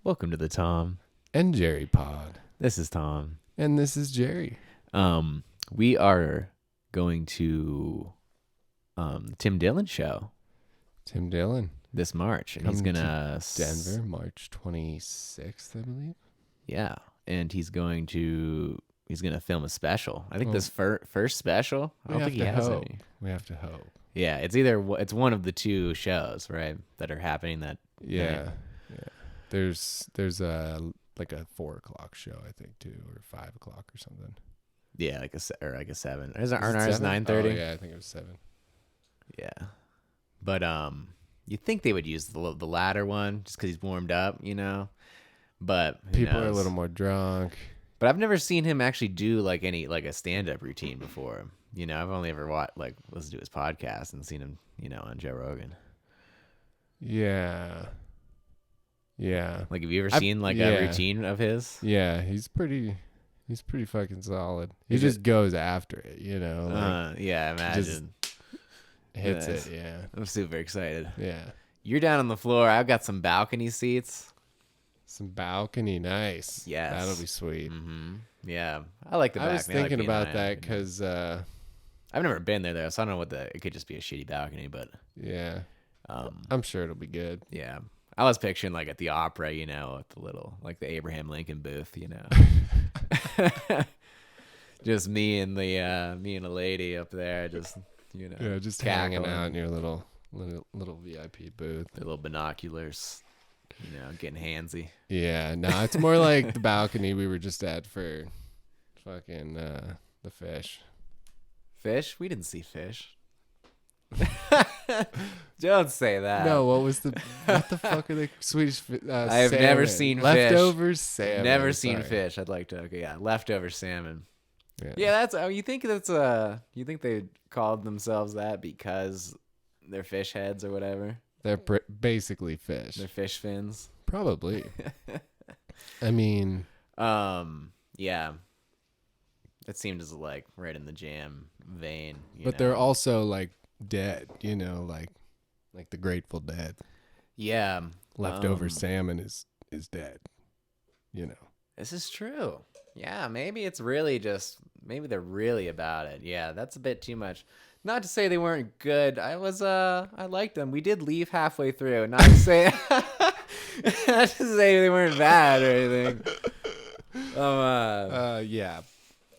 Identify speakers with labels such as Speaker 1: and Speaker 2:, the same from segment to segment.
Speaker 1: Welcome to the Tom
Speaker 2: and Jerry Pod.
Speaker 1: This is Tom.
Speaker 2: And this is Jerry.
Speaker 1: We are going to the Tim Dillon show
Speaker 2: Tim Dillon.
Speaker 1: this March. And
Speaker 2: Coming
Speaker 1: he's gonna
Speaker 2: to Denver, March 26th, I believe.
Speaker 1: Yeah. And he's gonna film a special. I think this first special. I don't think he has any.
Speaker 2: We have to hope.
Speaker 1: Yeah, it's one of the two shows, right, that are happening that
Speaker 2: Yeah.
Speaker 1: night.
Speaker 2: Yeah. There's a 4:00 show, I think, too, or 5:00 or something.
Speaker 1: Yeah, like a 7. Aren't
Speaker 2: Is it
Speaker 1: ours
Speaker 2: 7?
Speaker 1: 9:30?
Speaker 2: Oh, yeah, I think it was 7.
Speaker 1: Yeah, but you think they would use the latter one just because he's warmed up, But
Speaker 2: People are a
Speaker 1: knows?
Speaker 2: little more drunk.
Speaker 1: But I've never seen him actually do a stand-up routine before. I've only ever listened to his podcast and seen him, on Joe Rogan.
Speaker 2: Yeah. Yeah.
Speaker 1: Like, have you ever seen a routine of his?
Speaker 2: Yeah, he's pretty fucking solid. He just goes after it,
Speaker 1: Yeah, imagine.
Speaker 2: Hits it, yeah.
Speaker 1: I'm super excited.
Speaker 2: Yeah.
Speaker 1: You're down on the floor. I've got some balcony seats.
Speaker 2: Some balcony, nice.
Speaker 1: Yes.
Speaker 2: That'll be sweet.
Speaker 1: Mm-hmm. Yeah. I like the balcony.
Speaker 2: I was thinking about that because...
Speaker 1: I've never been there, though, so I don't know it could just be a shitty balcony, but...
Speaker 2: Yeah. I'm sure it'll be good.
Speaker 1: Yeah. I was picturing, at the opera, with the little, the Abraham Lincoln booth, Just me and a lady up there, just,
Speaker 2: Yeah, just
Speaker 1: cackling.
Speaker 2: hanging out in your little VIP booth.
Speaker 1: The little binoculars, getting handsy.
Speaker 2: Yeah, no, it's more like the balcony we were just at for fucking the fish.
Speaker 1: Fish? We didn't see fish. Don't say that.
Speaker 2: No, what the fuck are they? Swedish
Speaker 1: I have never seen
Speaker 2: leftovers
Speaker 1: fish.
Speaker 2: salmon.
Speaker 1: Never seen fish. I'd like to. Okay, yeah, leftover salmon.
Speaker 2: Yeah,
Speaker 1: that's. Oh, you think you think they called themselves that because they're fish heads or whatever?
Speaker 2: They're basically fish.
Speaker 1: They're fish fins.
Speaker 2: Probably. I mean,
Speaker 1: yeah. That seems right in the jam vein.
Speaker 2: But they're also dead, like the Grateful Dead.
Speaker 1: Yeah.
Speaker 2: Leftover salmon is dead,
Speaker 1: This is true. Yeah, maybe it's really maybe they're really about it. Yeah, that's a bit too much. Not to say they weren't good. I liked them. We did leave halfway through. Not to say not to say they weren't bad or anything.
Speaker 2: Yeah.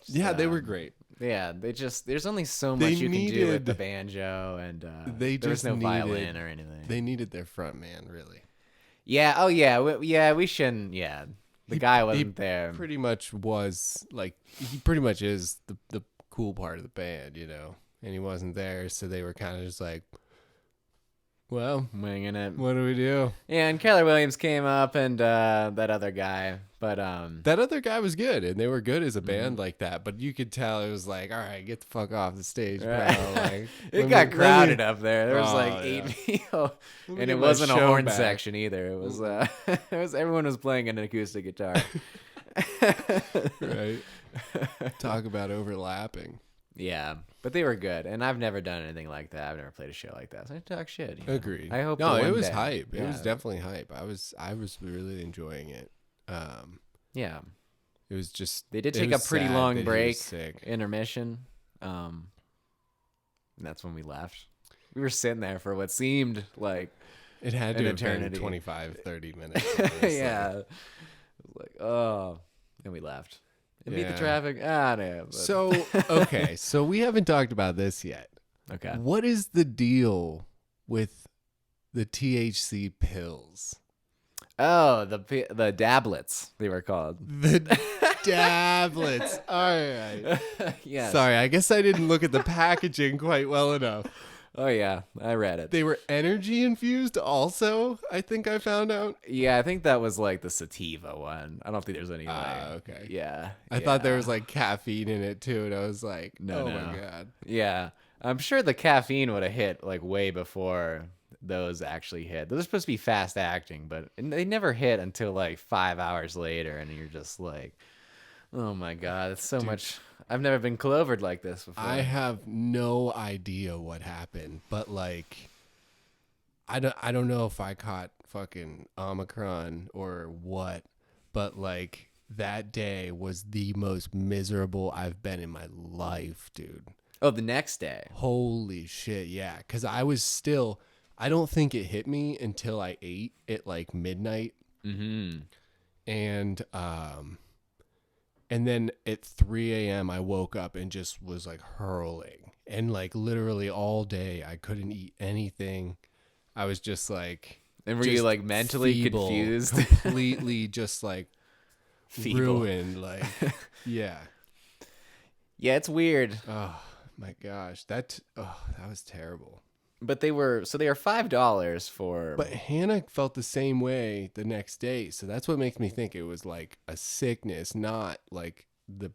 Speaker 2: Yeah, they were great.
Speaker 1: Yeah, there's only so much you can do with the banjo, and there's no violin or anything.
Speaker 2: They needed their front man, really.
Speaker 1: Yeah, oh yeah, we shouldn't, yeah. The guy wasn't there.
Speaker 2: Pretty much was, he pretty much is the cool part of the band, and he wasn't there, so they were kind of just well,
Speaker 1: winging it.
Speaker 2: What do we do?
Speaker 1: Yeah, and Keller Williams came up, and that other guy, but
Speaker 2: that other guy was good, and they were good as a band like that. But you could tell it was all right, get the fuck off the stage, bro.
Speaker 1: It got crowded up there. There was 8 people, and it wasn't a horn section either. It was everyone was playing an acoustic guitar.
Speaker 2: Right. Talk about overlapping.
Speaker 1: Yeah, but they were good, and I've never done anything like that. I've never played a show like that, so I talk shit.
Speaker 2: Agreed.
Speaker 1: I hope.
Speaker 2: No, it was hype.
Speaker 1: Yeah.
Speaker 2: It was definitely hype. I was really enjoying it.
Speaker 1: Yeah,
Speaker 2: it was just.
Speaker 1: They did take a pretty long break, intermission. And that's when we left. We were sitting there for what seemed like
Speaker 2: it had to have been 25, 30 minutes.
Speaker 1: Yeah, it was oh, and we left. And beat the traffic. No. But.
Speaker 2: So, okay. So we haven't talked about this yet.
Speaker 1: Okay.
Speaker 2: What is the deal with the THC pills?
Speaker 1: Oh, the dablets, they were called.
Speaker 2: The dablets. All right.
Speaker 1: Yes.
Speaker 2: Sorry, I guess I didn't look at the packaging quite well enough.
Speaker 1: Oh, yeah. I read it.
Speaker 2: They were energy infused also, I think I found out.
Speaker 1: Yeah, I think that was the sativa one. I don't think there's any
Speaker 2: okay.
Speaker 1: Yeah.
Speaker 2: I thought there was caffeine in it too, and I was like,
Speaker 1: no.
Speaker 2: My God.
Speaker 1: Yeah. I'm sure the caffeine would have hit way before those actually hit. Those are supposed to be fast acting, but they never hit until 5 hours later, and you're just oh my God, it's so much. I've never been clovered like this before.
Speaker 2: I have no idea what happened, but I don't know if I caught fucking Omicron or what, but like that day was the most miserable I've been in my life, dude.
Speaker 1: Oh, the next day.
Speaker 2: Holy shit, yeah. Because I was still, I don't think it hit me until I ate at like midnight.
Speaker 1: Mm-hmm.
Speaker 2: And then at 3 a.m. I woke up and just was like hurling. And like literally all day I couldn't eat anything. I was just like,
Speaker 1: And were you like mentally
Speaker 2: feeble,
Speaker 1: confused?
Speaker 2: completely just like
Speaker 1: Feeble.
Speaker 2: ruined. Like, yeah.
Speaker 1: Yeah, it's weird.
Speaker 2: Oh my gosh. That was terrible.
Speaker 1: But they were $5 for.
Speaker 2: But Hannah felt the same way the next day, so that's what makes me think it was like a sickness, not like the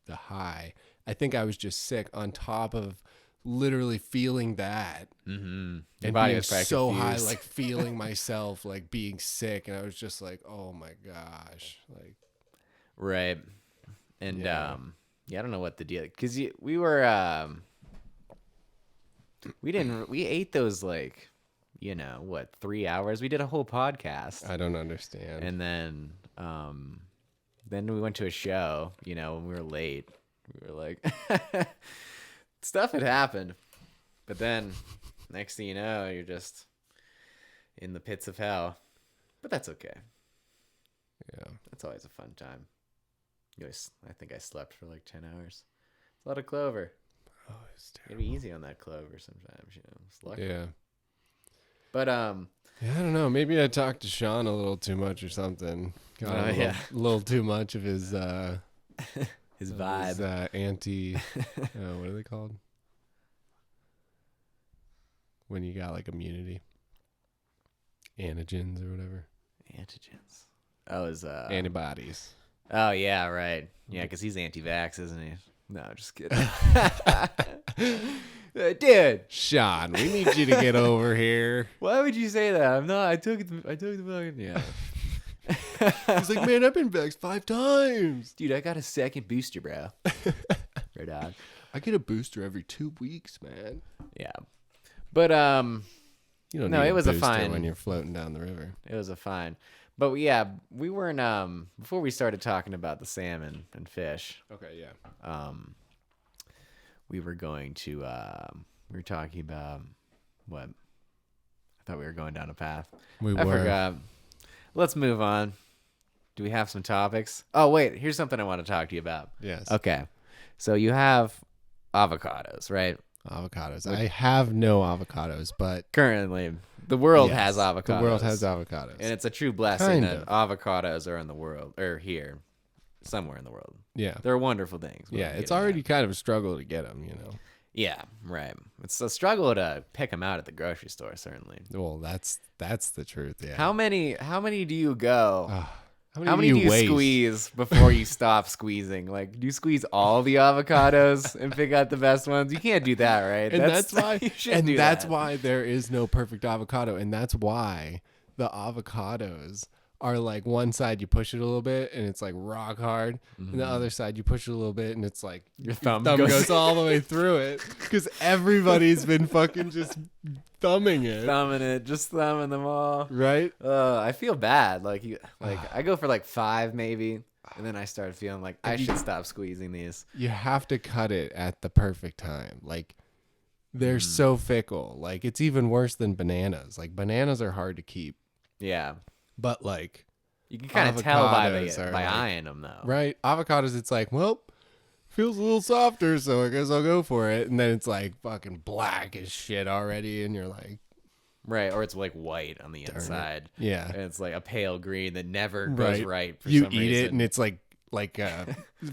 Speaker 2: high. I think I was just sick on top of literally feeling that
Speaker 1: Mm-hmm.
Speaker 2: and being so high, like feeling myself like being sick, and I was just like, oh my gosh, like
Speaker 1: right. And
Speaker 2: Yeah.
Speaker 1: I don't know what the deal, because we were we ate those like, 3 hours. We did a whole podcast,
Speaker 2: I don't understand.
Speaker 1: and then we went to a show. When we were late, we were like, stuff had happened, but then next thing you know, you're just in the pits of hell. But that's okay.
Speaker 2: Yeah.
Speaker 1: That's always a fun time. I think I slept for like 10 hours. It's a lot of clover.
Speaker 2: Oh, it's
Speaker 1: Gotta
Speaker 2: terrible.
Speaker 1: be easy on that clover sometimes, It's lucky.
Speaker 2: Yeah.
Speaker 1: But
Speaker 2: Yeah, I don't know. Maybe I talked to Sean a little too much or something. Got a little too much of his
Speaker 1: his vibe.
Speaker 2: His, anti. What are they called? When you got like immunity, antigens or whatever.
Speaker 1: Antigens. Oh, his
Speaker 2: Antibodies.
Speaker 1: Oh yeah, right. Yeah, because he's anti-vax, isn't he? No, just kidding. Dude,
Speaker 2: Sean, we need you to get over here.
Speaker 1: why would you say that? I'm not. I took the fucking yeah.
Speaker 2: He's like, man, I've been vaxxed 5 times.
Speaker 1: Dude, I got a second booster, bro. Right on.
Speaker 2: I get a booster every 2 weeks, man.
Speaker 1: Yeah, but
Speaker 2: You don't
Speaker 1: No,
Speaker 2: need
Speaker 1: it
Speaker 2: a
Speaker 1: was a
Speaker 2: booster
Speaker 1: fine-
Speaker 2: when you're floating down the river.
Speaker 1: it was a fine. But yeah, we weren't before we started talking about the salmon and fish.
Speaker 2: Okay, yeah.
Speaker 1: We were going to we were talking about what? I thought we were going down a path.
Speaker 2: We
Speaker 1: I
Speaker 2: were.
Speaker 1: forgot. Let's move on. Do we have some topics? Oh wait, here's something I want to talk to you about.
Speaker 2: Yes.
Speaker 1: Okay. So you have avocados, right?
Speaker 2: Avocados. I have no avocados, but
Speaker 1: Currently, the world
Speaker 2: yes,
Speaker 1: has avocados.
Speaker 2: The world has avocados.
Speaker 1: And it's a true blessing
Speaker 2: Kind
Speaker 1: that
Speaker 2: of.
Speaker 1: avocados are in the world, or here, somewhere in the world.
Speaker 2: Yeah.
Speaker 1: They're wonderful things.
Speaker 2: Yeah, it's already kind of a struggle to get them,
Speaker 1: Yeah, right. It's a struggle to pick them out at the grocery store, certainly.
Speaker 2: Well, that's the truth, yeah.
Speaker 1: How many do you go?
Speaker 2: How
Speaker 1: How many do you
Speaker 2: waste?
Speaker 1: squeeze before you stop squeezing? Like, do you squeeze all the avocados and pick out the best ones? You can't do that, right?
Speaker 2: And that's why
Speaker 1: you shouldn't do
Speaker 2: that's
Speaker 1: that.
Speaker 2: why there is no perfect avocado, and that's why the avocados are like one side you push it a little bit and it's like rock hard, and the other side you push it a little bit and it's like
Speaker 1: Your thumb
Speaker 2: goes all the way through it because everybody's been fucking just thumbing it,
Speaker 1: just thumbing them all.
Speaker 2: right?
Speaker 1: I feel bad. Like I go for like 5 maybe, and then I start feeling like I should stop squeezing these.
Speaker 2: You have to cut it at the perfect time. Like they're so fickle. Like it's even worse than bananas. Like bananas are hard to keep,
Speaker 1: Yeah,
Speaker 2: but like
Speaker 1: you can kind of tell by
Speaker 2: Avocados are like-
Speaker 1: eyeing them though.
Speaker 2: right avocados, it's like, well, feels a little softer, so I guess I'll go for it. And then it's like fucking black as shit already, and you're like,
Speaker 1: Right, or it's like white on the
Speaker 2: Darn it.
Speaker 1: inside.
Speaker 2: yeah,
Speaker 1: And it's like a pale green that never goes right for
Speaker 2: you
Speaker 1: some
Speaker 2: eat
Speaker 1: reason.
Speaker 2: it and it's like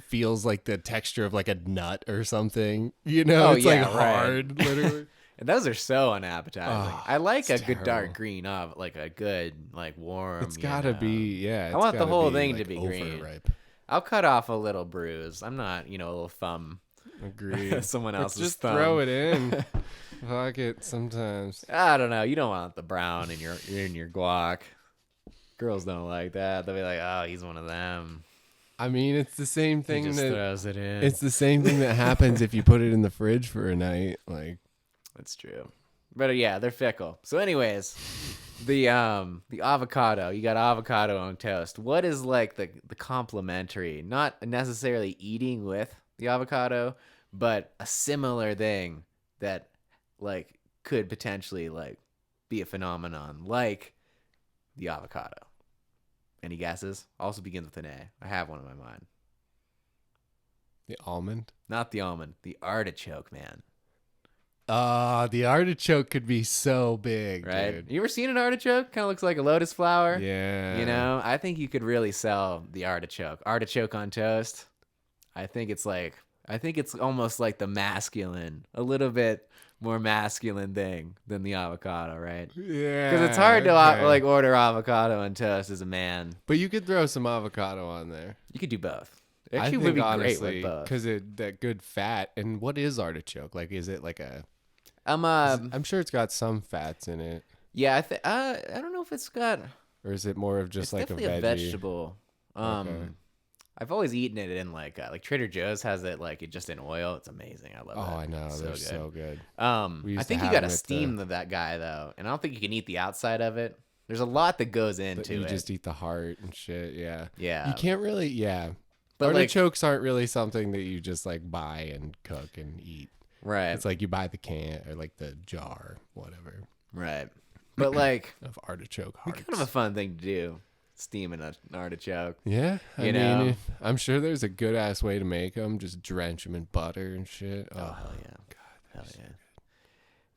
Speaker 2: feels like the texture of like a nut or something, it's
Speaker 1: yeah,
Speaker 2: like
Speaker 1: right.
Speaker 2: hard literally.
Speaker 1: And those are so unappetizing.
Speaker 2: Oh,
Speaker 1: I like a
Speaker 2: it's
Speaker 1: good dark
Speaker 2: terrible.
Speaker 1: green of like a good like warm.
Speaker 2: It's gotta be, yeah, it's
Speaker 1: want the
Speaker 2: gotta
Speaker 1: whole
Speaker 2: be,
Speaker 1: thing
Speaker 2: like,
Speaker 1: to be green.
Speaker 2: overripe.
Speaker 1: I'll cut off a little bruise. I'm not, a little thumb.
Speaker 2: Agreed.
Speaker 1: Someone
Speaker 2: Let's
Speaker 1: else's
Speaker 2: just
Speaker 1: thumb.
Speaker 2: throw it in. Fuck it sometimes.
Speaker 1: I don't know. You don't want the brown in your guac. Girls don't like that. They'll be like, "Oh, he's one of them."
Speaker 2: I mean, it's the same
Speaker 1: He
Speaker 2: thing
Speaker 1: just
Speaker 2: that
Speaker 1: throws it in.
Speaker 2: it's the same thing that happens if you put it in the fridge for a night. Like,
Speaker 1: That's true. But yeah, they're fickle. So anyways, The avocado. You got avocado on toast. What is like the complementary? Not necessarily eating with the avocado, but a similar thing that like could potentially like be a phenomenon like the avocado. Any guesses? Also begins with an A. I have one in my mind.
Speaker 2: The almond?
Speaker 1: Not the almond. The artichoke, man.
Speaker 2: The artichoke could be so big,
Speaker 1: Right?
Speaker 2: dude.
Speaker 1: You ever seen an artichoke? Kind of looks like a lotus flower.
Speaker 2: Yeah.
Speaker 1: You know, I think you could really sell the artichoke. Artichoke on toast. I think it's almost like the masculine, a little bit more masculine thing than the avocado, right?
Speaker 2: Yeah.
Speaker 1: Because it's hard to
Speaker 2: okay.
Speaker 1: like order avocado on toast as a man.
Speaker 2: But you could throw some avocado on there.
Speaker 1: You could do both.
Speaker 2: I
Speaker 1: Actually,
Speaker 2: think
Speaker 1: would be
Speaker 2: honestly,
Speaker 1: great with both.
Speaker 2: because that good fat. And what is artichoke? Like, is it like a?
Speaker 1: I'm
Speaker 2: sure it's got some fats in it.
Speaker 1: Yeah, I don't know if it's got.
Speaker 2: Or is it more of just
Speaker 1: It's
Speaker 2: like
Speaker 1: definitely a vegetable.
Speaker 2: Okay.
Speaker 1: I've always eaten it in like Trader Joe's has it like it just in oil. It's amazing. I love it.
Speaker 2: Oh, I know.
Speaker 1: So
Speaker 2: They're
Speaker 1: good.
Speaker 2: so good.
Speaker 1: I think you gotta steam that guy though, and I don't think you can eat the outside of it. There's a lot that goes into
Speaker 2: you
Speaker 1: it.
Speaker 2: just eat the heart and shit. Yeah.
Speaker 1: Yeah.
Speaker 2: You can't really. Yeah.
Speaker 1: But
Speaker 2: artichokes aren't really something that you just like buy and cook and eat.
Speaker 1: Right.
Speaker 2: It's like you buy the can or like the jar, whatever.
Speaker 1: Right. But like
Speaker 2: of artichoke
Speaker 1: it's
Speaker 2: hearts.
Speaker 1: kind of a fun thing to do, steaming an artichoke.
Speaker 2: Yeah, I
Speaker 1: You
Speaker 2: mean,
Speaker 1: know?
Speaker 2: I'm sure there's a good ass way to make them. Just drench them in butter and shit.
Speaker 1: Oh hell yeah.
Speaker 2: God,
Speaker 1: Hell yeah.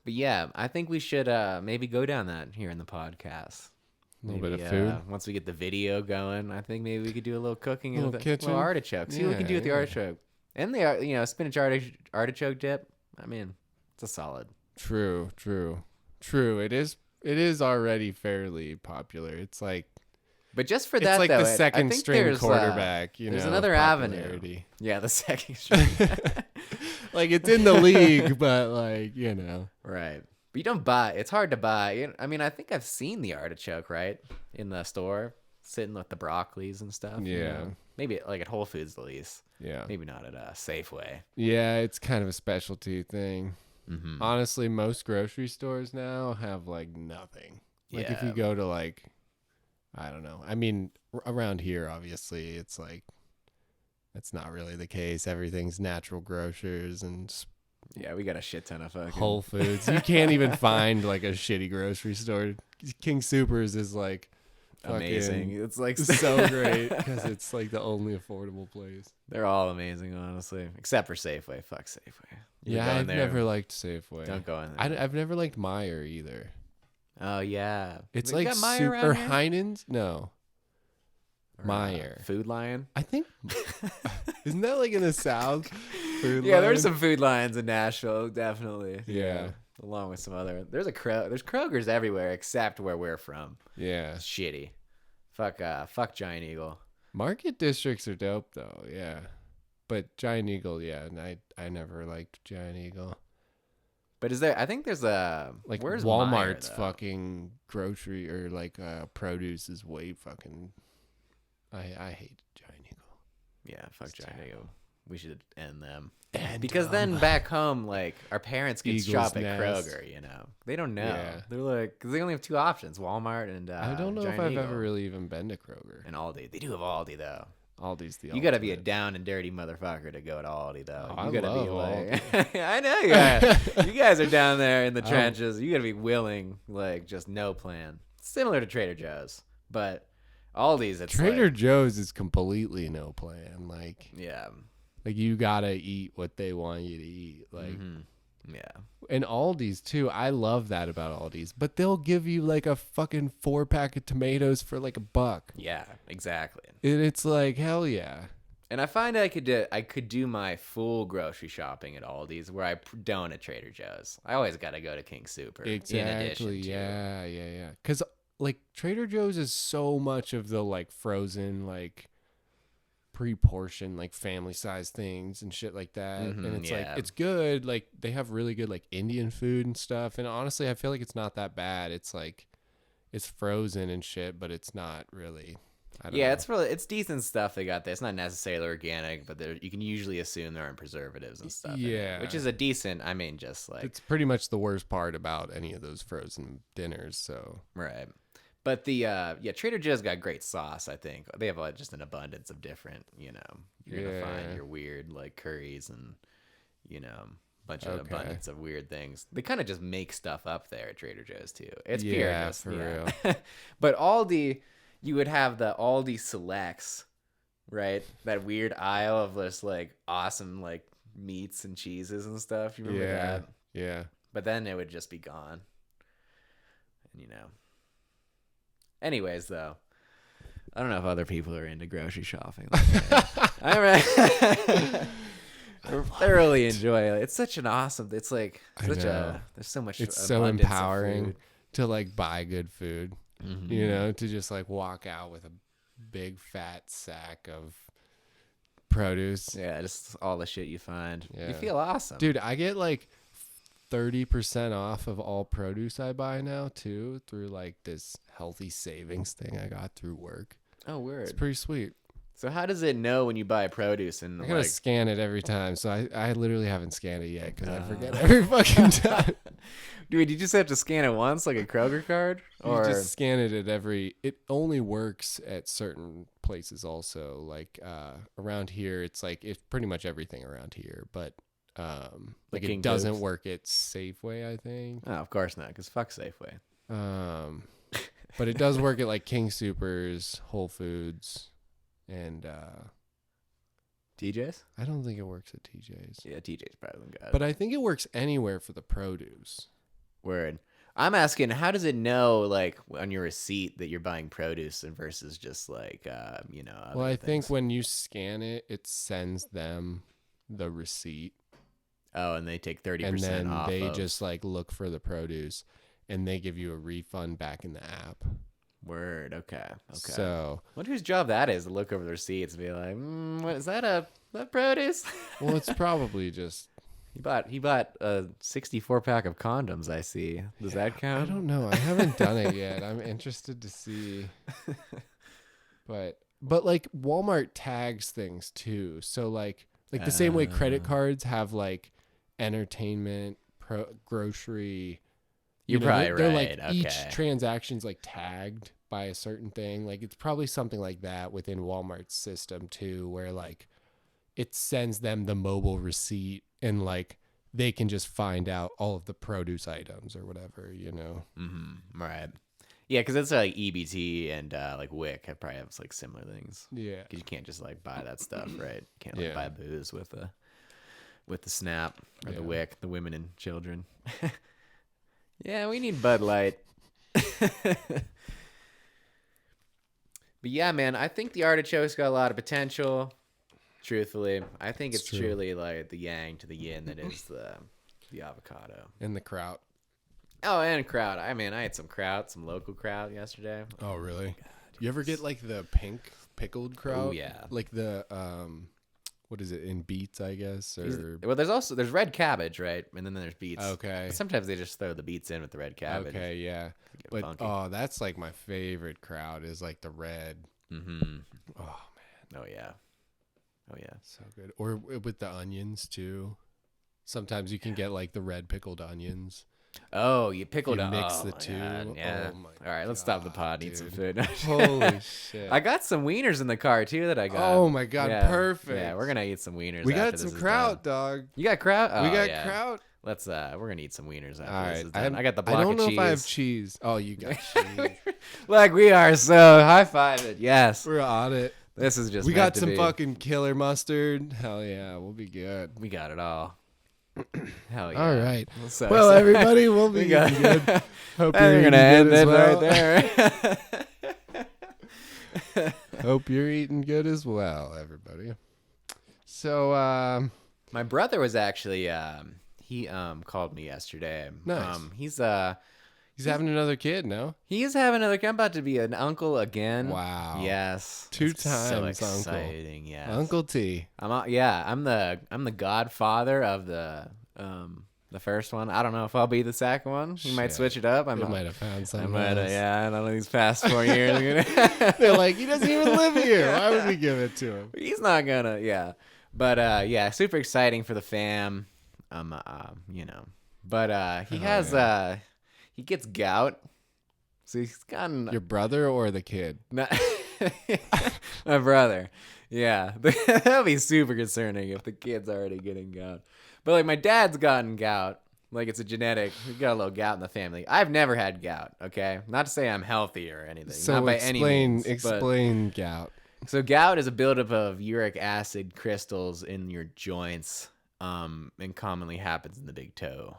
Speaker 1: But yeah, I think we should maybe go down that here in the podcast.
Speaker 2: A little
Speaker 1: Maybe,
Speaker 2: bit of food.
Speaker 1: Once we get the video going, I think maybe we could do a little cooking
Speaker 2: Little
Speaker 1: of the
Speaker 2: kitchen?
Speaker 1: little artichoke. See what we can do with the
Speaker 2: Yeah.
Speaker 1: artichoke. And the spinach artichoke dip. I mean, it's a solid.
Speaker 2: True. It is already fairly popular. It's like
Speaker 1: But just for
Speaker 2: it's
Speaker 1: that,
Speaker 2: like
Speaker 1: though,
Speaker 2: the second
Speaker 1: I think
Speaker 2: string
Speaker 1: there's,
Speaker 2: quarterback.
Speaker 1: there's
Speaker 2: of
Speaker 1: another avenue.
Speaker 2: popularity.
Speaker 1: Yeah, the second string.
Speaker 2: Like it's in the league, but like
Speaker 1: Right. But you don't buy. It's hard to buy. I mean, I think I've seen the artichoke, right, in the store, sitting with the broccolis and stuff. you
Speaker 2: Yeah.
Speaker 1: know? Maybe like at Whole Foods at least.
Speaker 2: Yeah.
Speaker 1: Maybe not at Safeway.
Speaker 2: Yeah, it's kind of a specialty thing.
Speaker 1: Mm-hmm.
Speaker 2: Honestly, most grocery stores now have like nothing. Like if
Speaker 1: Yeah.
Speaker 2: you go to like, I don't know. I mean, around here, obviously, it's like, that's not really the case. Everything's natural grocers and
Speaker 1: Yeah, we got a shit ton of fucking
Speaker 2: Whole Foods. You can't even find like a shitty grocery store. King Soopers is like
Speaker 1: amazing.
Speaker 2: fucking
Speaker 1: It's like
Speaker 2: so great because it's like the only affordable place.
Speaker 1: They're all amazing, honestly, except for Safeway. Fuck Safeway. You
Speaker 2: Yeah,
Speaker 1: go in
Speaker 2: I've
Speaker 1: there,
Speaker 2: never liked Safeway.
Speaker 1: Don't go in there.
Speaker 2: I've never liked Meijer either.
Speaker 1: Oh yeah,
Speaker 2: It's
Speaker 1: We
Speaker 2: like
Speaker 1: got Meijer
Speaker 2: super
Speaker 1: around here?
Speaker 2: Heinen's. No,
Speaker 1: Or,
Speaker 2: Meijer.
Speaker 1: Food Lion.
Speaker 2: I think isn't that like in the South? Food
Speaker 1: Yeah, there's
Speaker 2: Lion?
Speaker 1: some Food Lions in Nashville, definitely.
Speaker 2: Yeah.
Speaker 1: Along with some other. There's Kroger's everywhere except where we're from.
Speaker 2: Yeah.
Speaker 1: It's shitty. Fuck Giant Eagle.
Speaker 2: Market districts are dope though. Yeah, but Giant Eagle, yeah, and I never liked Giant Eagle.
Speaker 1: But I think there's a
Speaker 2: Like
Speaker 1: where's
Speaker 2: Walmart's
Speaker 1: Meijer, though?
Speaker 2: fucking grocery or like produce is way fucking. I hate Giant Eagle.
Speaker 1: Yeah, fuck
Speaker 2: It's
Speaker 1: Giant
Speaker 2: terrible.
Speaker 1: Eagle. We should end them.
Speaker 2: And,
Speaker 1: Because then back home, like our parents could
Speaker 2: Eagle's
Speaker 1: shop at
Speaker 2: Nest.
Speaker 1: Kroger. You know, they don't know.
Speaker 2: Yeah.
Speaker 1: They're like, because they only have two options: Walmart and
Speaker 2: I don't know if
Speaker 1: Giant
Speaker 2: I've
Speaker 1: Eagle.
Speaker 2: ever really even been to Kroger.
Speaker 1: And Aldi. They do have Aldi though.
Speaker 2: Aldi's the
Speaker 1: You got to be a
Speaker 2: ultimate.
Speaker 1: down and dirty motherfucker to go to Aldi though.
Speaker 2: Oh,
Speaker 1: You
Speaker 2: I
Speaker 1: got to be
Speaker 2: love
Speaker 1: like, I know you guys. You guys are down there in the trenches. You got to be willing, like just no plan. Similar to Trader Joe's, but Aldi's it's
Speaker 2: Trader
Speaker 1: like,
Speaker 2: Joe's is completely no plan. Like
Speaker 1: yeah,
Speaker 2: you gotta eat what they want you to eat. Like.
Speaker 1: mhm, yeah.
Speaker 2: And Aldi's too. I love that about Aldi's. But they'll give you like a fucking 4-pack of tomatoes for like $1.
Speaker 1: Yeah, exactly.
Speaker 2: And it's like, hell yeah.
Speaker 1: And I find I could do my full grocery shopping at Aldi's where I don't at Trader Joe's. I always got to go to King Super. In addition
Speaker 2: Exactly.
Speaker 1: to,
Speaker 2: Yeah. Because like Trader Joe's is so much of the like frozen, like pre-portioned, like family size things and shit like that.
Speaker 1: Mhm,
Speaker 2: and it's
Speaker 1: yeah.
Speaker 2: like, it's good. Like they have really good like Indian food and stuff. And honestly, I feel like it's not that bad. It's like, it's frozen and shit, but it's not really I don't know.
Speaker 1: it's decent stuff they got there. It's not necessarily organic, but you can usually assume there aren't preservatives and stuff.
Speaker 2: Yeah.
Speaker 1: Which is a decent. I mean, just like
Speaker 2: it's pretty much the worst part about any of those frozen dinners. So
Speaker 1: right. But the Trader Joe's got great sauce. I think they have just an abundance of different. You're gonna find your weird like curries and bunch of abundance of weird things. They kind of just make stuff up there at Trader Joe's too. It's pure just,
Speaker 2: for real.
Speaker 1: But Aldi, you would have the Aldi Selects, right? That weird aisle of just like awesome like meats and cheeses and stuff. You remember that?
Speaker 2: Yeah.
Speaker 1: But then it would just be gone. And Anyways, though, I don't know if other people are into grocery shopping. All right. I thoroughly enjoy it. It's such an awesome. It's like there's so much.
Speaker 2: It's so empowering to like buy good food. Mm-hmm. To just like walk out with a big fat sack of produce.
Speaker 1: Yeah, just all the shit you find.
Speaker 2: Yeah.
Speaker 1: You feel awesome,
Speaker 2: dude. I get like 30% off of all produce I buy now too through like this healthy savings thing I got through work.
Speaker 1: Oh, weird.
Speaker 2: It's pretty sweet.
Speaker 1: So how does it know when you buy produce? And
Speaker 2: I gotta scan it every time. So I literally haven't scanned it yet because I forget every fucking time.
Speaker 1: Dude, you just have to scan it once, like a Kroger card, or
Speaker 2: you just scan it at every. It only works at certain places. Also, like around here, it's pretty much everything around here, but like it doesn't work at Safeway. I think.
Speaker 1: Oh, of course not, because fuck Safeway.
Speaker 2: But it does work at like King Soopers, Whole Foods. And
Speaker 1: TJ's?
Speaker 2: I don't think it works at TJ's.
Speaker 1: Yeah, TJ's probably got it.
Speaker 2: But I think it works anywhere for the produce.
Speaker 1: Word. I'm asking, how does it know, like, on your receipt that you're buying produce and versus just like,
Speaker 2: well, I think when you scan it, it sends them the receipt.
Speaker 1: Oh, and they take 30%
Speaker 2: and then
Speaker 1: off.
Speaker 2: They just like look for the produce, and they give you a refund back in the app.
Speaker 1: Word. Okay.
Speaker 2: So,
Speaker 1: wonder whose job that is to look over the receipts and be like, what is that produce?
Speaker 2: Well, it's probably just
Speaker 1: he bought a 64 pack of condoms. I see. Does that count?
Speaker 2: I don't know. I haven't done it yet. I'm interested to see. But like Walmart tags things too. So like the same way credit cards have like entertainment, grocery.
Speaker 1: You're probably
Speaker 2: they're
Speaker 1: right.
Speaker 2: Like each transaction's like tagged by a certain thing. Like it's probably something like that within Walmart's system too, where like it sends them the mobile receipt and like they can just find out all of the produce items or whatever,
Speaker 1: Mm-hmm. Right. Yeah, because it's like EBT and like WIC have probably have like similar things.
Speaker 2: Yeah.
Speaker 1: Because you can't just like buy that stuff, right? You can't like buy booze with the SNAP or the WIC, the women and children. Yeah, we need Bud Light. But yeah, man, I think the artichoke's got a lot of potential. Truthfully, I think it's truly like the yang to the yin that is the avocado
Speaker 2: and the kraut.
Speaker 1: Oh, and kraut. I mean, I had some kraut, some local kraut yesterday.
Speaker 2: Oh, really? God, you ever get like the pink pickled kraut?
Speaker 1: Oh, yeah.
Speaker 2: Like the what is it, in beets, I guess? Or
Speaker 1: well, there's red cabbage, right? And then there's beets.
Speaker 2: Okay.
Speaker 1: But sometimes they just throw the beets in with the red cabbage.
Speaker 2: Okay, yeah. But funky. That's like my favorite kraut is like the red.
Speaker 1: Mm-hmm.
Speaker 2: Oh man.
Speaker 1: Oh yeah. Oh yeah.
Speaker 2: So good. Or with the onions too. Sometimes you can get like the red pickled onions.
Speaker 1: Oh, you pickled
Speaker 2: it. Mix the two.
Speaker 1: God, yeah.
Speaker 2: Oh my
Speaker 1: All right, let's stop the pod. Eat some food.
Speaker 2: Holy shit!
Speaker 1: I got some wieners in the car too that I got.
Speaker 2: Oh my god, perfect.
Speaker 1: Yeah, we're gonna eat some wieners.
Speaker 2: We got some kraut, dog.
Speaker 1: You got kraut? Oh,
Speaker 2: we got kraut.
Speaker 1: Let's we're gonna eat some wieners after
Speaker 2: all
Speaker 1: this
Speaker 2: right.
Speaker 1: is done. I got the block of cheese.
Speaker 2: I don't know if I have cheese. Oh, you got cheese.
Speaker 1: Like we are so high five it. Yes,
Speaker 2: we're on it.
Speaker 1: This is just.
Speaker 2: We got some fucking killer mustard. Hell yeah, we'll be good.
Speaker 1: We got it all. Hell yeah.
Speaker 2: All right.
Speaker 1: So,
Speaker 2: well, everybody, we'll be good. Hope you're
Speaker 1: gonna end it
Speaker 2: well.
Speaker 1: right there.
Speaker 2: Hope you're eating good as well, everybody. So,
Speaker 1: my brother was actually he called me yesterday.
Speaker 2: Nice. He's having another kid, no?
Speaker 1: He is having another kid. I'm about to be an uncle again.
Speaker 2: Wow.
Speaker 1: Yes.
Speaker 2: 2 times,
Speaker 1: so exciting,
Speaker 2: uncle.
Speaker 1: yes.
Speaker 2: Uncle T.
Speaker 1: I'm the godfather of the the first one. I don't know if I'll be the second one. He might
Speaker 2: Shit.
Speaker 1: switch it up.
Speaker 2: They might have found
Speaker 1: I
Speaker 2: something
Speaker 1: might.
Speaker 2: else.
Speaker 1: Yeah, I don't know these past 4 years.
Speaker 2: They're like, he doesn't even live here. Why would we give it to him?
Speaker 1: He's not gonna. Yeah, but yeah, super exciting for the fam. You know, but he has he gets gout, so he's gotten
Speaker 2: Your brother or the kid?
Speaker 1: my brother. Yeah, that'll be super concerning if the kid's already getting gout. But like my dad's gotten gout. Like it's a genetic. We got a little gout in the family. I've never had gout. Okay, not to say I'm healthy or anything.
Speaker 2: So
Speaker 1: not by any means.
Speaker 2: explain gout.
Speaker 1: So gout is a buildup of uric acid crystals in your joints, and commonly happens in the big toe.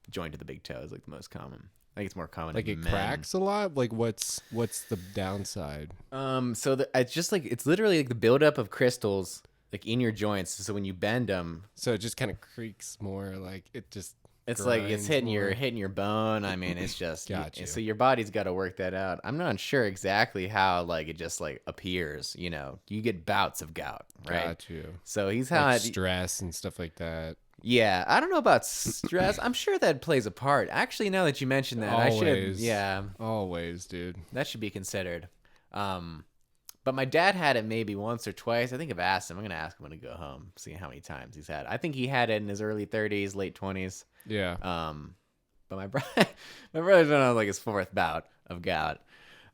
Speaker 1: Joint of the big toe is like the most common. I think it's more common.
Speaker 2: Like
Speaker 1: in
Speaker 2: it
Speaker 1: men.
Speaker 2: cracks a lot. Like what's the downside?
Speaker 1: So it's just like it's literally like the buildup of crystals like in your joints. So when you bend them,
Speaker 2: So it just kind of creaks more. Like it just.
Speaker 1: it's like it's
Speaker 2: grinds
Speaker 1: hitting
Speaker 2: more.
Speaker 1: your bone. I mean, it's just
Speaker 2: Got you.
Speaker 1: So your body's got to work that out. I'm not sure exactly how like it just like appears. You know, you get bouts of gout, right?
Speaker 2: Got you.
Speaker 1: So he's
Speaker 2: Like
Speaker 1: had
Speaker 2: stress and stuff like that.
Speaker 1: Yeah, I don't know about stress. I'm sure that plays a part. Actually, now that you mention that, I should.
Speaker 2: Always.
Speaker 1: Yeah,
Speaker 2: Always, dude.
Speaker 1: that should be considered. But my dad had it maybe once or twice. I think I've asked him. I'm gonna ask him when I go home, see how many times he's had it. I think he had it in his early 30s, late 20s.
Speaker 2: Yeah.
Speaker 1: But my brother's on like his 4th bout of gout.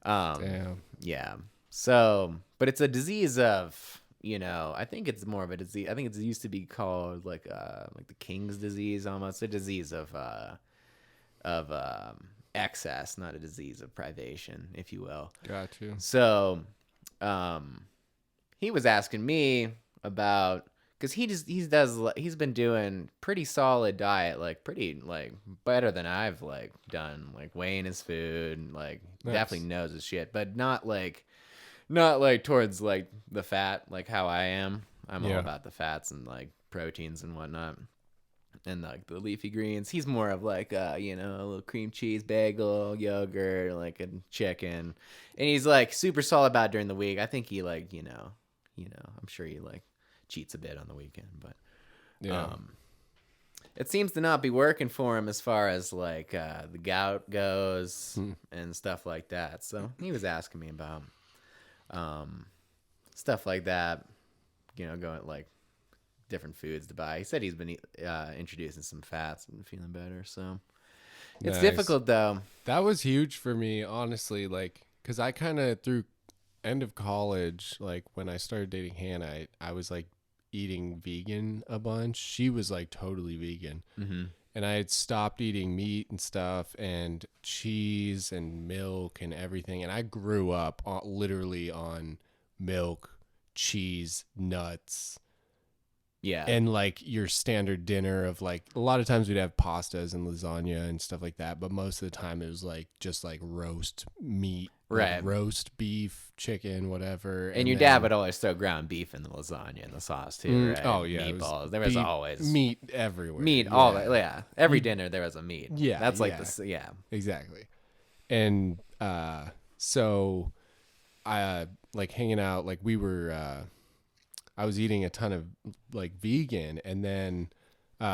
Speaker 2: Damn.
Speaker 1: Yeah. So, but it's a disease of, you know, I think it's more of a disease. I think it's used to be called like the King's disease, almost a disease of excess, not a disease of privation, if you will.
Speaker 2: Got you.
Speaker 1: So, he was asking me about, because he's been doing pretty solid diet, like pretty like better than I've like done, like weighing his food, like
Speaker 2: Nice.
Speaker 1: definitely knows his shit, but not like towards like the fat, like how I am. I'm all
Speaker 2: Yeah.
Speaker 1: about the fats and like proteins and whatnot, and like the leafy greens. He's more of like you know, a little cream cheese, bagel, yogurt, like a chicken, and he's like super solid about it during the week. I think he like you know, I'm sure he like cheats a bit on the weekend, but
Speaker 2: Yeah.
Speaker 1: it seems to not be working for him as far as like the gout goes and stuff like that. So he was asking me about stuff like that, you know, going like different foods to buy. He said he's been introducing some fats and feeling better. So it's
Speaker 2: Nice.
Speaker 1: difficult though.
Speaker 2: That was huge for me, honestly. Like, cause I kind of through end of college, like when I started dating Hannah, I was like eating vegan a bunch. She was like totally vegan.
Speaker 1: Mm-hmm.
Speaker 2: And I had stopped eating meat and stuff and cheese and milk and everything. And I grew up literally on milk, cheese, nuts,
Speaker 1: Yeah.
Speaker 2: and like your standard dinner of like, a lot of times we'd have pastas and lasagna and stuff like that. But most of the time it was like just like roast meat, like
Speaker 1: Right.
Speaker 2: roast beef, chicken, whatever.
Speaker 1: And your dad would always throw ground beef in the lasagna and the sauce too, right?
Speaker 2: Oh yeah, it was
Speaker 1: meatballs. There was
Speaker 2: beef-
Speaker 1: always
Speaker 2: meat everywhere.
Speaker 1: meat.
Speaker 2: Yeah.
Speaker 1: All that. Yeah, every dinner there was a meat.
Speaker 2: Yeah,
Speaker 1: that's like
Speaker 2: yeah.
Speaker 1: Yeah.
Speaker 2: Exactly. And so I like hanging out, like we were I was eating a ton of like vegan, and then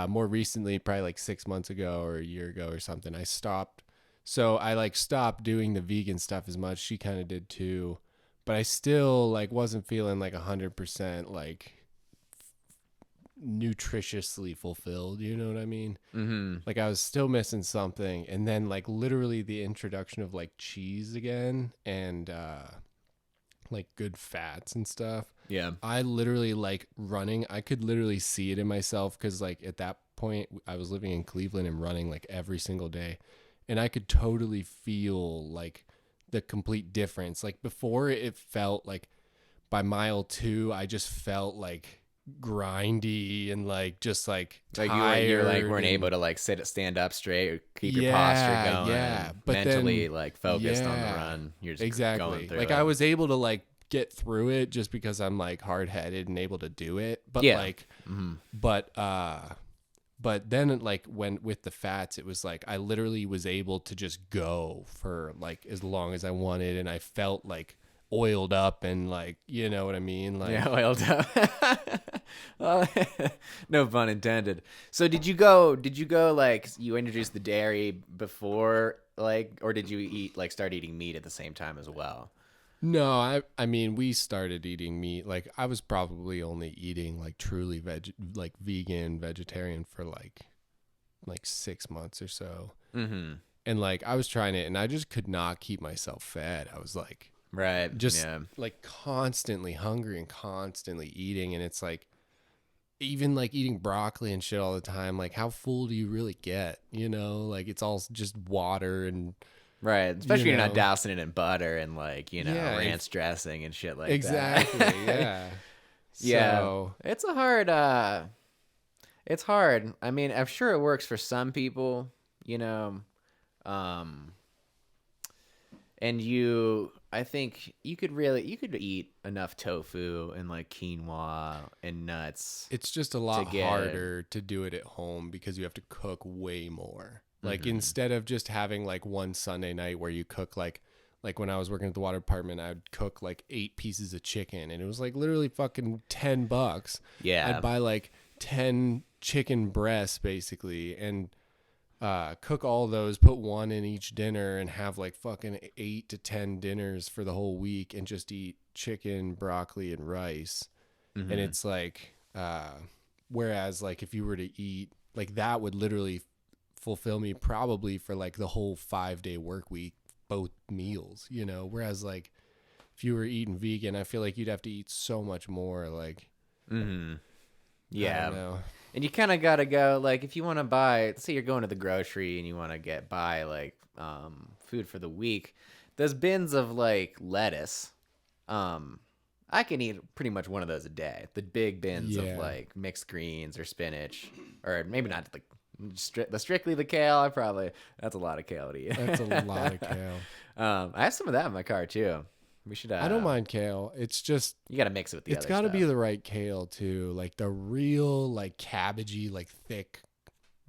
Speaker 2: more recently, probably like 6 months ago or a year ago or something, I stopped. So I like stopped doing the vegan stuff as much. She kind of did too, but I still like wasn't feeling like 100% like nutritiously fulfilled, you know what I mean?
Speaker 1: Mm-hmm.
Speaker 2: Like I was still missing something. And then like literally the introduction of like cheese again and like good fats and stuff.
Speaker 1: Yeah.
Speaker 2: I literally like running. I could literally see it in myself because like at that point I was living in Cleveland and running like every single day. And I could totally feel like the complete difference. Like before it felt like by mile 2, I just felt like grindy and like just like
Speaker 1: Like
Speaker 2: tired
Speaker 1: you like weren't
Speaker 2: and-
Speaker 1: able to like stand up straight or keep your posture going.
Speaker 2: yeah.
Speaker 1: And
Speaker 2: But
Speaker 1: mentally
Speaker 2: then-
Speaker 1: like focused on the
Speaker 2: yeah,
Speaker 1: run. You're just
Speaker 2: exactly.
Speaker 1: going through
Speaker 2: Like
Speaker 1: it.
Speaker 2: I was able to like get through it just because I'm like hard-headed and able to do it. But
Speaker 1: Yeah.
Speaker 2: like,
Speaker 1: Mhm.
Speaker 2: but then like when with the fats, it was like I literally was able to just go for like as long as I wanted, and I felt like oiled up and like, you know what I mean? Like
Speaker 1: Yeah, oiled up. Uh, no pun intended. So did you go like you introduced the dairy before like or did you eat like start eating meat at the same time as well?
Speaker 2: No, I mean we started eating meat. Like I was probably only eating like truly like vegan, vegetarian for like 6 months or so.
Speaker 1: Mm-hmm.
Speaker 2: And like I was trying it and I just could not keep myself fed. I was like
Speaker 1: Right.
Speaker 2: just
Speaker 1: Yeah.
Speaker 2: like constantly hungry and constantly eating, and it's like even like eating broccoli and shit all the time, like how full do you really get, like it's all just water and
Speaker 1: Right.
Speaker 2: you
Speaker 1: Especially you're not
Speaker 2: know
Speaker 1: dousing it in butter and like,
Speaker 2: yeah
Speaker 1: ranch dressing and shit like
Speaker 2: exactly
Speaker 1: that.
Speaker 2: yeah
Speaker 1: Yeah.
Speaker 2: so
Speaker 1: It's hard. I mean, I'm sure it works for some people, you know. Um and I think you could eat enough tofu and like quinoa and nuts
Speaker 2: it's just a
Speaker 1: to
Speaker 2: lot
Speaker 1: get
Speaker 2: harder to do it at home because you have to cook way more. Like
Speaker 1: mhm.
Speaker 2: instead of just having like one Sunday night where you cook like when I was working at the water department, I'd cook like 8 pieces of chicken and it was like literally fucking $10. I'd
Speaker 1: Yeah.
Speaker 2: buy like 10 chicken breasts basically and cook all those, put one in each dinner and have like fucking 8 to 10 dinners for the whole week and just eat chicken, broccoli, and rice. And
Speaker 1: Mhm.
Speaker 2: it's like, whereas like if you were to eat like that would literally fulfill me probably for like the whole 5-day work week, both meals. Whereas like if you were eating vegan, I feel like you'd have to eat so much more. Like,
Speaker 1: Mhm.
Speaker 2: I don't
Speaker 1: Yeah.
Speaker 2: know.
Speaker 1: And you kind of got to go like if you want to buy, let's say you're going to the grocery and you want to buy like food for the week, those bins of like lettuce, um I can eat pretty much one of those a day. The big bins of
Speaker 2: Yeah.
Speaker 1: like mixed greens or spinach, or maybe not like strictly the kale. That's a lot of kale to eat.
Speaker 2: That's a lot of kale.
Speaker 1: I have some of that in my car too. We should.
Speaker 2: I don't mind kale. It's just
Speaker 1: You got to mix it with the
Speaker 2: it's
Speaker 1: other
Speaker 2: got to be
Speaker 1: stuff.
Speaker 2: the right kale too. Like the real like cabbagey, like thick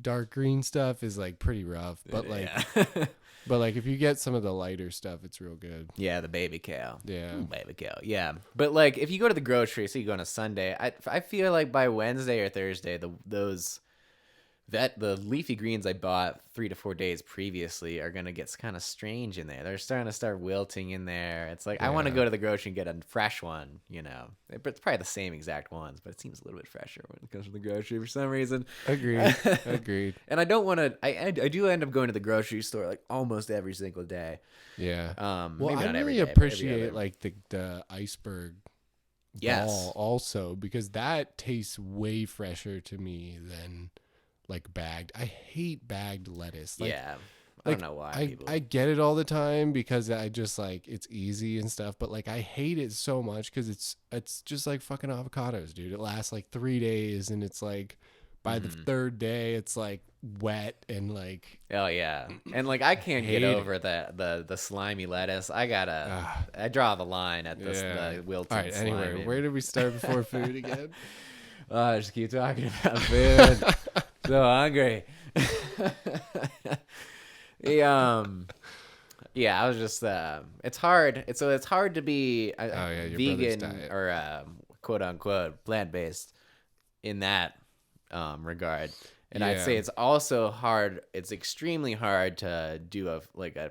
Speaker 2: dark green stuff is like pretty rough. But like
Speaker 1: Yeah.
Speaker 2: but like if you get some of the lighter stuff, it's real good.
Speaker 1: Yeah, the baby kale.
Speaker 2: Yeah.
Speaker 1: Ooh, baby kale. Yeah. But like if you go to the grocery, so you go on a Sunday, I feel like by Wednesday or Thursday, the leafy greens I bought 3 to 4 days previously are gonna get kind of strange in there. They're starting to start wilting in there. It's like I want to
Speaker 2: Yeah.
Speaker 1: go to the grocery and get a fresh one, But it's probably the same exact ones, but it seems a little bit fresher when it comes to the grocery for some reason.
Speaker 2: Agreed. Agreed.
Speaker 1: And I don't want to. I do end up going to the grocery store like almost every single day.
Speaker 2: Yeah. Well,
Speaker 1: Maybe
Speaker 2: I
Speaker 1: not every
Speaker 2: really
Speaker 1: day, but every
Speaker 2: appreciate
Speaker 1: other.
Speaker 2: like the iceberg
Speaker 1: Yes.
Speaker 2: ball also because that tastes way fresher to me than like bagged. I hate bagged lettuce.
Speaker 1: Yeah. I don't know why people.
Speaker 2: I get it all the time because I just like it's easy and stuff, but like I hate it so much because it's just like fucking avocados, dude. It lasts like 3 days and it's like by the third day it's like wet and like
Speaker 1: Oh yeah, and like I can't get
Speaker 2: hate
Speaker 1: over the slimy lettuce. I draw the line at
Speaker 2: yeah.
Speaker 1: the wilted
Speaker 2: All right. Anyway,
Speaker 1: slimy.
Speaker 2: where did we start before food again?
Speaker 1: I just keep talking about food. So hungry. the Yeah, I was just it's hard. It's hard to be
Speaker 2: Oh yeah, your brother's
Speaker 1: vegan
Speaker 2: diet.
Speaker 1: or quote unquote plant based in that regard. And I'd
Speaker 2: Yeah.
Speaker 1: say it's also hard. It's extremely hard to do a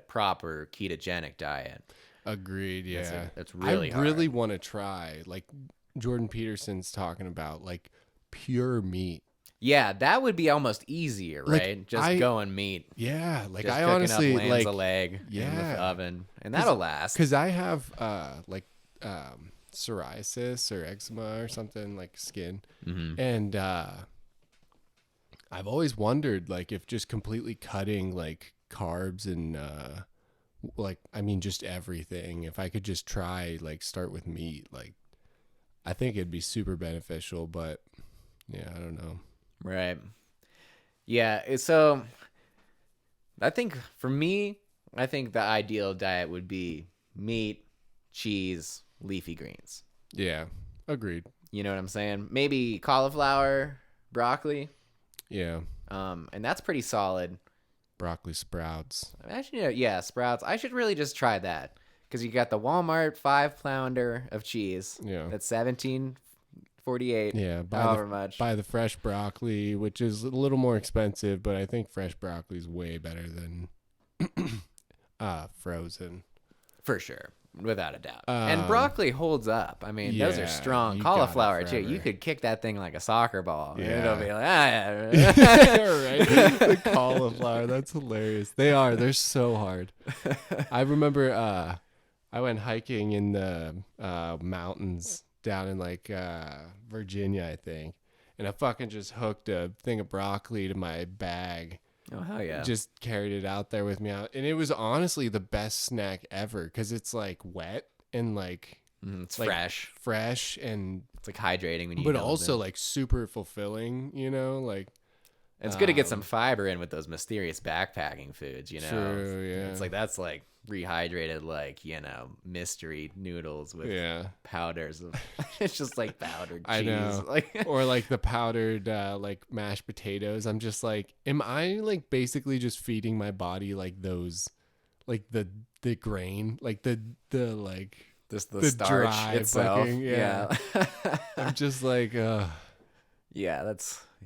Speaker 1: proper ketogenic diet.
Speaker 2: Agreed. Yeah.
Speaker 1: It's really
Speaker 2: I really
Speaker 1: hard.
Speaker 2: want to try like Jordan Peterson's talking about like pure meat.
Speaker 1: Yeah, that would be almost easier,
Speaker 2: Like,
Speaker 1: right? Just
Speaker 2: I-
Speaker 1: going meat,
Speaker 2: Yeah, like
Speaker 1: just
Speaker 2: I
Speaker 1: cooking
Speaker 2: honestly
Speaker 1: up lamb's
Speaker 2: like
Speaker 1: a leg in the
Speaker 2: yeah.
Speaker 1: oven, and that'll last.
Speaker 2: Cuz I have like psoriasis or eczema or something like skin. And I've always wondered like if just completely cutting like carbs and like I mean just everything, if I could just try like start with meat, like I think it'd be super beneficial, but yeah, I don't know.
Speaker 1: Right. Yeah. So I think for me, I think the ideal diet would be meat, cheese, leafy greens.
Speaker 2: Yeah. Agreed.
Speaker 1: You know what I'm saying? Maybe cauliflower, broccoli.
Speaker 2: Yeah.
Speaker 1: And that's pretty solid.
Speaker 2: Broccoli sprouts.
Speaker 1: Actually, yeah, sprouts. I should really just try that because you got the Walmart 5 pounder of cheese.
Speaker 2: Yeah.
Speaker 1: That's 17 48.
Speaker 2: Yeah,
Speaker 1: however much.
Speaker 2: buy the fresh broccoli, which is a little more expensive, but I think fresh broccoli is way better than frozen.
Speaker 1: For sure. Without a doubt. And
Speaker 2: Um,
Speaker 1: broccoli holds up. I mean, those are
Speaker 2: yeah,
Speaker 1: strong.
Speaker 2: you got it
Speaker 1: Cauliflower, too.
Speaker 2: forever.
Speaker 1: You could kick that thing like a soccer ball. And
Speaker 2: Yeah.
Speaker 1: it'll be like,
Speaker 2: Right? The cauliflower, that's hilarious. They're so hard. I remember I went hiking in the mountains down in like Virginia, I think, and I fucking just hooked a thing of broccoli to my bag.
Speaker 1: Oh, hell yeah.
Speaker 2: Just carried it out there with me out, and it was honestly the best snack ever because it's like wet and like
Speaker 1: it's
Speaker 2: like
Speaker 1: fresh.
Speaker 2: and
Speaker 1: It's like hydrating when you
Speaker 2: but
Speaker 1: eat
Speaker 2: also
Speaker 1: them.
Speaker 2: like super fulfilling, like
Speaker 1: And it's good to get some fiber in with those mysterious backpacking foods,
Speaker 2: True, yeah.
Speaker 1: It's like that's like rehydrated, like, mystery noodles with powders of it's just like powdered cheese.
Speaker 2: I know.
Speaker 1: Like
Speaker 2: Or like the powdered like mashed potatoes. I'm just like, am I like basically just feeding my body like those, like the grain, like the like
Speaker 1: just the
Speaker 2: the
Speaker 1: starch
Speaker 2: dry
Speaker 1: itself.
Speaker 2: fucking- yeah. I'm just like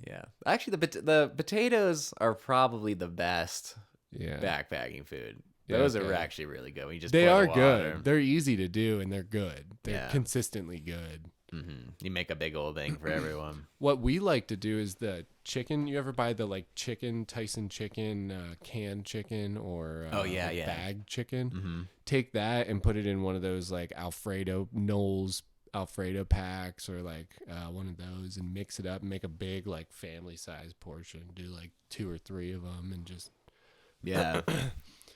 Speaker 1: Yeah, actually the potatoes are probably the best
Speaker 2: yeah.
Speaker 1: backpacking food.
Speaker 2: Yeah,
Speaker 1: Those
Speaker 2: okay.
Speaker 1: are actually really good. When you just
Speaker 2: They
Speaker 1: boil
Speaker 2: are
Speaker 1: water.
Speaker 2: good. They're easy to do and they're good. They're
Speaker 1: Yeah.
Speaker 2: consistently good.
Speaker 1: Mm-hmm. You make a big old thing for everyone.
Speaker 2: What we like to do is the chicken. You ever buy the like Tyson chicken, canned chicken, or bag chicken?
Speaker 1: Mm-hmm.
Speaker 2: Take that and put it in one of those like Knowles Alfredo packs, or like one of those, and mix it up and make a big like family size portion. Do like 2 or 3 of them and just
Speaker 1: Yeah.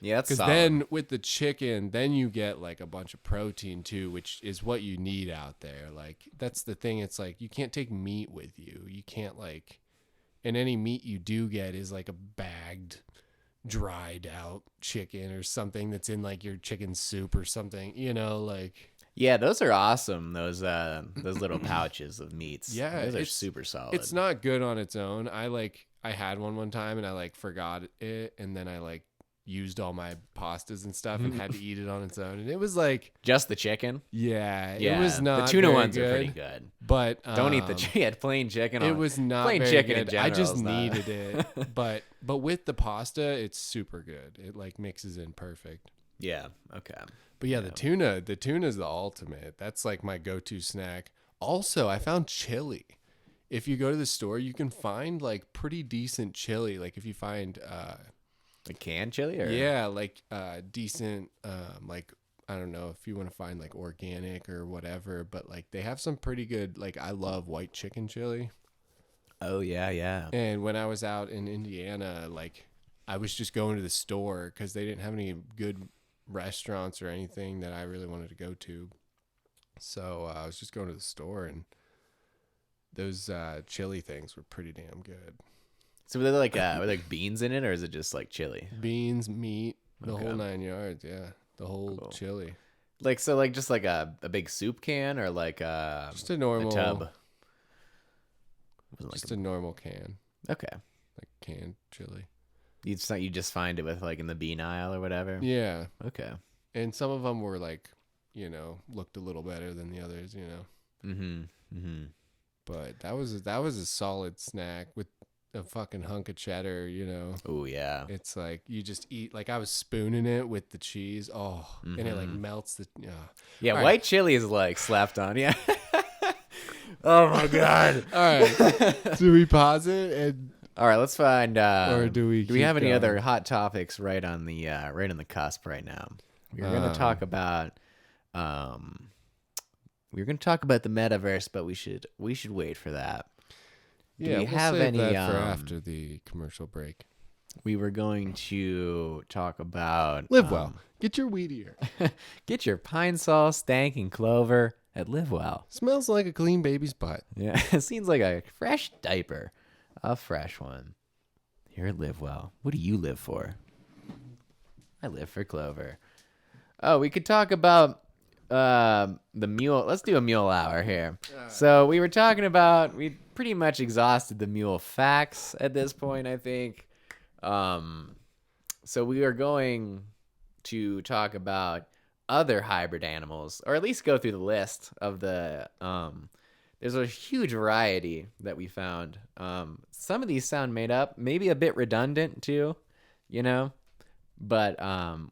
Speaker 1: Yeah, that's
Speaker 2: because
Speaker 1: solid.
Speaker 2: then with the chicken, then you get like a bunch of protein too, which is what you need out there. Like that's the thing. It's like you can't take meat with you. You can't like, and any meat you do get is like a bagged, dried out chicken or something that's in like your chicken soup or something. Like.
Speaker 1: Yeah, those are awesome. Those little pouches of meats.
Speaker 2: Yeah,
Speaker 1: those are super solid.
Speaker 2: It's not good on its own. I had one time and I like forgot it, and then I like used all my pastas and stuff and had to eat it on its own, and it was like
Speaker 1: just the chicken.
Speaker 2: Yeah,
Speaker 1: Yeah,
Speaker 2: it was not.
Speaker 1: The tuna
Speaker 2: very
Speaker 1: ones
Speaker 2: good,
Speaker 1: are pretty good,
Speaker 2: but
Speaker 1: don't eat the plain chicken.
Speaker 2: It was not
Speaker 1: plain
Speaker 2: very
Speaker 1: chicken
Speaker 2: good.
Speaker 1: in general.
Speaker 2: I just
Speaker 1: is not-
Speaker 2: needed it, but with the pasta, it's super good. It like mixes in perfect.
Speaker 1: Yeah. Okay.
Speaker 2: But yeah, the tuna's the ultimate. That's like my go-to snack. Also, I found chili. If you go to the store, you can find like pretty decent chili. Like if you find
Speaker 1: like canned chili, or
Speaker 2: like decent like I don't know if you want to find like organic or whatever, but like they have some pretty good, like I love white chicken chili.
Speaker 1: Oh yeah.
Speaker 2: And when I was out in Indiana, like I was just going to the store because they didn't have any good restaurants or anything that I really wanted to go to. So I was just going to the store, and those chili things were pretty damn good.
Speaker 1: So were they like beans in it, or is it just like chili?
Speaker 2: Beans, meat, the
Speaker 1: Okay.
Speaker 2: whole 9 yards. Yeah, the whole chili.
Speaker 1: Like so, like just like a big soup can, or like
Speaker 2: Just a normal
Speaker 1: a tub. Wasn't like
Speaker 2: Just a normal can,
Speaker 1: okay.
Speaker 2: like canned chili.
Speaker 1: You just find it with like in the bean aisle or whatever.
Speaker 2: Yeah,
Speaker 1: Okay.
Speaker 2: and some of them were like, looked a little better than the others,
Speaker 1: Mm-hmm.
Speaker 2: But that was a solid snack with a fucking hunk of cheddar,
Speaker 1: Oh yeah.
Speaker 2: It's like you just eat, like I was spooning it with the cheese. Oh, and it like melts the.
Speaker 1: Yeah,
Speaker 2: All
Speaker 1: white
Speaker 2: right.
Speaker 1: chili is like slapped on. Yeah. Oh my god.
Speaker 2: All right, do we pause it and
Speaker 1: All right, let's find.
Speaker 2: or do we?
Speaker 1: Do we
Speaker 2: keep
Speaker 1: have any
Speaker 2: going?
Speaker 1: other hot topics right on the cusp right now? We're going to talk about. We're going to talk about the metaverse, but we should wait for that. Do
Speaker 2: Yeah,
Speaker 1: we
Speaker 2: we'll
Speaker 1: have
Speaker 2: save
Speaker 1: any?
Speaker 2: that for after the commercial break.
Speaker 1: We were going to talk about
Speaker 2: Live well. Get your weed ear.
Speaker 1: Get your pine sol, stank, and clover at Live Well.
Speaker 2: Smells like a clean baby's butt.
Speaker 1: Yeah, it seems like a fresh diaper, a fresh one. Here at Live Well, what do you live for? I live for clover. Oh, we could talk about the mule. Let's do a mule hour here. So we were talking about, we pretty much exhausted the mule facts at this point, I think. So we are going to talk about other hybrid animals, or at least go through the list of the there's a huge variety that we found. Some of these sound made up, maybe a bit redundant too, you know. But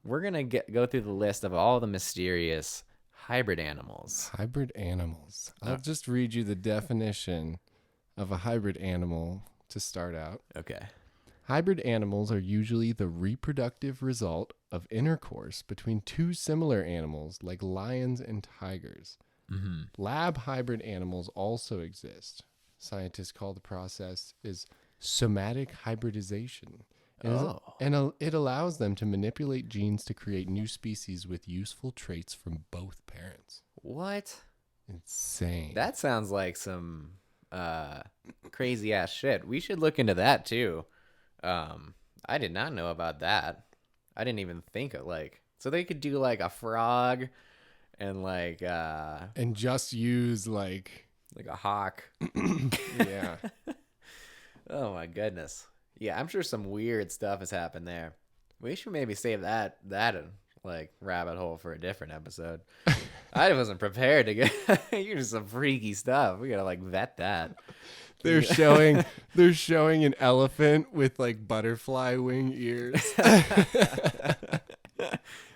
Speaker 1: we're gonna go through the list of all the mysterious hybrid animals.
Speaker 2: Hybrid animals. I'll just read you the definition of a hybrid animal to start out.
Speaker 1: Okay.
Speaker 2: Hybrid animals are usually the reproductive result of intercourse between two similar animals like lions and tigers.
Speaker 1: Mm-hmm.
Speaker 2: Lab hybrid animals also exist. Scientists call the process is somatic hybridization. And it allows them to manipulate genes to create new species with useful traits from both parents.
Speaker 1: What?
Speaker 2: Insane.
Speaker 1: That sounds like some crazy ass shit. We should look into that too. I did not know about that. I didn't even think of so they could do like a frog and
Speaker 2: and just use like
Speaker 1: a hawk.
Speaker 2: Yeah.
Speaker 1: Oh my goodness. Yeah, I'm sure some weird stuff has happened there. We should maybe save that rabbit hole for a different episode. I wasn't prepared to get you're just some freaky stuff. We gotta vet that.
Speaker 2: They're showing an elephant with like butterfly wing ears.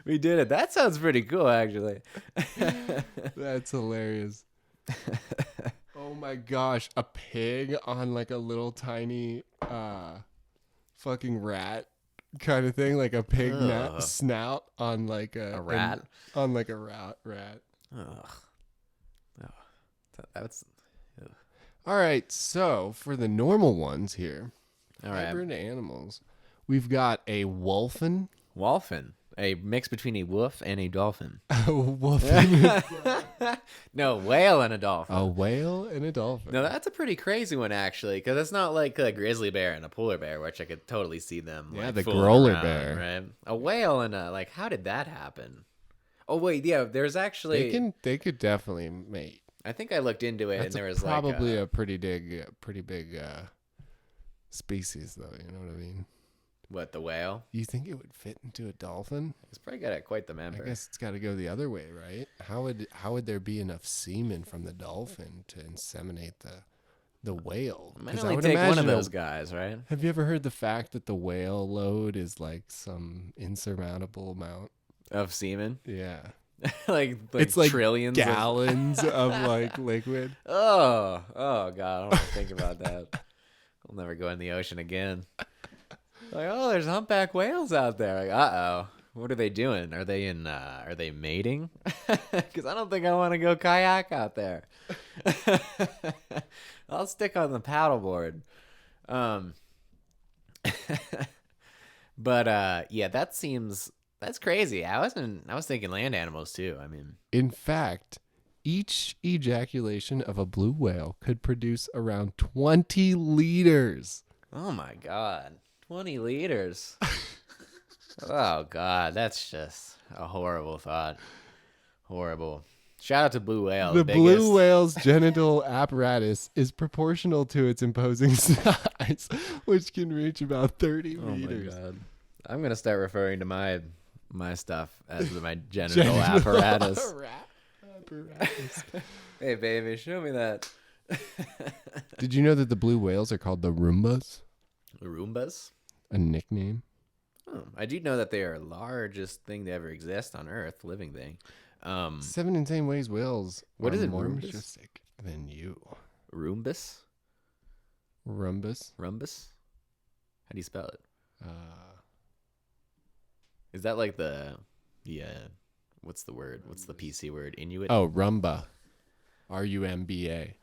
Speaker 1: We did it. That sounds pretty cool, actually.
Speaker 2: That's hilarious. Oh my gosh, a pig on like a little tiny fucking rat kind of thing, like a pig snout on like a
Speaker 1: rat.
Speaker 2: On like a rat.
Speaker 1: Ugh. Oh. That's
Speaker 2: all right. So for the normal ones here,
Speaker 1: all right.
Speaker 2: Hybrid animals, we've got a wolfen.
Speaker 1: Wolfen, a mix between a wolf and a dolphin.
Speaker 2: A wolfen.
Speaker 1: No, whale and a dolphin.
Speaker 2: A whale and a dolphin.
Speaker 1: No, that's a pretty crazy one actually, because it's not like a grizzly bear and a polar bear, which I could totally see them.
Speaker 2: Yeah, the
Speaker 1: fooling
Speaker 2: growler
Speaker 1: around,
Speaker 2: bear,
Speaker 1: right? A whale and a how did that happen? Oh wait, yeah, there's actually
Speaker 2: they could definitely mate.
Speaker 1: I think I looked into it, and there was
Speaker 2: probably a pretty big species, though. You know what I mean?
Speaker 1: What, the whale?
Speaker 2: You think it would fit into a dolphin?
Speaker 1: It's probably got quite the member.
Speaker 2: I guess it's got to go the other way, right? How would there be enough semen from the dolphin to inseminate the whale?
Speaker 1: Might only take one of those guys, right?
Speaker 2: Have you ever heard the fact that the whale load is like some insurmountable amount
Speaker 1: of semen?
Speaker 2: Yeah.
Speaker 1: like
Speaker 2: it's like
Speaker 1: trillions
Speaker 2: gallons of like liquid.
Speaker 1: Oh god, I don't want to think about that. I'll never go in the ocean again. There's humpback whales out there. What are they doing? Are they mating? Because I don't think I want to go kayak out there. I'll stick on the paddleboard. But yeah, that's crazy. I was thinking land animals too. I mean,
Speaker 2: in fact, each ejaculation of a blue whale could produce around 20 liters.
Speaker 1: Oh my god, 20 liters. Oh god, that's just a horrible thought. Horrible. Shout out to blue whale.
Speaker 2: The blue whale's genital apparatus is proportional to its imposing size, which can reach about 30 meters.
Speaker 1: Oh my god. I'm gonna start referring to my stuff as my genital apparatus. Hey baby, show me that.
Speaker 2: Did you know that the blue whales are called the Roombas?
Speaker 1: Roombas?
Speaker 2: A nickname?
Speaker 1: Oh, I do know that they are the largest thing to ever exist on Earth, living thing.
Speaker 2: 7 insane ways whales
Speaker 1: what is it,
Speaker 2: more
Speaker 1: Roombas?
Speaker 2: majestic than you.
Speaker 1: Roombas?
Speaker 2: Rumbus?
Speaker 1: Rumbus? How do you spell it? Is that like what's the word? What's the PC word? Inuit?
Speaker 2: Oh, Rumba. Rumba.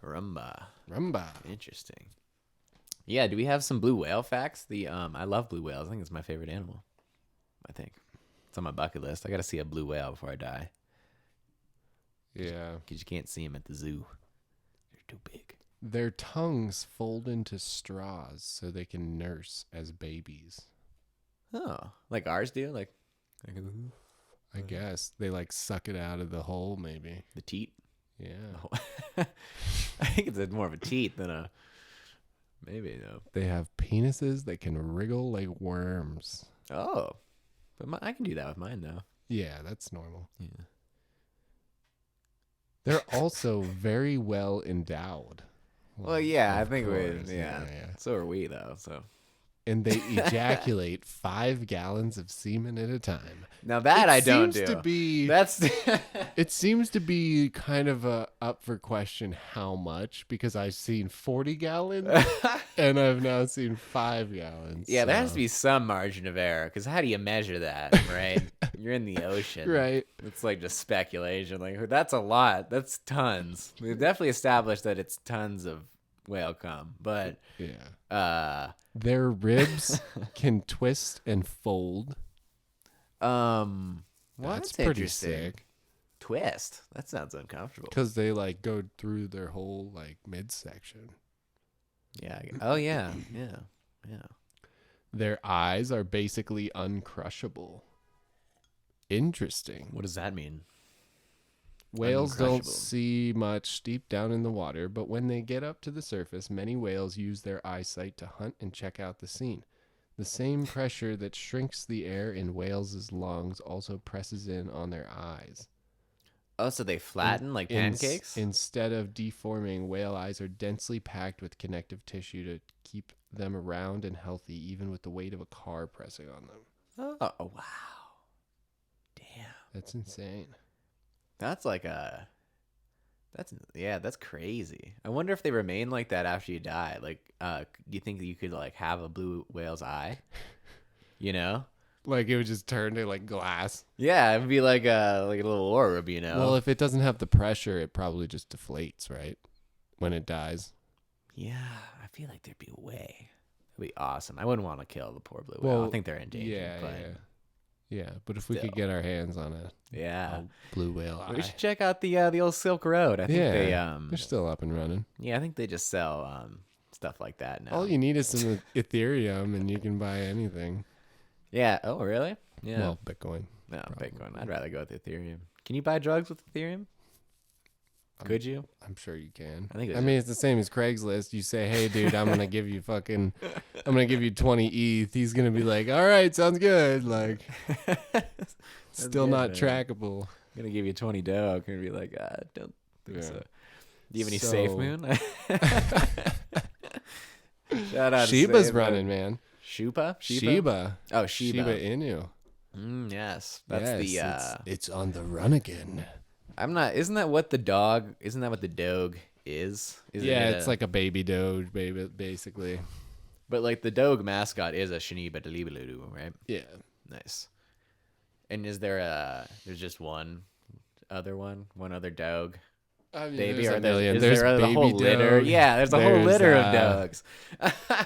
Speaker 1: Rumba. Interesting. Yeah, do we have some blue whale facts? I love blue whales. I think it's my favorite animal. I think. It's on my bucket list. I got to see a blue whale before I die.
Speaker 2: Yeah.
Speaker 1: Because you can't see them at the zoo. They're too big.
Speaker 2: Their tongues fold into straws so they can nurse as babies.
Speaker 1: Oh, like ours do?
Speaker 2: I guess. They suck it out of the hole, maybe.
Speaker 1: The teat?
Speaker 2: Yeah.
Speaker 1: I think it's more of a teat than a... Maybe, though.
Speaker 2: They have penises that can wriggle like worms.
Speaker 1: Oh. But I can do that with mine, though.
Speaker 2: Yeah, that's normal.
Speaker 1: Yeah.
Speaker 2: They're also very well endowed.
Speaker 1: Well, yeah, I
Speaker 2: Of
Speaker 1: think
Speaker 2: course,
Speaker 1: yeah. So are we, though. So
Speaker 2: and they ejaculate 5 gallons of semen at a time.
Speaker 1: now that I don't do. That's
Speaker 2: It seems to be kind of up for question how much, because I've seen 40 gallons and I've now seen 5 gallons.
Speaker 1: yeah.
Speaker 2: So.
Speaker 1: There has to be some margin of error because how do you measure that, right? You're in the ocean,
Speaker 2: Right.
Speaker 1: It's like just speculation. Like that's a lot. That's tons. We've definitely established that it's tons of whale cum, but
Speaker 2: yeah. Their ribs can twist and fold.
Speaker 1: Well,
Speaker 2: that's
Speaker 1: pretty
Speaker 2: pretty sick.
Speaker 1: Twist. That sounds uncomfortable.
Speaker 2: Because they like go through their whole like midsection.
Speaker 1: Yeah. Oh yeah. Yeah. Yeah.
Speaker 2: Their eyes are basically uncrushable. Interesting.
Speaker 1: What does that mean?
Speaker 2: Whales don't see much deep down in the water, but when they get up to the surface, many whales use their eyesight to hunt and check out the scene. The same pressure that shrinks the air in whales' lungs also presses in on their eyes.
Speaker 1: Oh, so they flatten like pancakes?
Speaker 2: Instead of deforming, whale eyes are densely packed with connective tissue to keep them round and healthy, even with the weight of a car pressing on them.
Speaker 1: Oh wow. Damn.
Speaker 2: That's insane.
Speaker 1: That's like that's crazy. I wonder if they remain like that after you die. Like, do you think that you could like have a blue whale's eye? You know?
Speaker 2: Like it would just turn to like glass.
Speaker 1: Yeah, it would be like a little orb, you know?
Speaker 2: Well, if it doesn't have the pressure, it probably just deflates, right? When it dies.
Speaker 1: Yeah, I feel like there'd be a way. That'd be awesome. I wouldn't want to kill the poor blue whale. I think they're endangered.
Speaker 2: Yeah, but if we could get our hands on a blue whale eye.
Speaker 1: We should check out the old Silk Road. I think
Speaker 2: they're still up and running.
Speaker 1: Yeah, I think they just sell stuff like that now.
Speaker 2: All you need is some Ethereum and you can buy anything.
Speaker 1: Yeah. Oh, really? Yeah.
Speaker 2: Well, Bitcoin.
Speaker 1: No, probably. Bitcoin. I'd rather go with Ethereum. Can you buy drugs with Ethereum? Could you?
Speaker 2: I'm sure you can.
Speaker 1: I mean,
Speaker 2: it's the same as Craigslist. You say, "Hey, dude, I'm gonna give you 20 ETH." He's gonna be like, "All right, sounds good." Like, still not trackable.
Speaker 1: I'm gonna give you 20 dough. I'm gonna be like, don't think so. Do you have any Safe Moon? Shout out.
Speaker 2: Shiba's running, man.
Speaker 1: Shiba? Oh, Shiba.
Speaker 2: Shiba Inu.
Speaker 1: Yes, that's
Speaker 2: it's on the run again.
Speaker 1: I'm not. Isn't that what the dog is?
Speaker 2: It's like a baby doge, basically.
Speaker 1: But like the Doge mascot is a Shiniba Delibaludu, right?
Speaker 2: Yeah.
Speaker 1: Nice. And is there there's just one other Doge? Baby, or
Speaker 2: there's
Speaker 1: there the whole litter? Yeah, there's a whole litter of dogs.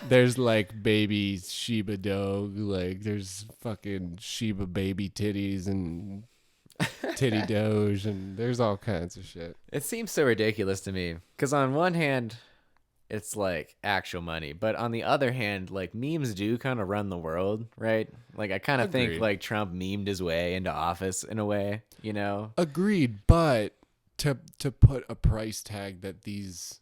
Speaker 2: There's like baby Shiba Doge, like there's fucking Shiba baby titties and titty doge, and there's all kinds of shit.
Speaker 1: It seems so ridiculous to me because on one hand it's like actual money, but on the other hand, like memes do kind of run the world, right? Like I kind of think like Trump memed his way into office in a way, you know?
Speaker 2: Agreed, but to put a price tag that these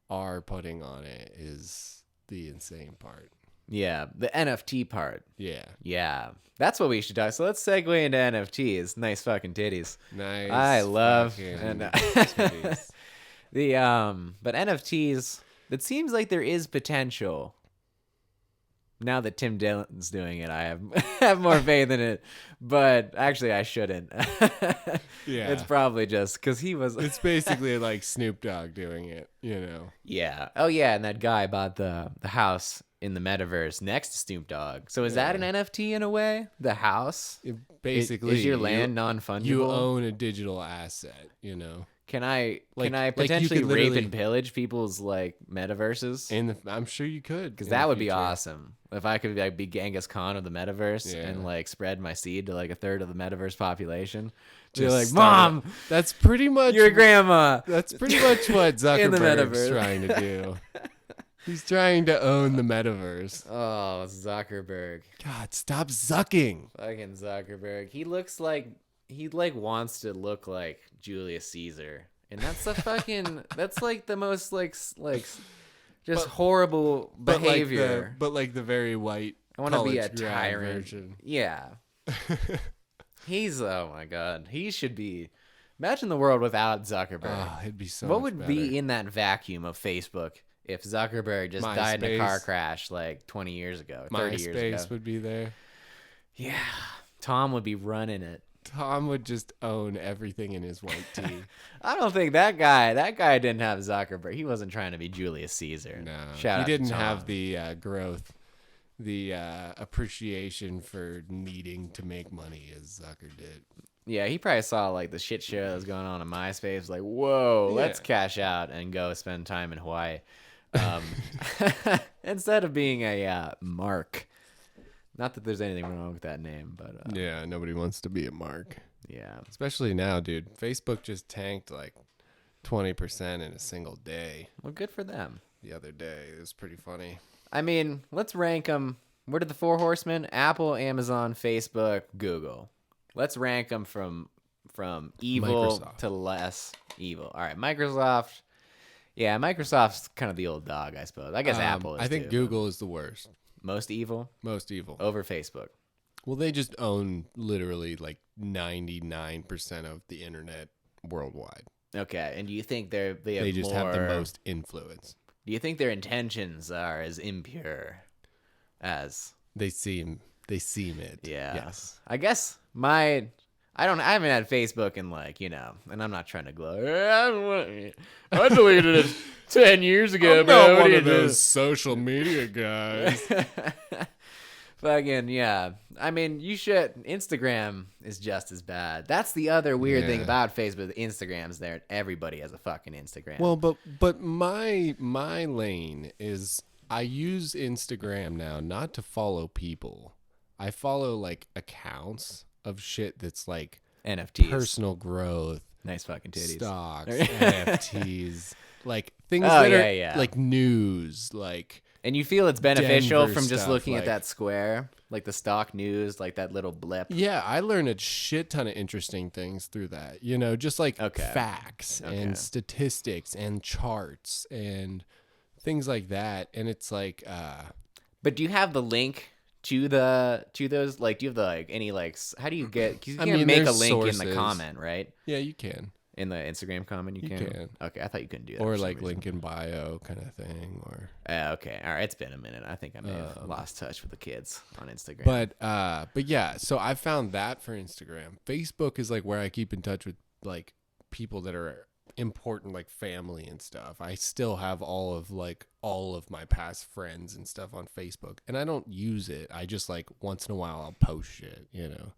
Speaker 2: are putting on it is the insane part.
Speaker 1: Yeah, the NFT part.
Speaker 2: Yeah.
Speaker 1: That's what we should talk. So let's segue into NFTs. Nice fucking titties.
Speaker 2: Nice.
Speaker 1: I love
Speaker 2: titties.
Speaker 1: But NFTs. It seems like there is potential. Now that Tim Dillon's doing it, I have more faith in it. But actually, I shouldn't.
Speaker 2: Yeah,
Speaker 1: it's probably just because he was.
Speaker 2: It's basically like Snoop Dogg doing it, you know.
Speaker 1: Yeah. Oh yeah, and that guy bought the house in the metaverse next to Snoop Dogg. So is that an NFT in a way? The house?
Speaker 2: Basically,
Speaker 1: is your land non-fungible?
Speaker 2: You own a digital asset, you know.
Speaker 1: Can I potentially rape and pillage people's like metaverses?
Speaker 2: I'm sure you could,
Speaker 1: because that would be awesome. If I could like be Genghis Khan of the metaverse and like spread my seed to like a third of the metaverse population. You're like, Mom,
Speaker 2: that's pretty much
Speaker 1: your grandma.
Speaker 2: That's pretty much what Zuckerberg's trying to do. He's trying to own the metaverse.
Speaker 1: Oh, Zuckerberg.
Speaker 2: God, stop zucking.
Speaker 1: Fucking Zuckerberg. He wants to look like Julius Caesar. And that's the fucking that's like the most like horrible behavior.
Speaker 2: But like the very white.
Speaker 1: I want to be a tyrant
Speaker 2: version.
Speaker 1: Yeah. He's oh my god. He should be Imagine the world without Zuckerberg.
Speaker 2: Oh, it'd be so
Speaker 1: What
Speaker 2: much
Speaker 1: would
Speaker 2: better.
Speaker 1: be in that vacuum of Facebook if Zuckerberg just died in a car crash like 20 years ago, 30 years ago?
Speaker 2: MySpace would be there.
Speaker 1: Yeah. Tom would be running it.
Speaker 2: Tom would just own everything in his white tee.
Speaker 1: I don't think that guy didn't have Zuckerberg. He wasn't trying to be Julius Caesar.
Speaker 2: No,
Speaker 1: Shout out
Speaker 2: he didn't
Speaker 1: to Tom.
Speaker 2: have the growth, the appreciation for needing to make money as Zucker did.
Speaker 1: Yeah, he probably saw like the shit show that was going on in MySpace. Like, whoa, let's cash out and go spend time in Hawaii, instead of being a Mark. Not that there's anything wrong with that name, but
Speaker 2: yeah, nobody wants to be a Mark.
Speaker 1: Yeah,
Speaker 2: especially now, dude. Facebook just tanked like 20% in a single day.
Speaker 1: Well, good for them.
Speaker 2: The other day, it was pretty funny.
Speaker 1: I mean, let's rank them. What are the four horsemen? Apple, Amazon, Facebook, Google. Let's rank them from evil to less evil. All right, Microsoft. Yeah, Microsoft's kind of the old dog, I suppose. I guess Apple is
Speaker 2: I think
Speaker 1: too,
Speaker 2: Google is the worst.
Speaker 1: Most evil?
Speaker 2: Most evil.
Speaker 1: Over Facebook.
Speaker 2: Well, they just own literally like 99% of the internet worldwide.
Speaker 1: Okay, and do you think they
Speaker 2: just have the most influence?
Speaker 1: Do you think their intentions are as impure as
Speaker 2: they seem it?
Speaker 1: Yeah.
Speaker 2: Yes.
Speaker 1: I guess I haven't had Facebook in and I'm not trying to glow. I deleted it 10 years ago,
Speaker 2: I'm
Speaker 1: bro.
Speaker 2: not one of those social media guys.
Speaker 1: Fucking yeah. I mean, you should. Instagram is just as bad. That's the other weird thing about Facebook. Instagram's there. Everybody has a fucking Instagram.
Speaker 2: Well, but my lane is I use Instagram now not to follow people. I follow like accounts of shit that's like
Speaker 1: NFTs,
Speaker 2: personal growth,
Speaker 1: nice fucking titties,
Speaker 2: stocks, NFTs, like things that are like news, like.
Speaker 1: And you feel it's beneficial
Speaker 2: Denver
Speaker 1: from just
Speaker 2: stuff,
Speaker 1: looking
Speaker 2: like,
Speaker 1: at that square, like the stock news, like that little blip.
Speaker 2: Yeah, I learned a shit ton of interesting things through that. Just like facts and statistics and charts and things like that. And it's like,
Speaker 1: but do you have the link to those? Like, do you have any how do you get? 'Cause you can't make a link
Speaker 2: sources.
Speaker 1: in the comment, right?
Speaker 2: Yeah, you can.
Speaker 1: In the Instagram comment, you can. Okay, I thought you couldn't do that.
Speaker 2: Or like link in bio kind of thing. Or
Speaker 1: okay, all right. It's been a minute. I think I may have lost touch with the kids on Instagram.
Speaker 2: But yeah. So I found that for Instagram. Facebook is like where I keep in touch with like people that are important, like family and stuff. I still have all of my past friends and stuff on Facebook, and I don't use it. I just like once in a while I'll post shit.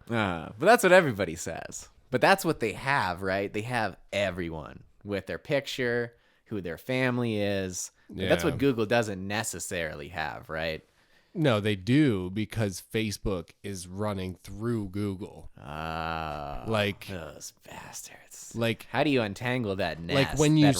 Speaker 1: But that's what everybody says. But that's what they have, right? They have everyone with their picture, who their family is. Yeah. That's what Google doesn't necessarily have, right?
Speaker 2: No, they do, because Facebook is running through Google.
Speaker 1: Like those bastards.
Speaker 2: Like,
Speaker 1: how do you untangle that nest?
Speaker 2: Like when you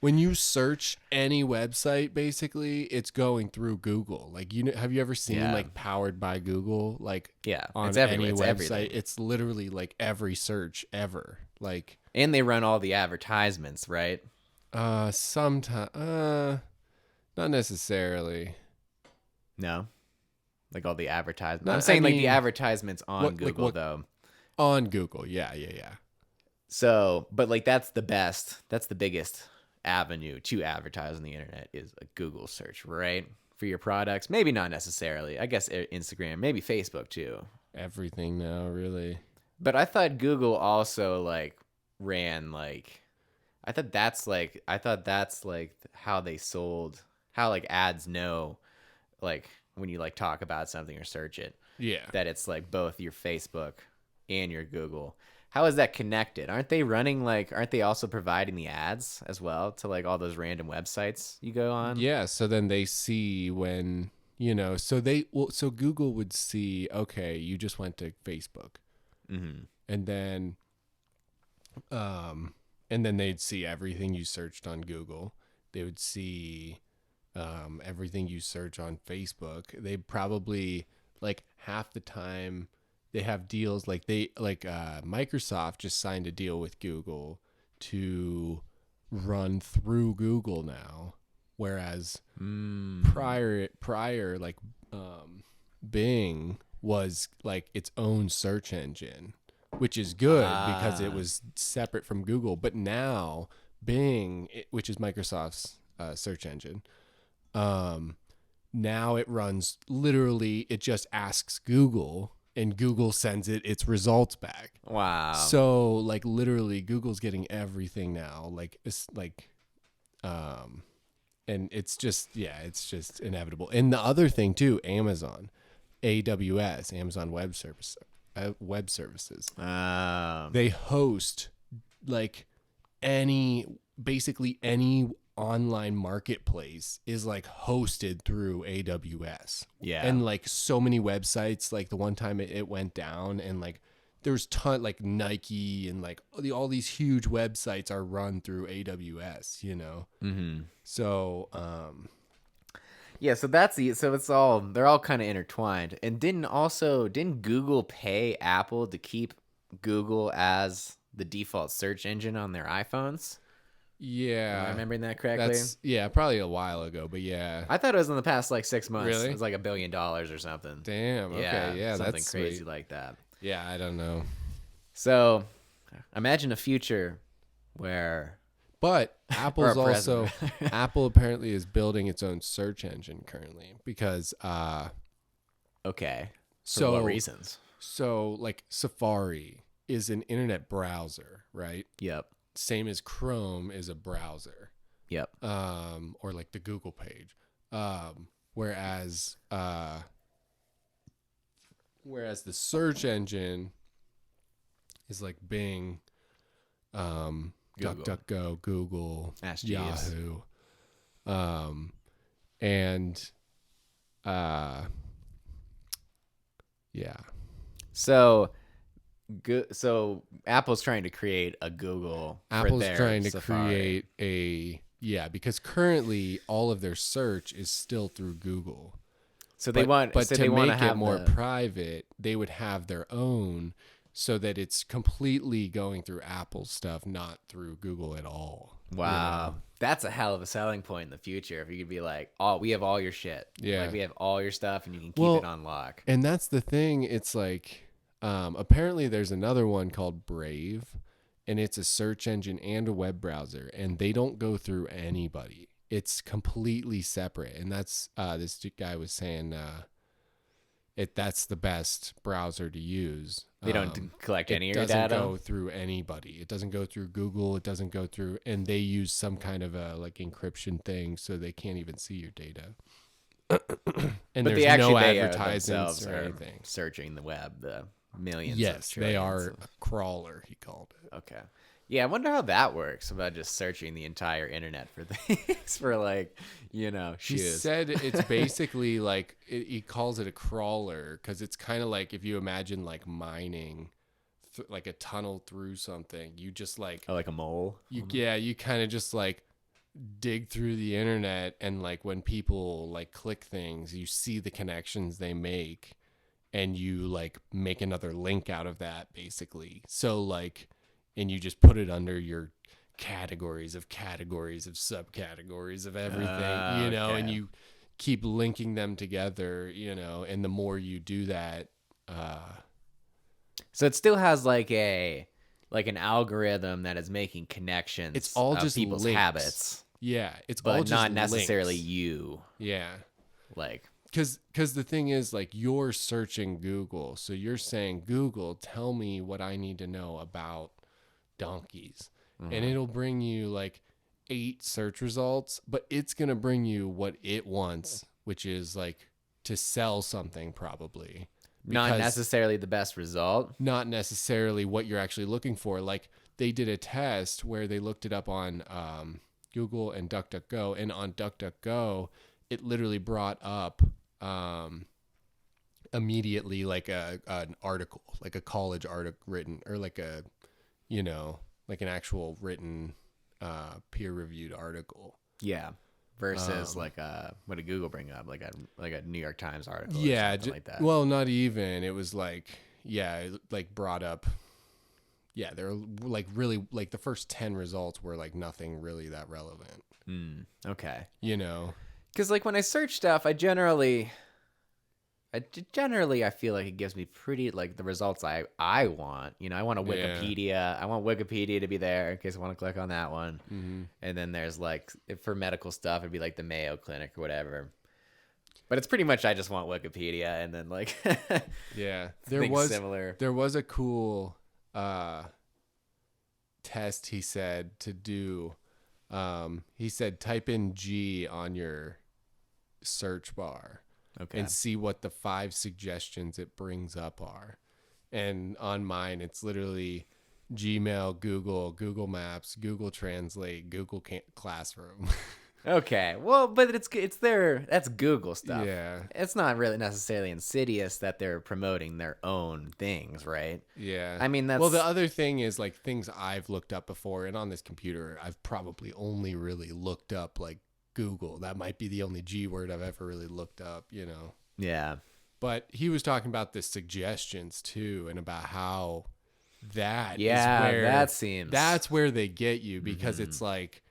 Speaker 1: when
Speaker 2: you search any website, basically it's going through Google. Like, have you ever seen like powered by Google? Like,
Speaker 1: on
Speaker 2: it's any website, everything. It's literally like every search ever. Like,
Speaker 1: and they run all the advertisements, right?
Speaker 2: Sometimes, not necessarily.
Speaker 1: No, like all the advertisements. I'm saying like the advertisements on Google though.
Speaker 2: On Google, yeah.
Speaker 1: So, but like that's the biggest avenue to advertise on the internet is a Google search, right? For your products. Maybe not necessarily. I guess Instagram, maybe Facebook too.
Speaker 2: Everything now, really.
Speaker 1: But I thought Google also like ran like, I thought that's like how they sold, how like ads know, like when you like talk about something or search it.
Speaker 2: Yeah.
Speaker 1: That it's like both your Facebook and your Google. How is that connected? Aren't they also providing the ads as well to like all those random websites you go on?
Speaker 2: Yeah. So then they see when, so Google would see, okay, you just went to Facebook.
Speaker 1: Mm-hmm.
Speaker 2: And then they'd see everything you searched on Google. They would see everything you search on Facebook. They probably like half the time they have deals like Microsoft just signed a deal with Google to run through Google now, whereas prior Bing was like its own search engine which is good because it was separate from Google. But now Bing, which is Microsoft's search engine, now it runs literally, it just asks Google and Google sends it its results back.
Speaker 1: Wow.
Speaker 2: So like literally Google's getting everything now. Like it's like and it's just inevitable. And the other thing too, Amazon, AWS, Amazon Web Services. They host like basically any online marketplace is like hosted through AWS.
Speaker 1: Yeah.
Speaker 2: And like so many websites, like the one time it went down and like there's like Nike and like all these huge websites are run through AWS, you know?
Speaker 1: Mm-hmm.
Speaker 2: So,
Speaker 1: yeah, so they're all kind of intertwined. And didn't Google pay Apple to keep Google as the default search engine on their iPhones?
Speaker 2: yeah.
Speaker 1: Am I remembering that correctly?
Speaker 2: Yeah, probably a while ago, but yeah.
Speaker 1: I thought it was in the past like 6 months.
Speaker 2: Really?
Speaker 1: It was like $1 billion or something.
Speaker 2: Damn. Okay. Yeah.
Speaker 1: Something
Speaker 2: That's
Speaker 1: crazy
Speaker 2: sweet.
Speaker 1: like that.
Speaker 2: Yeah. I don't know.
Speaker 1: So imagine a future where
Speaker 2: But Apple's
Speaker 1: Or a
Speaker 2: also
Speaker 1: present.
Speaker 2: Apple apparently is building its own search engine currently because
Speaker 1: okay. For
Speaker 2: so
Speaker 1: what reasons?
Speaker 2: So like Safari is an internet browser, right?
Speaker 1: Yep.
Speaker 2: Same as Chrome is a browser.
Speaker 1: Yep.
Speaker 2: Or like the Google page. Whereas the search engine is like Bing,
Speaker 1: Google.
Speaker 2: DuckDuckGo, Google,
Speaker 1: Ask Jeeves.
Speaker 2: Yahoo, and yeah.
Speaker 1: So Apple's trying to create a Google.
Speaker 2: Apple's
Speaker 1: for their
Speaker 2: trying to
Speaker 1: Safari.
Speaker 2: create because currently all of their search is still through Google.
Speaker 1: So they
Speaker 2: but
Speaker 1: so
Speaker 2: to
Speaker 1: they want
Speaker 2: make
Speaker 1: to have
Speaker 2: it more
Speaker 1: the,
Speaker 2: private, they would have their own, so that it's completely going through Apple stuff, not through Google at all.
Speaker 1: Wow.
Speaker 2: You know?
Speaker 1: That's a hell of a selling point in the future. If you could be like, we have all your shit.
Speaker 2: Yeah.
Speaker 1: Like we have all your stuff and you can keep it on lock.
Speaker 2: And that's the thing. It's like, apparently there's another one called Brave, and it's a search engine and a web browser, and they don't go through anybody. It's completely separate. And that's, this guy was saying, that's the best browser to use.
Speaker 1: They don't collect any of your
Speaker 2: data. It
Speaker 1: data.
Speaker 2: doesn't go through anybody. It doesn't go through Google. It doesn't go through, and they use some kind of a like encryption thing, so they can't even see your data. And
Speaker 1: but
Speaker 2: there's no
Speaker 1: they
Speaker 2: advertisements or anything.
Speaker 1: Searching the web, the millions.
Speaker 2: Yes,
Speaker 1: of
Speaker 2: they are
Speaker 1: of...
Speaker 2: a crawler. He called it.
Speaker 1: Okay. Yeah, I wonder how that works about just searching the entire internet for things for like, shoes.
Speaker 2: He said it's basically like, he calls it a crawler because it's kind of like if you imagine like mining, like a tunnel through something. You just like...
Speaker 1: like a mole?
Speaker 2: You kind of just like dig through the internet, and like when people like click things, you see the connections they make, and you like make another link out of that basically. So like... and you just put it under your categories of subcategories of everything,
Speaker 1: okay.
Speaker 2: and you keep linking them together, and the more you do that,
Speaker 1: so it still has like an algorithm that is making connections.
Speaker 2: It's all
Speaker 1: of
Speaker 2: just
Speaker 1: people's
Speaker 2: links.
Speaker 1: habits.
Speaker 2: Yeah, it's
Speaker 1: but
Speaker 2: all just
Speaker 1: not necessarily
Speaker 2: links.
Speaker 1: you.
Speaker 2: Yeah,
Speaker 1: like
Speaker 2: because the thing is, like, you're searching Google, so you're saying, Google, tell me what I need to know about donkeys, and it'll bring you like 8 search results, but it's gonna bring you what it wants, which is like to sell something, probably
Speaker 1: not necessarily the best result,
Speaker 2: not necessarily what you're actually looking for. Like, they did a test where they looked it up on Google and DuckDuckGo, and on DuckDuckGo it literally brought up immediately like an article, like a college article written, or like a like an actual written, peer-reviewed article.
Speaker 1: Yeah. Versus what did Google bring up? Like a New York Times article.
Speaker 2: Yeah.
Speaker 1: Or something like that.
Speaker 2: Well, not even. It was like, it like brought up. Yeah, they're like really like the first 10 results were like nothing really that relevant.
Speaker 1: Okay.
Speaker 2: Because
Speaker 1: like when I search stuff, I generally generally, I feel like it gives me pretty like the results I want. I want a Wikipedia. Yeah. I want Wikipedia to be there in case I want to click on that one. Mm-hmm. And then there's like for medical stuff, it'd be like the Mayo Clinic or whatever. But it's pretty much I just want Wikipedia, and then like
Speaker 2: there was a cool test he said to do. He said type in G on your search bar. Okay. And see what the 5 suggestions it brings up are. And on mine, it's literally Gmail, Google Maps, Google Translate, Google Classroom.
Speaker 1: Okay. Well, but it's their, that's Google stuff.
Speaker 2: Yeah.
Speaker 1: It's not really necessarily insidious that they're promoting their own things, right?
Speaker 2: Yeah.
Speaker 1: I mean,
Speaker 2: well, the other thing is like things I've looked up before, and on this computer, I've probably only really looked up like Google. That might be the only G word I've ever really looked up,
Speaker 1: Yeah.
Speaker 2: But he was talking about the suggestions too, and about how that's where they get you, because it's like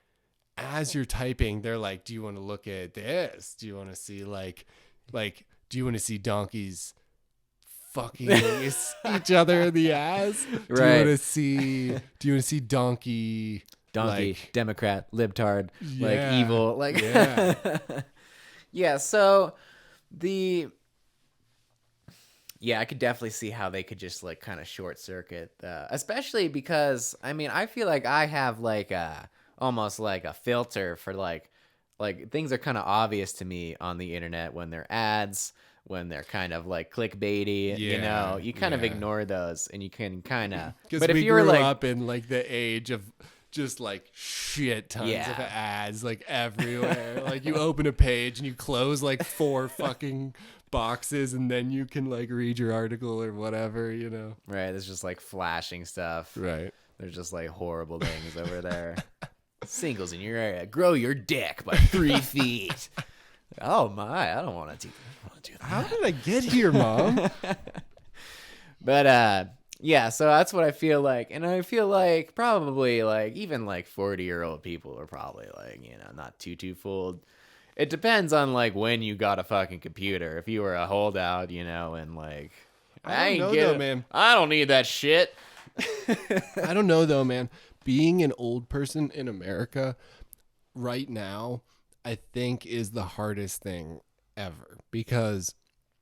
Speaker 2: as you're typing, they're like, do you want to look at this? Do you want to see like do you want to see donkeys fucking each other in the ass? Right. Do you want to see donkey like,
Speaker 1: Democrat, libtard, like evil, like yeah. So I could definitely see how they could just like kind of short circuit, especially because I mean I feel like I have like almost like a filter for like things are kind of obvious to me on the internet when they're ads, when they're kind of like clickbaity, you kind of ignore those, and you can kind of.
Speaker 2: But if you were like up in like the age of just like shit tons of ads like everywhere. Like you open a page and you close like 4 fucking boxes, and then you can like read your article or whatever,
Speaker 1: Right. There's just like flashing stuff.
Speaker 2: Right.
Speaker 1: There's just like horrible things over there. Singles in your area. Grow your dick by 3 feet. Oh my! I don't want to do that.
Speaker 2: How did I get here, Mom?
Speaker 1: But yeah, so that's what I feel like. And I feel like probably like even like 40-year-old people are probably like, not too fooled. It depends on like when you got a fucking computer. If you were a holdout, and like
Speaker 2: I don't know though, man.
Speaker 1: I don't need that shit.
Speaker 2: I don't know though, man. Being an old person in America right now, I think is the hardest thing ever, because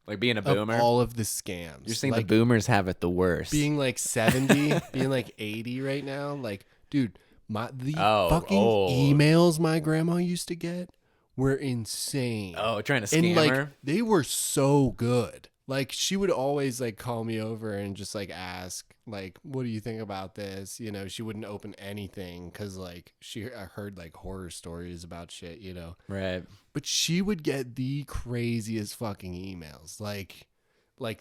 Speaker 1: like being a boomer,
Speaker 2: of all of the scams.
Speaker 1: You're saying
Speaker 2: like,
Speaker 1: the boomers have it the worst.
Speaker 2: Being like 70, being like 80 right now, like, dude, the fucking emails my grandma used to get were insane.
Speaker 1: Oh, trying to scam her?
Speaker 2: They were so good. Like, she would always like call me over and just like ask, like, what do you think about this? She wouldn't open anything because like I heard like horror stories about shit,
Speaker 1: Right.
Speaker 2: But she would get the craziest fucking emails, like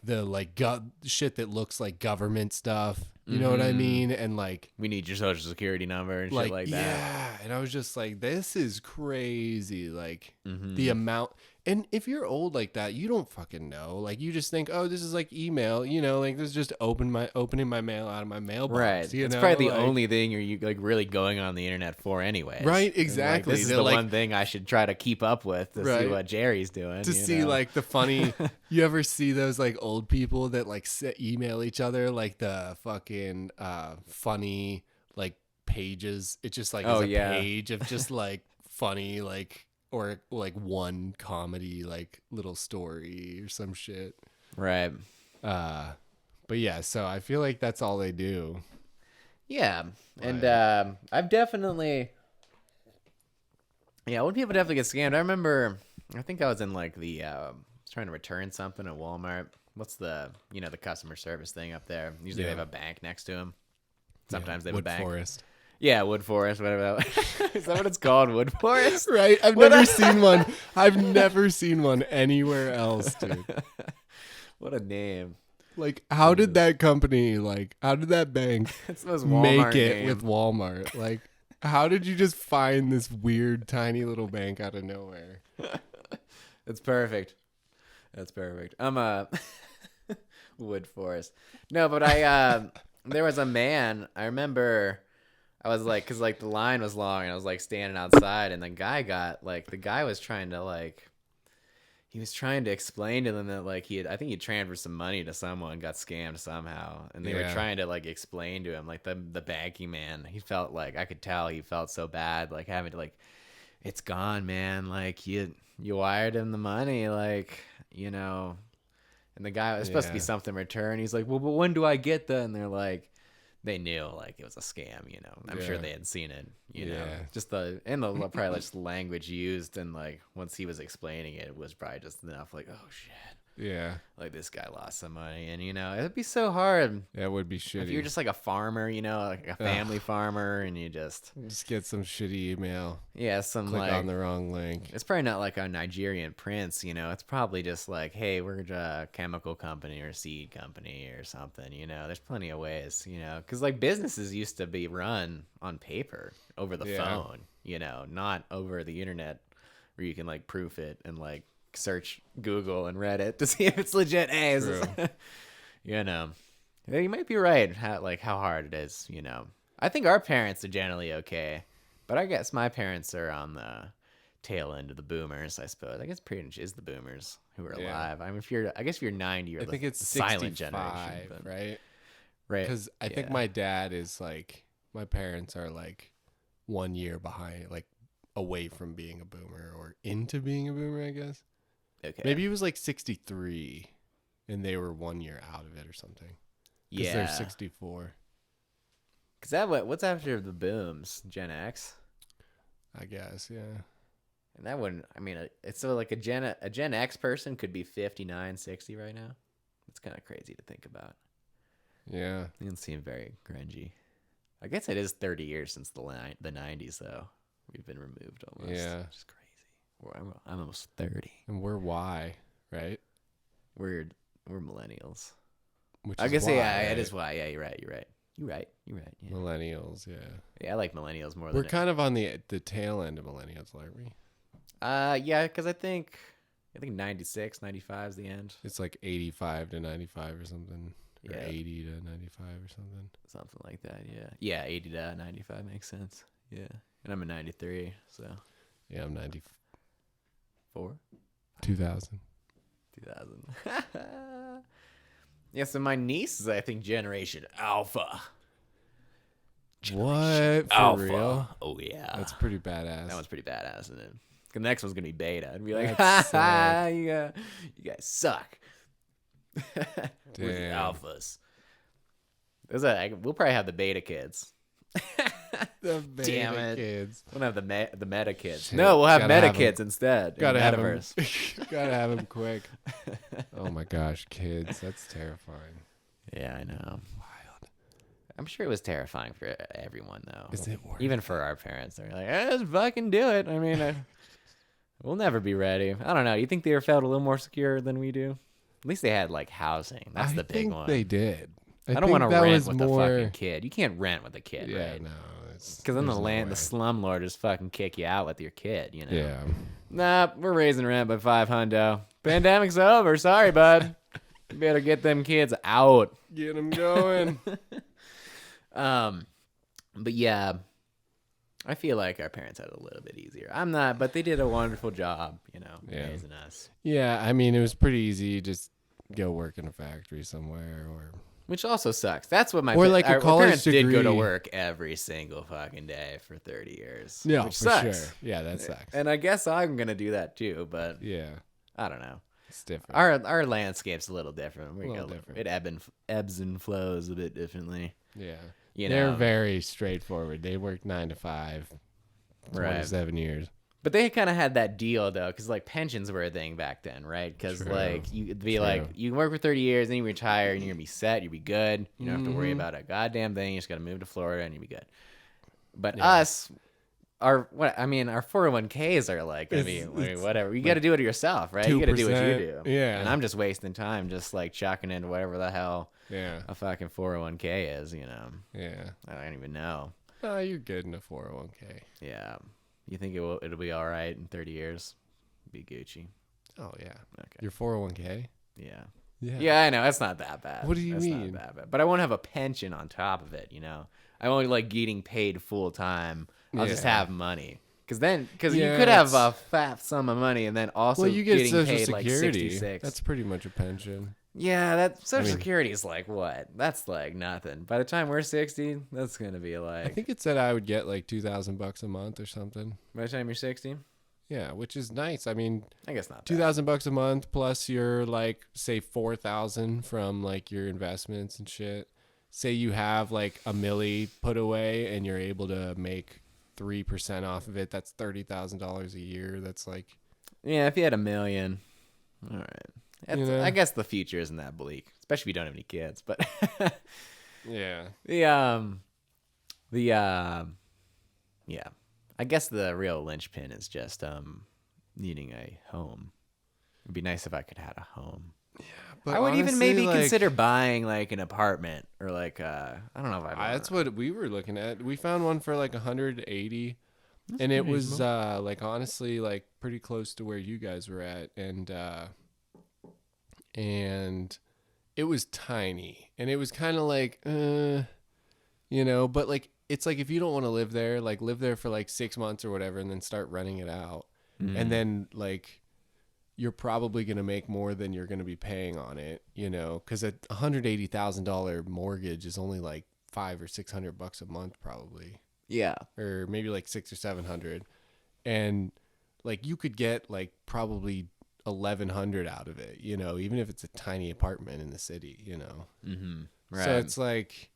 Speaker 2: the shit that looks like government stuff. You know what I mean? And like,
Speaker 1: we need your social security number and shit like that.
Speaker 2: Yeah. And I was just like, this is crazy. Like the amount. And if you're old like that, you don't fucking know. Like you just think, oh, this is like email, like this is just opening my mail out of my mailbox.
Speaker 1: Right. It's probably the only thing you're like really going on the internet for anyway.
Speaker 2: Right. Exactly.
Speaker 1: Like, this is the one thing I should try to keep up with to see what Jerry's doing.
Speaker 2: To see like the funny, you ever see those like old people that like email each other like the fucking funny like pages? It just like is a page of just like funny like, or like one comedy like little story or some shit.
Speaker 1: Right.
Speaker 2: But yeah, so I feel like that's all they do.
Speaker 1: Yeah. And I've definitely when people definitely get scammed. I remember I think I was in like the trying to return something at Walmart. What's the the customer service thing up there? Usually they have a bank next to them. Sometimes they have a bank.
Speaker 2: Wood Forest.
Speaker 1: Yeah, Wood Forest, whatever. Is that what it's called? Wood Forest?
Speaker 2: Right. I've never seen one. I've never seen one anywhere else, dude.
Speaker 1: What a name.
Speaker 2: Like, how did that company, how did that bank make it with Walmart? Like, how did you just find this weird, tiny little bank out of nowhere?
Speaker 1: It's perfect. That's perfect. I'm a Wood Forest. No, but there was a man, I remember... I was like, cause like the line was long and I was like standing outside and the guy was trying to like, he was trying to explain to them that like I think he transferred some money to someone, got scammed somehow, and they were trying to like explain to him, like the banking man. He felt like, I could tell he felt so bad, like having to like, it's gone, man. Like you wired him the money, like, you know. And the guy was supposed to be something in return. He's like, well, but when do I get that? And they're like, they knew like it was a scam, you know. I'm sure they had seen it, you know. Just the probably just the language used, and like once he was explaining it, it was probably just enough. Like, oh shit.
Speaker 2: Yeah.
Speaker 1: Like this guy lost some money, and you know, it'd be so hard.
Speaker 2: That would be shitty.
Speaker 1: If you're just like a farmer, you know, like a family farmer, and you just
Speaker 2: get some shitty email.
Speaker 1: Yeah,
Speaker 2: click
Speaker 1: like
Speaker 2: on the wrong link.
Speaker 1: It's probably not like a Nigerian prince, you know. It's probably just like, hey, we're a chemical company or a seed company or something, you know. There's plenty of ways, you know, because like businesses used to be run on paper over the phone, you know, not over the internet where you can like proof it and like search Google and Reddit to see if it's legit. Hey, you know, you might be right. How hard it is, you know. I think our parents are generally okay, but I guess my parents are on the tail end of the boomers. I suppose. I guess pretty much is the boomers who are alive. I mean, if you're 90, you're the silent generation, but,
Speaker 2: right?
Speaker 1: Right.
Speaker 2: Because I think my dad is like, my parents are like 1 year behind, like away from being a boomer or into being a boomer, I guess.
Speaker 1: Okay.
Speaker 2: Maybe he was like 63 and they were 1 year out of it or something. Because they're 64.
Speaker 1: Because what's after the booms? Gen X?
Speaker 2: I guess, yeah.
Speaker 1: And that wouldn't, I mean, it's so like a Gen X person could be 59, 60 right now. It's kind of crazy to think about.
Speaker 2: Yeah.
Speaker 1: It doesn't seem very grungy. I guess it is 30 years since the 90s, though. We've been removed almost.
Speaker 2: Yeah.
Speaker 1: Which is crazy. I'm almost 30.
Speaker 2: And we're Y, right?
Speaker 1: We're millennials.
Speaker 2: Which
Speaker 1: I guess,
Speaker 2: Y,
Speaker 1: it is Y. Yeah, you're right. Yeah.
Speaker 2: Millennials, yeah.
Speaker 1: Yeah, I like millennials more
Speaker 2: We're
Speaker 1: than...
Speaker 2: kind of on the tail end of millennials, aren't we?
Speaker 1: Yeah, because I think 96, 95 is the end.
Speaker 2: It's like 85 to 95 or something. Or
Speaker 1: Yeah.
Speaker 2: 80 to 95 or something.
Speaker 1: Something like that, yeah. Yeah, 80 to 95 makes sense. Yeah. And I'm a 93, so...
Speaker 2: Yeah, I'm 94.
Speaker 1: 2000.
Speaker 2: 2000.
Speaker 1: Yeah, so my niece is, I think, Generation Alpha.
Speaker 2: What? For
Speaker 1: Alpha.
Speaker 2: real?
Speaker 1: Oh, yeah.
Speaker 2: That's pretty badass.
Speaker 1: That one's pretty badass, isn't it? The next one's going to be Beta. And be like,
Speaker 2: That's
Speaker 1: ha, you guys suck.
Speaker 2: Damn.
Speaker 1: Where's the alphas? We'll probably have the Beta kids.
Speaker 2: The Beta
Speaker 1: Damn it.
Speaker 2: kids.
Speaker 1: We'll have the Meta kids.
Speaker 2: Shit.
Speaker 1: No, we'll have
Speaker 2: Gotta
Speaker 1: Meta
Speaker 2: have 'em.
Speaker 1: kids instead.
Speaker 2: Gotta have them.
Speaker 1: Metaverse.
Speaker 2: Gotta have them quick. Oh my gosh, kids. That's terrifying.
Speaker 1: Yeah, I know.
Speaker 2: Wild.
Speaker 1: I'm sure it was terrifying for everyone, though.
Speaker 2: Is it worth
Speaker 1: Even for our parents. They're like, just fucking do it. I mean, we'll never be ready. I don't know. You think they ever felt a little more secure than we do? At least they had, like, housing. That's the big one.
Speaker 2: They did.
Speaker 1: I don't want to rent with a fucking kid. You can't rent with a kid,
Speaker 2: Yeah,
Speaker 1: right?
Speaker 2: no.
Speaker 1: Because then the slumlord just fucking kick you out with your kid, you know?
Speaker 2: Yeah.
Speaker 1: Nah, we're raising rent by $500. Pandemic's over. Sorry, bud. You better get them kids out.
Speaker 2: Get them going.
Speaker 1: But yeah, I feel like our parents had it a little bit easier. I'm not, but they did a wonderful job, you know, raising us.
Speaker 2: Yeah, I mean, it was pretty easy. Just go work in a factory somewhere or...
Speaker 1: Which also sucks. That's what
Speaker 2: Or like a college
Speaker 1: parents did go to
Speaker 2: degree.
Speaker 1: work every single fucking day for 30 years.
Speaker 2: Yeah,
Speaker 1: which
Speaker 2: for
Speaker 1: sucks.
Speaker 2: sure. Yeah, that sucks.
Speaker 1: And I guess I'm going to do that too, but
Speaker 2: Yeah,
Speaker 1: I don't know.
Speaker 2: it's different.
Speaker 1: Our landscape's a little different.
Speaker 2: Different.
Speaker 1: It ebbs and flows a bit differently.
Speaker 2: Yeah.
Speaker 1: You
Speaker 2: They're
Speaker 1: know?
Speaker 2: very straightforward. They work 9 to 5,
Speaker 1: Right.
Speaker 2: 27 years.
Speaker 1: But they kind of had that deal though, because like pensions were a thing back then, right? Because
Speaker 2: True.
Speaker 1: like you'd be
Speaker 2: True.
Speaker 1: like you work for 30 years, then you retire, and you're gonna be set. You'll be good. You don't have to worry
Speaker 2: Mhm.
Speaker 1: about a goddamn thing. You just gotta move to Florida, and you'll be good. But
Speaker 2: Yeah.
Speaker 1: us, our 401ks are like,
Speaker 2: It's
Speaker 1: whatever. You got to do it yourself, right? You got to do what you
Speaker 2: 2%.
Speaker 1: do.
Speaker 2: Yeah.
Speaker 1: And I'm just wasting time, just like chucking into whatever the hell
Speaker 2: Yeah.
Speaker 1: a fucking 401k is. You know,
Speaker 2: Yeah.
Speaker 1: I don't even know.
Speaker 2: Oh, you're good in a 401k.
Speaker 1: Yeah. You think it'll be all right in 30 years? Be Gucci.
Speaker 2: Oh, yeah.
Speaker 1: Okay.
Speaker 2: Your 401k?
Speaker 1: Yeah.
Speaker 2: Yeah.
Speaker 1: Yeah, I know. That's not that bad.
Speaker 2: What do you
Speaker 1: That's
Speaker 2: mean?
Speaker 1: Not that bad. But I won't have a pension on top of it, you know? I won't like getting paid full time. I'll just
Speaker 2: Yeah.
Speaker 1: have money. Because you
Speaker 2: Yeah,
Speaker 1: could have
Speaker 2: it's-
Speaker 1: a fat sum of money and then also
Speaker 2: Well, you get
Speaker 1: getting
Speaker 2: Social
Speaker 1: paid like
Speaker 2: Security.
Speaker 1: 66.
Speaker 2: That's pretty much a pension.
Speaker 1: Yeah, that Social
Speaker 2: mean-
Speaker 1: Security is like what? That's like nothing. By the time we're 60, that's gonna be
Speaker 2: I
Speaker 1: like.
Speaker 2: think it said I would get like $2,000 a month or something.
Speaker 1: By the time you're 60,
Speaker 2: Yeah, which is nice. I mean,
Speaker 1: I guess not.
Speaker 2: $2,000 a month plus your like say 4,000 from like your investments and shit. Say you have like a milli put away and you're able to make 3% off of it. That's $30,000 a year. That's like,
Speaker 1: Yeah, if you had $1 million, all right.
Speaker 2: You know?
Speaker 1: I guess the future isn't that bleak, especially if you don't have any kids. But
Speaker 2: yeah.
Speaker 1: yeah, I guess the real linchpin is just needing a home. It'd be nice if I could have a home.
Speaker 2: But
Speaker 1: I would even
Speaker 2: honestly,
Speaker 1: maybe
Speaker 2: like,
Speaker 1: consider buying like an apartment or like I don't know if
Speaker 2: that's what we were looking at. We found one for like 180, and it was like honestly like pretty close to where you guys were at, and it was tiny, and it was kind of like but like it's like if you don't want to live there, like live there for like 6 months or whatever, and then start renting it out, and then like you're probably going to make more than you're going to be paying on it, because a $180,000 mortgage is only like $500 or $600 a month probably.
Speaker 1: Yeah.
Speaker 2: Or maybe like 600 or 700. And like you could get like probably 1,100 out of it, even if it's a tiny apartment in the city,
Speaker 1: Mm-hmm. Right.
Speaker 2: So it's like,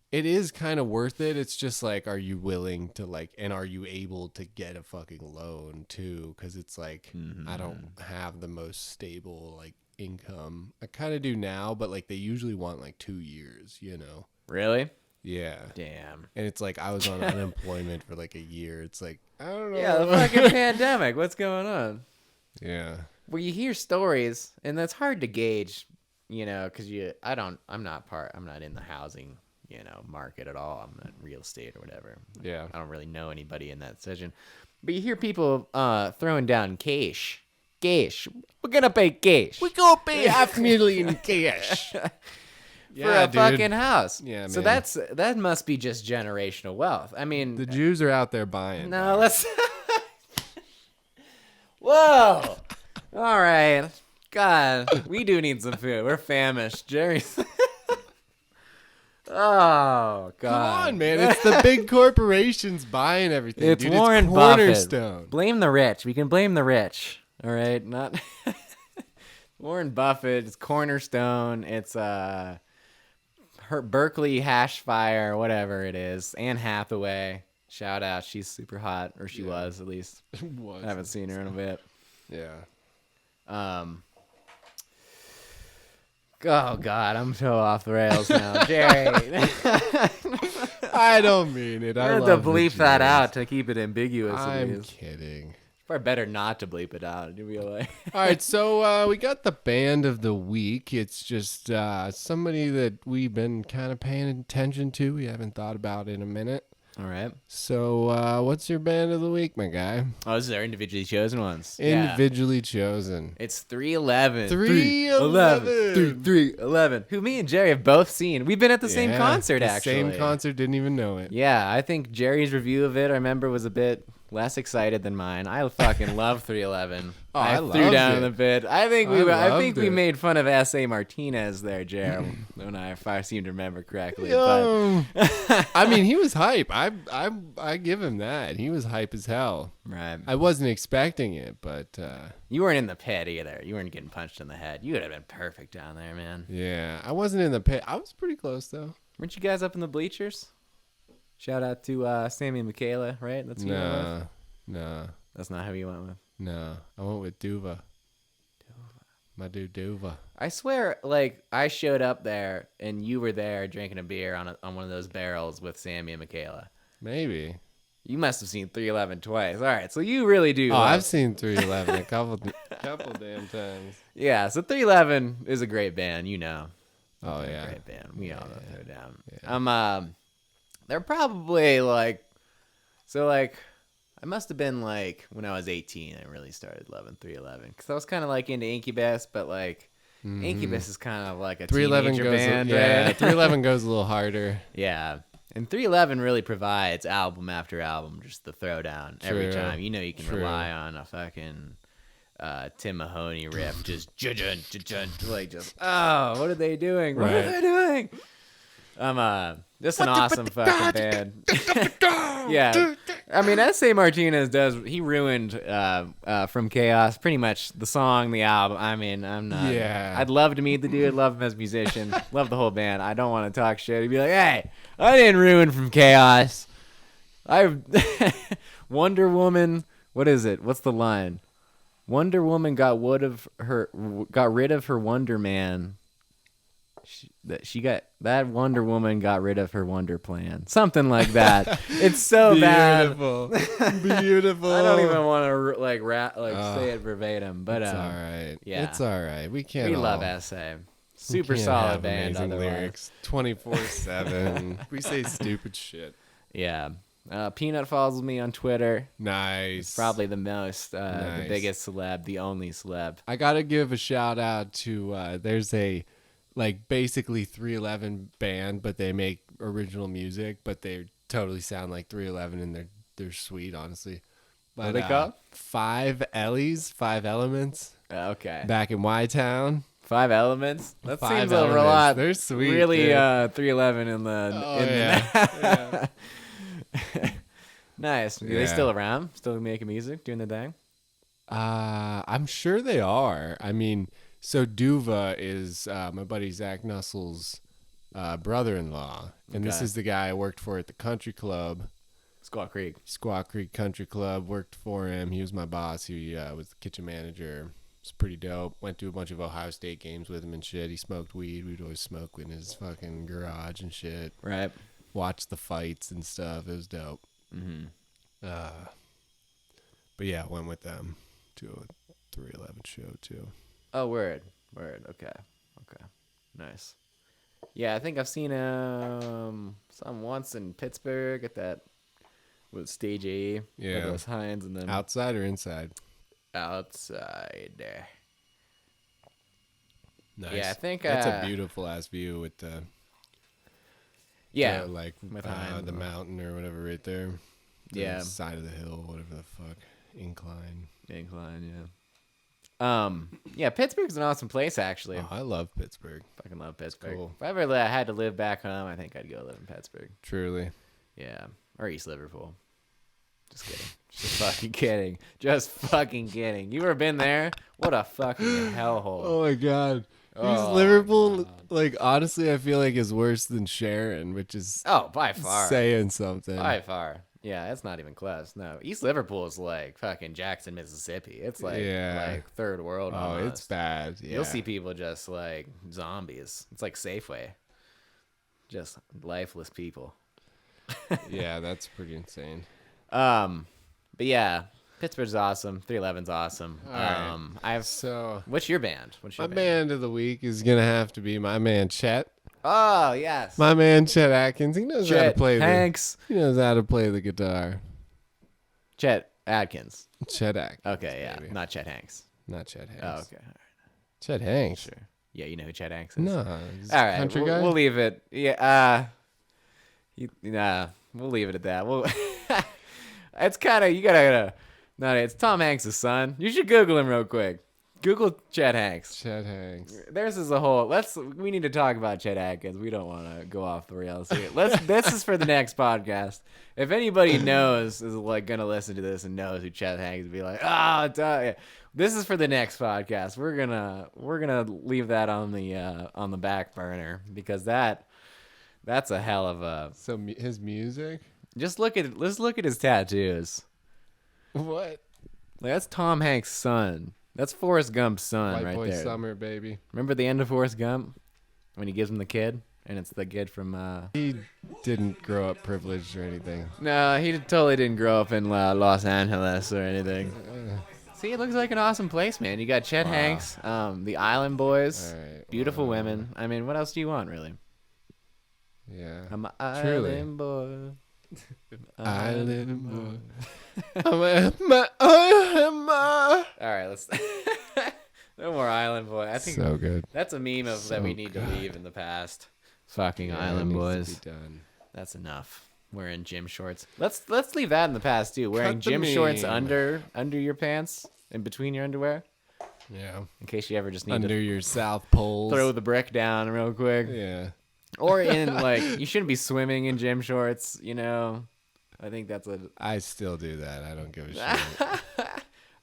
Speaker 2: it is kind of worth it. It's just like, are you willing to like, and are you able to get a fucking loan too? Because it's like, I don't have the most stable like income. I kind of do now, but like they usually want like 2 years,
Speaker 1: Really?
Speaker 2: Yeah.
Speaker 1: Damn.
Speaker 2: And it's like I was on unemployment for like a year. It's like, I don't know.
Speaker 1: Yeah, the fucking pandemic. What's going on?
Speaker 2: Yeah.
Speaker 1: Well, you hear stories, and that's hard to gauge, because I'm not in the housing market at all. I'm not real estate or whatever.
Speaker 2: Yeah.
Speaker 1: I don't really know anybody in that section. But you hear people throwing down cash. Cash. We're going to pay cash.
Speaker 2: We gonna pay $500,000 cash.
Speaker 1: For a fucking house.
Speaker 2: Yeah,
Speaker 1: so
Speaker 2: man.
Speaker 1: that must be just generational wealth. I mean,
Speaker 2: The Jews are out there buying.
Speaker 1: no,
Speaker 2: dog.
Speaker 1: let's. Whoa. All right. God, we do need some food. We're famished. Jerry's. Oh, God.
Speaker 2: Come on, man. It's the big corporations buying everything.
Speaker 1: It's
Speaker 2: dude.
Speaker 1: Warren
Speaker 2: it's
Speaker 1: Buffett.
Speaker 2: Cornerstone.
Speaker 1: Blame the rich. We can blame the rich. All right, not Warren Buffett. It's Cornerstone. It's her Berkeley Hashfire, whatever it is. Anne Hathaway. Shout out. She's super hot, or she was at least.
Speaker 2: Was.
Speaker 1: I haven't seen her in a bit.
Speaker 2: Yeah.
Speaker 1: Oh God, I'm so off the rails now, Jerry.
Speaker 2: I don't mean it. I
Speaker 1: I have to
Speaker 2: love the
Speaker 1: bleep that
Speaker 2: Jews.
Speaker 1: out to keep it ambiguous. at
Speaker 2: I'm
Speaker 1: least.
Speaker 2: kidding.
Speaker 1: Probably better not to bleep it out. Do we like?
Speaker 2: All right, so we got the band of the week. It's just somebody that we've been kind of paying attention to. We haven't thought about in a minute.
Speaker 1: All right.
Speaker 2: So what's your band of the week, my guy?
Speaker 1: Oh, this is our individually chosen ones.
Speaker 2: Individually chosen.
Speaker 1: It's 311.
Speaker 2: 311.
Speaker 1: 311. Who me and Jerry have both seen. We've been at the same concert,
Speaker 2: the
Speaker 1: actually.
Speaker 2: Same concert, didn't even know it.
Speaker 1: Yeah, I think Jerry's review of it, I remember, was a bit less excited than mine. I fucking love 311.
Speaker 2: Oh, I
Speaker 1: threw
Speaker 2: loved
Speaker 1: down
Speaker 2: it.
Speaker 1: in the bit. I think
Speaker 2: I
Speaker 1: we
Speaker 2: loved it.
Speaker 1: made fun of S.A. Martinez there, Jerry. When if I seem to remember correctly. But
Speaker 2: Yo. I mean, he was hype. I give him that. He was hype as hell.
Speaker 1: right.
Speaker 2: I wasn't expecting it, but
Speaker 1: You weren't in the pit either. You weren't getting punched in the head. You would have been perfect down there, man.
Speaker 2: yeah, I wasn't in the pit. I was pretty close though.
Speaker 1: Weren't you guys up in the bleachers? Shout out to Sammy and Michaela, right? That's who you went with?
Speaker 2: No.
Speaker 1: That's not who you went with.
Speaker 2: No, I went with Duva. My dude Duva.
Speaker 1: I swear, like, I showed up there and you were there drinking a beer on one of those barrels with Sammy and Michaela.
Speaker 2: Maybe.
Speaker 1: You must have seen 311 twice. All right, so you really do.
Speaker 2: Oh, I've seen 311 a couple damn times.
Speaker 1: Yeah, so 311 is a great band, you know.
Speaker 2: Oh
Speaker 1: They're
Speaker 2: yeah.
Speaker 1: a great band. We all know they're down.
Speaker 2: Yeah.
Speaker 1: They're probably like, so like, I must have been like when I was 18. I really started loving 311 because I was kind of like into Incubus, but like Incubus is kind of like a
Speaker 2: 311
Speaker 1: teenager
Speaker 2: goes.
Speaker 1: band,
Speaker 2: Yeah,
Speaker 1: right?
Speaker 2: 311 goes a little harder.
Speaker 1: Yeah, And 311 really provides album after album, just the throwdown every time. You know you can rely on a fucking Tim Mahoney riff, just like just what are they doing? What are they doing? This is an awesome fucking band. Yeah, I mean, S.A. Martinez he ruined From Chaos, pretty much the song, the album. I mean, I'm not.
Speaker 2: Yeah.
Speaker 1: I'd love to meet the dude, love him as a musician, love the whole band. I don't want to talk shit. He'd be like, hey, I didn't ruin From Chaos. Wonder Woman. What is it? What's the line? Wonder Woman got rid of her Wonder Man. That Wonder Woman got rid of her Wonder Plan. Something like that. It's so
Speaker 2: Beautiful.
Speaker 1: bad.
Speaker 2: Beautiful.
Speaker 1: I don't even want to say it verbatim, but
Speaker 2: it's all right.
Speaker 1: Yeah,
Speaker 2: it's all right. We
Speaker 1: love SA. Super solid band.
Speaker 2: Amazing lyrics 24/7. We say stupid shit.
Speaker 1: Yeah. Peanut follows me on Twitter.
Speaker 2: Nice.
Speaker 1: Probably the most, the biggest celeb, the only celeb.
Speaker 2: I gotta give a shout out to there's a basically 311 band, but they make original music, but they totally sound like 311 and they're sweet, honestly. But,
Speaker 1: what are they called?
Speaker 2: 5 Ellies, 5 Elements.
Speaker 1: Okay.
Speaker 2: Back in Y-Town.
Speaker 1: 5 Elements. That
Speaker 2: 5
Speaker 1: seems
Speaker 2: Elements.
Speaker 1: a lot.
Speaker 2: They're sweet.
Speaker 1: Really, 311 in the.
Speaker 2: Yeah.
Speaker 1: Nice. Are they still around? Still making music, doing their thing?
Speaker 2: I'm sure they are. I mean, so Duva is my buddy Zach Nussel's brother-in-law, and this is the guy I worked for at the country club. Squaw Creek Country Club. Worked for him. He was my boss. He was the kitchen manager. It's pretty dope. Went to a bunch of Ohio State games with him and shit. He smoked weed. We'd always smoke in his fucking garage and shit.
Speaker 1: Right.
Speaker 2: Watched the fights and stuff. It was dope.
Speaker 1: Mm-hmm.
Speaker 2: But yeah, went with them to a 311 show too.
Speaker 1: Oh, word. Okay. Nice. Yeah, I think I've seen some once in Pittsburgh at that with Stage A.
Speaker 2: Yeah.
Speaker 1: Those Hines and then
Speaker 2: Outside or inside?
Speaker 1: Outside.
Speaker 2: Nice.
Speaker 1: Yeah, I think
Speaker 2: that's a beautiful ass view with the the mountain or whatever right there. The side of the hill, whatever the fuck, incline.
Speaker 1: Yeah, Pittsburgh's an awesome place actually.
Speaker 2: Oh, I love Pittsburgh.
Speaker 1: Fucking love Pittsburgh.
Speaker 2: Cool.
Speaker 1: If I ever had to live back home, I think I'd go live in Pittsburgh.
Speaker 2: Truly.
Speaker 1: Yeah, or East Liverpool. Just kidding. Just fucking kidding. You ever been there? What a fucking hellhole.
Speaker 2: Oh my god. East Liverpool, honestly, I feel like is worse than Sharon, which is
Speaker 1: by far
Speaker 2: saying something.
Speaker 1: By far. Yeah, it's not even close. No, East Liverpool is like fucking Jackson, Mississippi. It's like third world.
Speaker 2: Oh,
Speaker 1: almost.
Speaker 2: It's bad. Yeah.
Speaker 1: You'll see people just like zombies. It's like Safeway. Just lifeless people.
Speaker 2: Yeah, that's pretty insane.
Speaker 1: But yeah, Pittsburgh's awesome. 311's awesome. What's your band?
Speaker 2: My band of the week is gonna have to be my man Chet.
Speaker 1: Oh yes,
Speaker 2: my man Chet Atkins. He knows how to play
Speaker 1: Hanks.
Speaker 2: He knows how to play the guitar.
Speaker 1: Chet Atkins.
Speaker 2: Chet Atkins.
Speaker 1: Okay, yeah, baby. Not Chet Hanks.
Speaker 2: Not Chet Hanks.
Speaker 1: Oh, okay. All right.
Speaker 2: Chet Hanks.
Speaker 1: Sure. Yeah, you know who Chet Hanks is.
Speaker 2: No.
Speaker 1: All right,
Speaker 2: country guy?
Speaker 1: We'll leave it. Yeah. We'll leave it at that. It's kind of it's Tom Hanks' son. You should Google him real quick. Google Chet Hanks.
Speaker 2: Chet Hanks.
Speaker 1: There's a whole. We need to talk about Chet Atkins. We don't want to go off the rails here. This is for the next podcast. If anybody is gonna listen to this and knows who Chet Hanks, be like, this is for the next podcast. We're gonna leave that on the back burner because that's a hell of a.
Speaker 2: So his music.
Speaker 1: Let's look at his tattoos.
Speaker 2: What?
Speaker 1: That's Tom Hanks' son. That's Forrest Gump's son
Speaker 2: White
Speaker 1: right
Speaker 2: Boy
Speaker 1: there.
Speaker 2: Summer, baby.
Speaker 1: Remember the end of Forrest Gump when he gives him the kid, and it's the kid from.
Speaker 2: He didn't grow up privileged or anything.
Speaker 1: No, he totally didn't grow up in Los Angeles or anything. See, it looks like an awesome place, man. You got Chet Hanks, the Island Boys, beautiful women. I mean, what else do you want, really?
Speaker 2: Yeah.
Speaker 1: I'm an island boy.
Speaker 2: Island boy. I'm island boy.
Speaker 1: All right, let's. No more Island Boy. I think
Speaker 2: so good.
Speaker 1: That's a meme that we need to leave in the past. Fucking Island Boys.
Speaker 2: To be done.
Speaker 1: That's enough. Wearing gym shorts. Let's leave that in the past too. Wearing
Speaker 2: Cut the
Speaker 1: gym shorts
Speaker 2: meme.
Speaker 1: under your pants, in between your underwear,
Speaker 2: Yeah.
Speaker 1: in case you ever just need
Speaker 2: Under
Speaker 1: to
Speaker 2: your South Poles.
Speaker 1: throw the brick down real quick.
Speaker 2: Yeah.
Speaker 1: Or in you shouldn't be swimming in gym shorts. I think that's a.
Speaker 2: I still do that. I don't give a shit.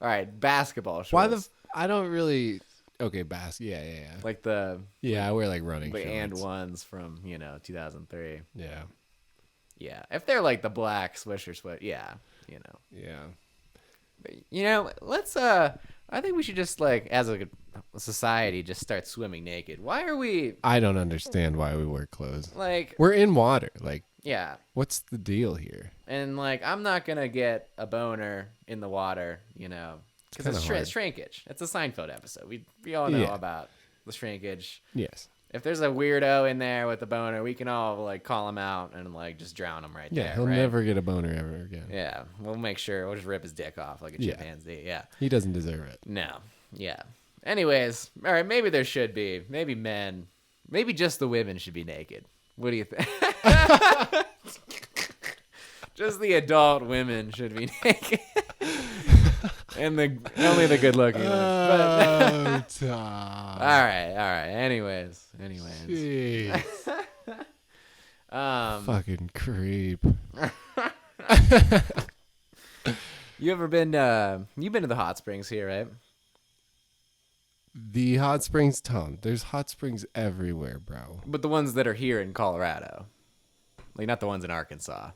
Speaker 1: All right, basketball shorts.
Speaker 2: Why I don't really. Okay, Yeah.
Speaker 1: like the
Speaker 2: Yeah, I wear like running
Speaker 1: the
Speaker 2: shorts.
Speaker 1: and ones from 2003.
Speaker 2: Yeah.
Speaker 1: Yeah, if they're like the black Swisher sweat, yeah.
Speaker 2: Yeah.
Speaker 1: But, let's I think we should just as a society just start swimming naked. Why are we
Speaker 2: I don't understand why we wear clothes.
Speaker 1: like
Speaker 2: We're in water. Like,
Speaker 1: yeah.
Speaker 2: what's the deal here?
Speaker 1: And I'm not going to get a boner in the water, cuz it's
Speaker 2: hard.
Speaker 1: shrinkage. It's a Seinfeld episode. We all know
Speaker 2: Yeah.
Speaker 1: about the shrinkage.
Speaker 2: Yes.
Speaker 1: If there's a weirdo in there with a boner, we can all call him out and just drown him right there.
Speaker 2: Yeah, he'll
Speaker 1: right?
Speaker 2: never get a boner ever again.
Speaker 1: Yeah, we'll make sure we'll just rip his dick off like a
Speaker 2: Yeah.
Speaker 1: chimpanzee. Yeah.
Speaker 2: He doesn't deserve it.
Speaker 1: No. Yeah. Anyways, all right, maybe there should be. Maybe men. Maybe just the women should be naked. What do you think? Just the adult women should be naked. And only the good looking ones.
Speaker 2: Oh, Tom.
Speaker 1: All right. Anyways.
Speaker 2: Jeez. Fucking creep.
Speaker 1: You've been to the hot springs here, right?
Speaker 2: The hot springs, Tom. There's hot springs everywhere, bro.
Speaker 1: But the ones that are here in Colorado. Not the ones in Arkansas.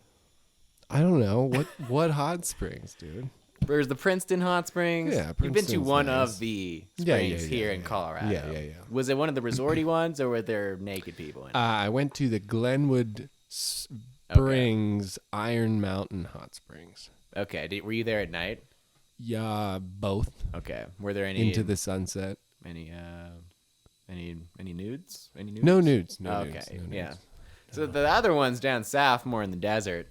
Speaker 2: I don't know. What hot springs, dude?
Speaker 1: There's the Princeton hot springs.
Speaker 2: Yeah,
Speaker 1: You've been to
Speaker 2: Princeton's
Speaker 1: one
Speaker 2: nice.
Speaker 1: of the
Speaker 2: Yeah,
Speaker 1: springs
Speaker 2: yeah,
Speaker 1: here
Speaker 2: yeah,
Speaker 1: in
Speaker 2: yeah.
Speaker 1: Colorado.
Speaker 2: Yeah.
Speaker 1: Was it one of the resorty ones, or were there naked people in it?
Speaker 2: I went to the Glenwood Springs Iron Mountain Hot Springs.
Speaker 1: Okay, were you there at night?
Speaker 2: Yeah, both.
Speaker 1: Okay, were there any
Speaker 2: Into the sunset.
Speaker 1: any nudes? Any nudes?
Speaker 2: No nudes. No
Speaker 1: Okay,
Speaker 2: nudes. No
Speaker 1: yeah.
Speaker 2: nudes.
Speaker 1: So the other ones down south, more in the desert,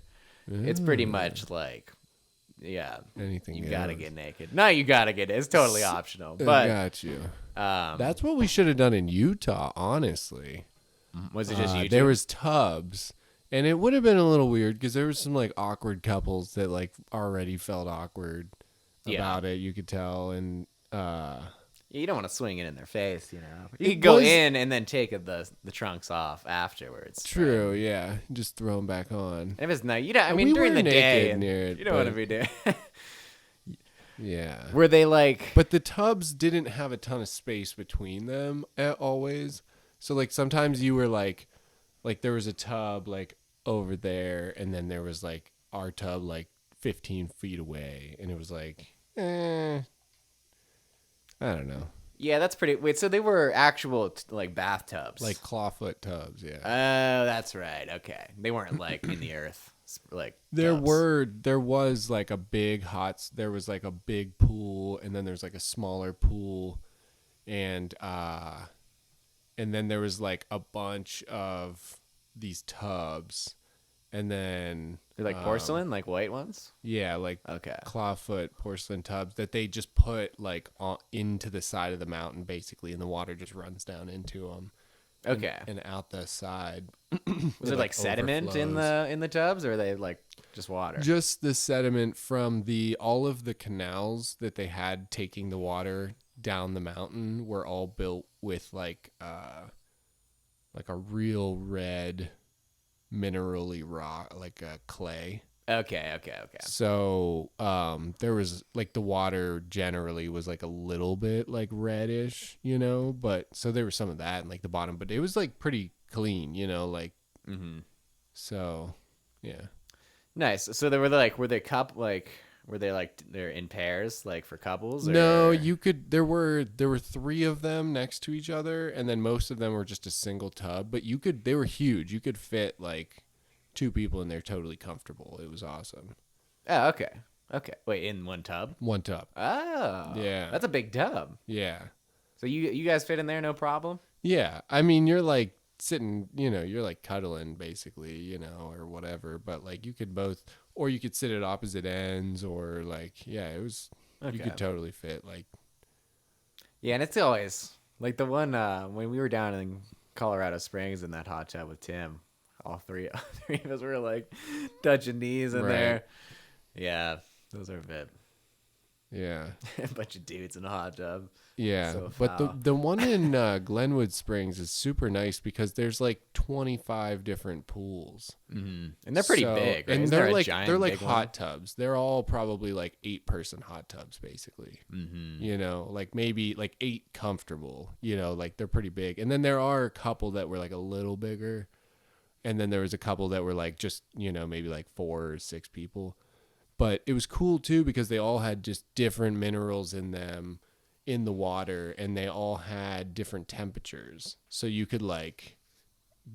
Speaker 1: it's pretty much
Speaker 2: Anything
Speaker 1: you
Speaker 2: goes.
Speaker 1: gotta get naked. No, you gotta get it. It's totally optional.
Speaker 2: I
Speaker 1: But
Speaker 2: got you.
Speaker 1: um,
Speaker 2: That's what we should have done in Utah, honestly.
Speaker 1: was it just YouTube?
Speaker 2: There was tubs, and it would have been a little weird because there was some awkward couples that already felt awkward about it. You could tell, and
Speaker 1: You don't want to swing it in their face, You
Speaker 2: It
Speaker 1: could go
Speaker 2: was-
Speaker 1: in and then take the trunks off afterwards.
Speaker 2: true, yeah, just throw them back on.
Speaker 1: And if it's night, I
Speaker 2: And
Speaker 1: mean,
Speaker 2: we
Speaker 1: during
Speaker 2: were
Speaker 1: the day,
Speaker 2: naked near it,
Speaker 1: you don't want to
Speaker 2: but-
Speaker 1: be doing.
Speaker 2: Yeah,
Speaker 1: Were they
Speaker 2: but the tubs didn't have a ton of space between them always. So sometimes you were there was a tub over there, and then there was our tub 15 feet away, and it was I don't know,
Speaker 1: Yeah, that's pretty. Wait, so they were actual bathtubs,
Speaker 2: clawfoot tubs, yeah.
Speaker 1: Oh, that's right. Okay, they weren't in the earth,
Speaker 2: There
Speaker 1: tubs.
Speaker 2: was a big there was a big pool, and then there's a smaller pool, and then there was a bunch of these tubs, and then
Speaker 1: They're porcelain, white ones.
Speaker 2: yeah,
Speaker 1: Okay.
Speaker 2: clawfoot porcelain tubs that they just put into the side of the mountain basically, and the water just runs down into them.
Speaker 1: Okay.
Speaker 2: And out the side.
Speaker 1: Was it sediment in the tubs, or are they just water?
Speaker 2: Just the sediment from all of the canals that they had taking the water down the mountain were all built with a real red minerally rock, a clay.
Speaker 1: Okay.
Speaker 2: So there was the water generally was a little bit reddish, but so there was some of that in the bottom, but it was pretty clean,
Speaker 1: Mm-hmm.
Speaker 2: so yeah.
Speaker 1: Nice. So they were were they they're in pairs for couples? Or?
Speaker 2: No, there were 3 of them next to each other, and then most of them were just a single tub, but they were huge. You could fit 2 people in there totally comfortable. It was awesome.
Speaker 1: Oh, okay. Wait, in one tub?
Speaker 2: One tub.
Speaker 1: Oh,
Speaker 2: Yeah.
Speaker 1: That's a big tub.
Speaker 2: Yeah.
Speaker 1: So you guys fit in there, no problem.
Speaker 2: Yeah. I mean, you're sitting, you're cuddling basically, or whatever, but you could both, or you could sit at opposite ends, or yeah, it was,
Speaker 1: Okay.
Speaker 2: you could totally fit
Speaker 1: Yeah, and it's always the one when we were down in Colorado Springs in that hot tub with Tim. all three three of us were like touching knees in there. Yeah, those are a bit.
Speaker 2: Yeah.
Speaker 1: A bunch of dudes in a hot tub.
Speaker 2: Yeah,
Speaker 1: So
Speaker 2: but
Speaker 1: foul.
Speaker 2: the one in Glenwood Springs is super nice because there's like 25 different pools,
Speaker 1: And they're pretty big, right?
Speaker 2: and
Speaker 1: Isn't there
Speaker 2: they're
Speaker 1: a
Speaker 2: like
Speaker 1: giant,
Speaker 2: they're like
Speaker 1: big
Speaker 2: hot
Speaker 1: one?
Speaker 2: tubs. They're all probably like 8-person hot tubs, basically. You know, like maybe like 8 comfortable. You know, like they're pretty big. And then there are a couple that were like a little bigger, and then there was a couple that were like just maybe like 4 or 6 people. But it was cool too because they all had just different minerals in them in the water, and they all had different temperatures. So you could like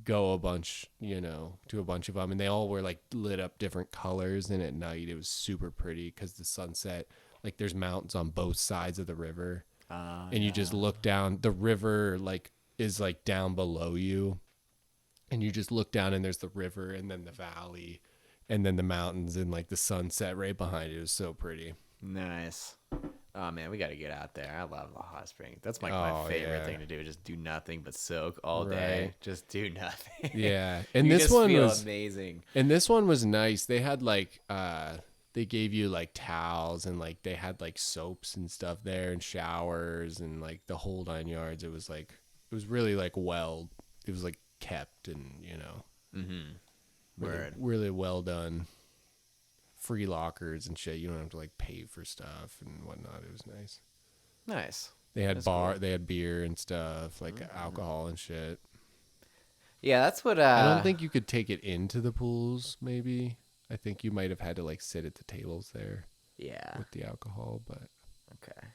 Speaker 2: go a bunch, to a bunch of them, and they all were like lit up different colors. And at night it was super pretty because the sunset, like there's mountains on both sides of the river. And you just look down, the river like is like down below you, and you just look down and there's the river and then the valley and then the mountains and like the sunset right behind it. It was so pretty.
Speaker 1: Nice. Oh man, we got to get out there. I love the hot springs. That's like my favorite thing to do. Just do nothing but soak all day. Just do nothing.
Speaker 2: Yeah. And
Speaker 1: you
Speaker 2: this
Speaker 1: just
Speaker 2: one
Speaker 1: feel
Speaker 2: was
Speaker 1: amazing.
Speaker 2: And this one was nice. They had like they gave you like towels, and like they had like soaps and stuff there and showers and like the whole 9 yards. It was really like it was like kept and really well done. Free lockers and shit. You don't have to like pay for stuff and whatnot. It was nice.
Speaker 1: Nice.
Speaker 2: They had They had beer and stuff, like alcohol and shit.
Speaker 1: Yeah, that's what.
Speaker 2: I don't think you could take it into the pools. Maybe I think you might have had to like sit at the tables there.
Speaker 1: Yeah.
Speaker 2: With the alcohol, but
Speaker 1: okay.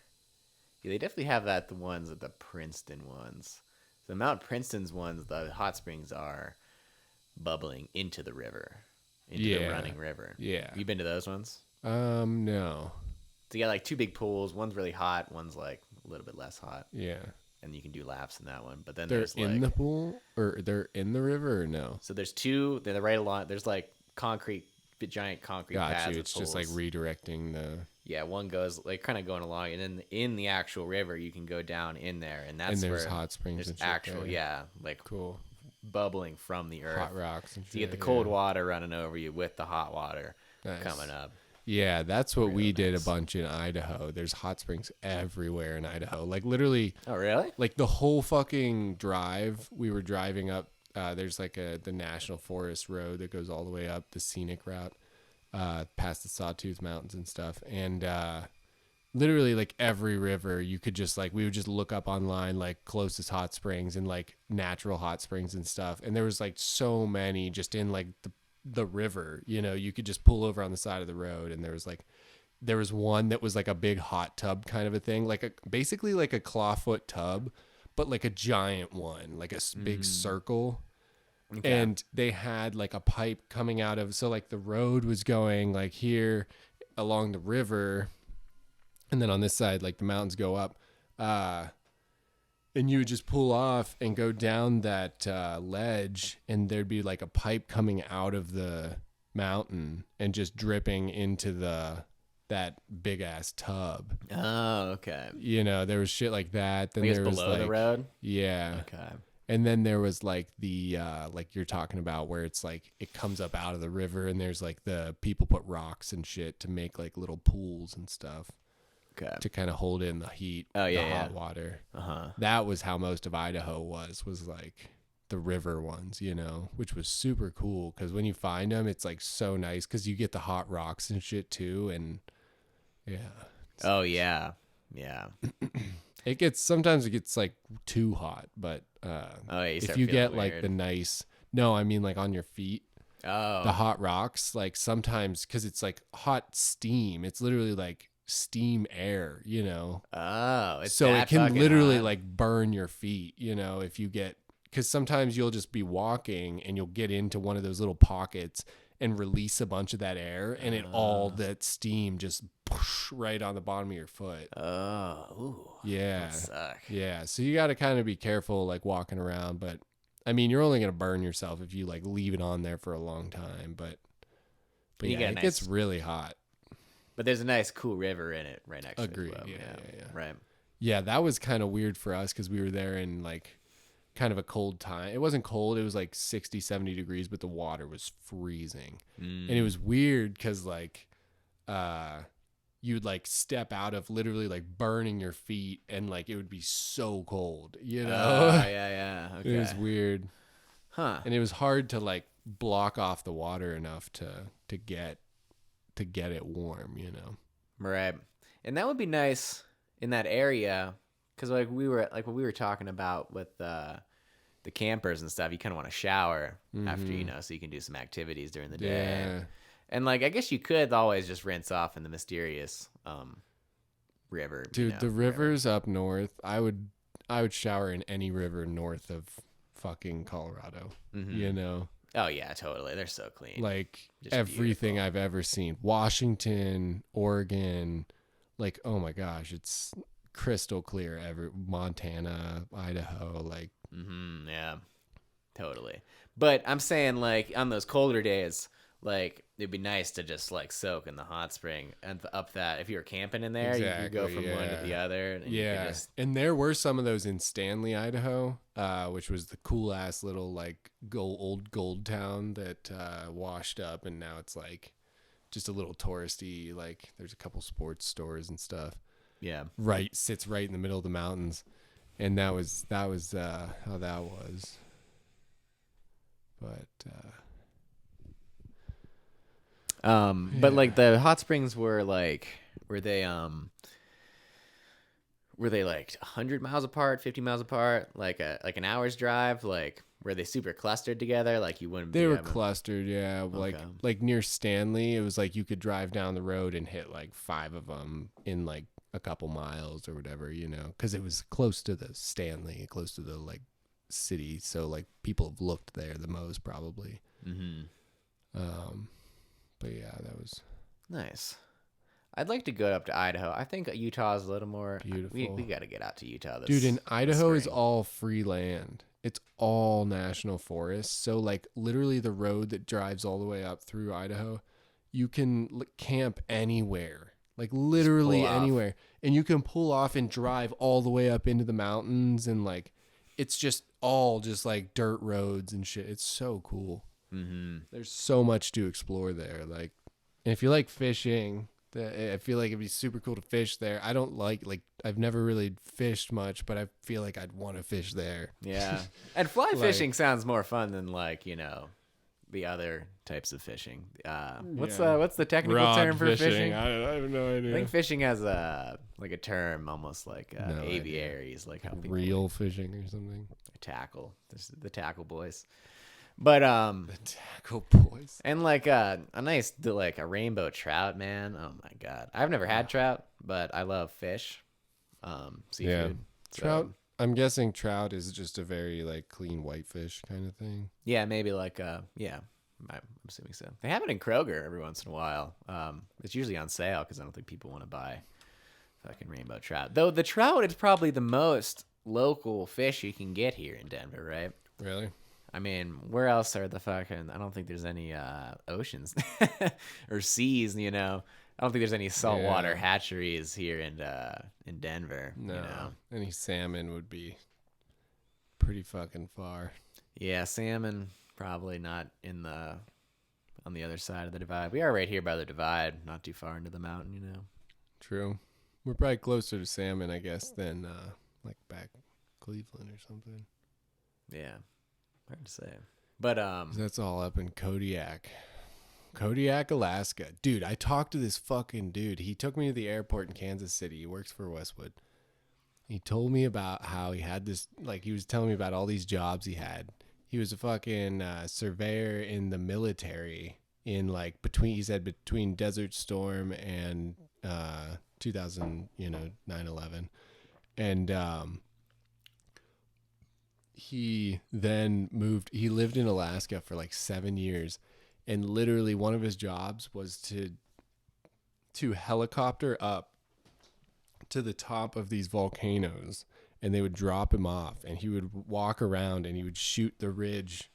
Speaker 1: Yeah, they definitely have that. The ones at the Princeton ones, the Mount Princeton's ones, the hot springs are bubbling into the river. Into the running river.
Speaker 2: Yeah.
Speaker 1: You been to those ones?
Speaker 2: No.
Speaker 1: So you got like 2 big pools. One's really hot. One's like a little bit less hot.
Speaker 2: Yeah.
Speaker 1: And you can do laps in that one. But then
Speaker 2: they're
Speaker 1: there's
Speaker 2: in the pool, or they're in the river, or no?
Speaker 1: So there's 2. They're right along. There's like giant concrete pads.
Speaker 2: It's just like redirecting the.
Speaker 1: Yeah, one goes like kind of going along, and then in the actual river you can go down in there, and that's
Speaker 2: there's
Speaker 1: where
Speaker 2: hot springs.
Speaker 1: There's
Speaker 2: and shit
Speaker 1: actual,
Speaker 2: there.
Speaker 1: like
Speaker 2: cool.
Speaker 1: bubbling from the earth.
Speaker 2: Hot rocks and shit.
Speaker 1: So you get the cold water running over you with the hot water coming up.
Speaker 2: Yeah, that's what we did a bunch in Idaho. There's hot springs everywhere in Idaho. Like literally.
Speaker 1: Oh, really?
Speaker 2: Like the whole fucking drive we were driving up. There's like the National Forest road that goes all the way up, the scenic route, past the Sawtooth Mountains and stuff. And literally like every river you could just like, we would just look up online like closest hot springs and like natural hot springs and stuff. And there was like so many just in like the river, you could just pull over on the side of the road, and there was one that was like a big hot tub kind of a thing, like basically like a clawfoot tub, but like a giant one, like a big circle. Okay. And they had like a pipe coming out of, so like the road was going like here along the river, and then on this side like the mountains go up, and you would just pull off and go down that ledge, and there'd be like a pipe coming out of the mountain and just dripping into that big ass tub.
Speaker 1: Oh, okay.
Speaker 2: There was shit like that. Then there was
Speaker 1: below
Speaker 2: like,
Speaker 1: the road.
Speaker 2: Yeah.
Speaker 1: Okay.
Speaker 2: And then there was like the like you're talking about, where it's like it comes up out of the river, and there's like the people put rocks and shit to make like little pools and stuff. Okay. To kind of hold in the heat, hot water. That was how most of Idaho was like the river ones, which was super cool, because when you find them, it's like so nice because you get the hot rocks and shit too, and yeah.
Speaker 1: Oh yeah, yeah.
Speaker 2: Sometimes it gets like too hot, but if you get like weird. The nice, no, I mean like on your feet. Oh. The hot rocks, like sometimes, because it's like hot steam. It's literally like steam air,
Speaker 1: Oh,
Speaker 2: it's so it can literally hot. Like burn your feet, if you get, because sometimes you'll just be walking and you'll get into one of those little pockets and release a bunch of that air, and all that steam just right on the bottom of your foot.
Speaker 1: Oh, ooh,
Speaker 2: yeah,
Speaker 1: that suck.
Speaker 2: Yeah. So you got to kind of be careful, like walking around. But I mean, you're only gonna burn yourself if you like leave it on there for a long time. But yeah, it gets really hot.
Speaker 1: But there's a nice, cool river in it right next to it.
Speaker 2: Yeah.
Speaker 1: Right.
Speaker 2: Yeah, that was kind of weird for us because we were there in like kind of a cold time. It wasn't cold. It was like 60, 70 degrees, but the water was freezing. And it was weird because like you'd like step out of literally like burning your feet and like it would be so cold, you know?
Speaker 1: Yeah. Okay.
Speaker 2: It was weird.
Speaker 1: Huh.
Speaker 2: And it was hard to like block off the water enough to get it warm, you know?
Speaker 1: Right. And that would be nice in that area because like what we were talking about with the campers and stuff, you kind of want to shower after, you know, so you can do some activities during the day.
Speaker 2: Yeah.
Speaker 1: And like I guess you could always just rinse off in the mysterious river.
Speaker 2: Dude,
Speaker 1: you know,
Speaker 2: the rivers up north, I would shower in any river north of fucking Colorado. You know?
Speaker 1: Oh yeah, totally. They're so clean.
Speaker 2: Like
Speaker 1: Just
Speaker 2: everything
Speaker 1: beautiful.
Speaker 2: I've ever seen. Washington, Oregon, like oh my gosh, it's crystal clear. Montana, Idaho, like
Speaker 1: Yeah, totally. But I'm saying like on those colder days, like it'd be nice to just like soak in the hot spring and up that. If you were camping in there, you could go from one to the other. And you could just...
Speaker 2: And there were some of those in Stanley, Idaho, which was the cool ass little like old gold town that washed up, and now it's like just a little touristy. Like there's a couple sports stores and stuff.
Speaker 1: Yeah.
Speaker 2: Sits right in the middle of the mountains, and that was how that was. But
Speaker 1: but like the hot springs were they like 100 miles apart, 50 miles apart, like an hour's drive, like were they super clustered together? Like you wouldn't.
Speaker 2: They were clustered, yeah.
Speaker 1: Okay.
Speaker 2: Like near Stanley, it was like you could drive down the road and hit like 5 of them in like a couple miles or whatever, you know, because it was close to the Stanley, close to the like city, so like people have looked there the most probably. But yeah, that was
Speaker 1: nice. I'd like to go up to Idaho. I think Utah's a little more
Speaker 2: beautiful.
Speaker 1: We got to get out to Utah.
Speaker 2: Dude, in Idaho is
Speaker 1: spring.
Speaker 2: all free land. It's all national forest. So like literally the road that drives all the way up through Idaho, you can camp anywhere. Like literally anywhere. And you can pull off and drive all the way up into the mountains, and like it's just all just like dirt roads and shit. It's so cool. There's so much to explore there. Like, and if you like fishing, I feel like it'd be super cool to fish there. I don't like I've never really fished much, but I feel like I'd want to fish there.
Speaker 1: Yeah. And fly fishing sounds more fun than like, you know, the other types of fishing. What's the technical
Speaker 2: Rod
Speaker 1: term for fishing?
Speaker 2: I have no idea.
Speaker 1: I think fishing has a term almost like aviaries, like how people
Speaker 2: real fishing or something.
Speaker 1: Tackle. This is the tackle boys. But
Speaker 2: the tackle boys.
Speaker 1: And like a nice like a rainbow trout, man. Oh my god. I've never had trout, but I love fish. Seafood.
Speaker 2: Yeah.
Speaker 1: So,
Speaker 2: Trout. I'm guessing trout is just a very like clean whitefish kind of thing.
Speaker 1: yeah, maybe like yeah. I'm assuming so. They have it in Kroger every once in a while. It's usually on sale because I don't think people want to buy fucking rainbow trout. Though the trout is probably the most local fish you can get here in Denver, right?
Speaker 2: Really?
Speaker 1: I mean, where else are the fucking... I don't think there's any oceans or seas, you know. I don't think there's any saltwater hatcheries here in Denver.
Speaker 2: No.
Speaker 1: You know?
Speaker 2: Any salmon would be pretty fucking far.
Speaker 1: Yeah, salmon probably not on the other side of the divide. We are right here by the divide, not too far into the mountain, you know.
Speaker 2: True. We're probably closer to salmon, I guess, than like back Cleveland or something.
Speaker 1: Yeah. Hard to say. But
Speaker 2: that's all up in Kodiak, Alaska. Dude, I talked to this fucking dude. He took me to the airport in Kansas City. He works for Westwood. He told me about how he had this, like he was telling me about all these jobs he had. He was a fucking surveyor in the military in like between Desert Storm and 2000, 9/11. And he then he lived in Alaska for like 7 years, and literally one of his jobs was to helicopter up to the top of these volcanoes, and they would drop him off, and he would walk around and he would shoot the ridge,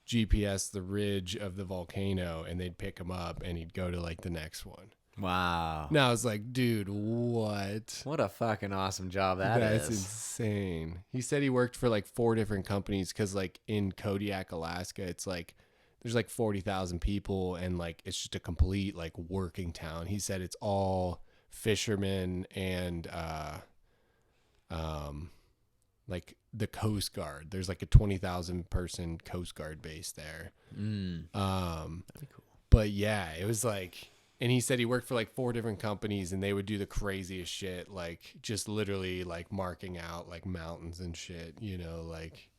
Speaker 2: GPS the ridge of the volcano, and they'd pick him up and he'd go to like the next one.
Speaker 1: Wow.
Speaker 2: And I was like, dude, what?
Speaker 1: What a fucking awesome job
Speaker 2: That's
Speaker 1: is.
Speaker 2: insane. He said he worked for like 4 different companies because like in Kodiak, Alaska, it's like there's like 40,000 people and like it's just a complete like working town. He said it's all fishermen and like the Coast Guard. There's like a 20,000 person Coast Guard base there.
Speaker 1: That'd be cool.
Speaker 2: But yeah, it was like, and he said he worked for like 4 different companies and they would do the craziest shit, like just literally like marking out like mountains and shit, you know, like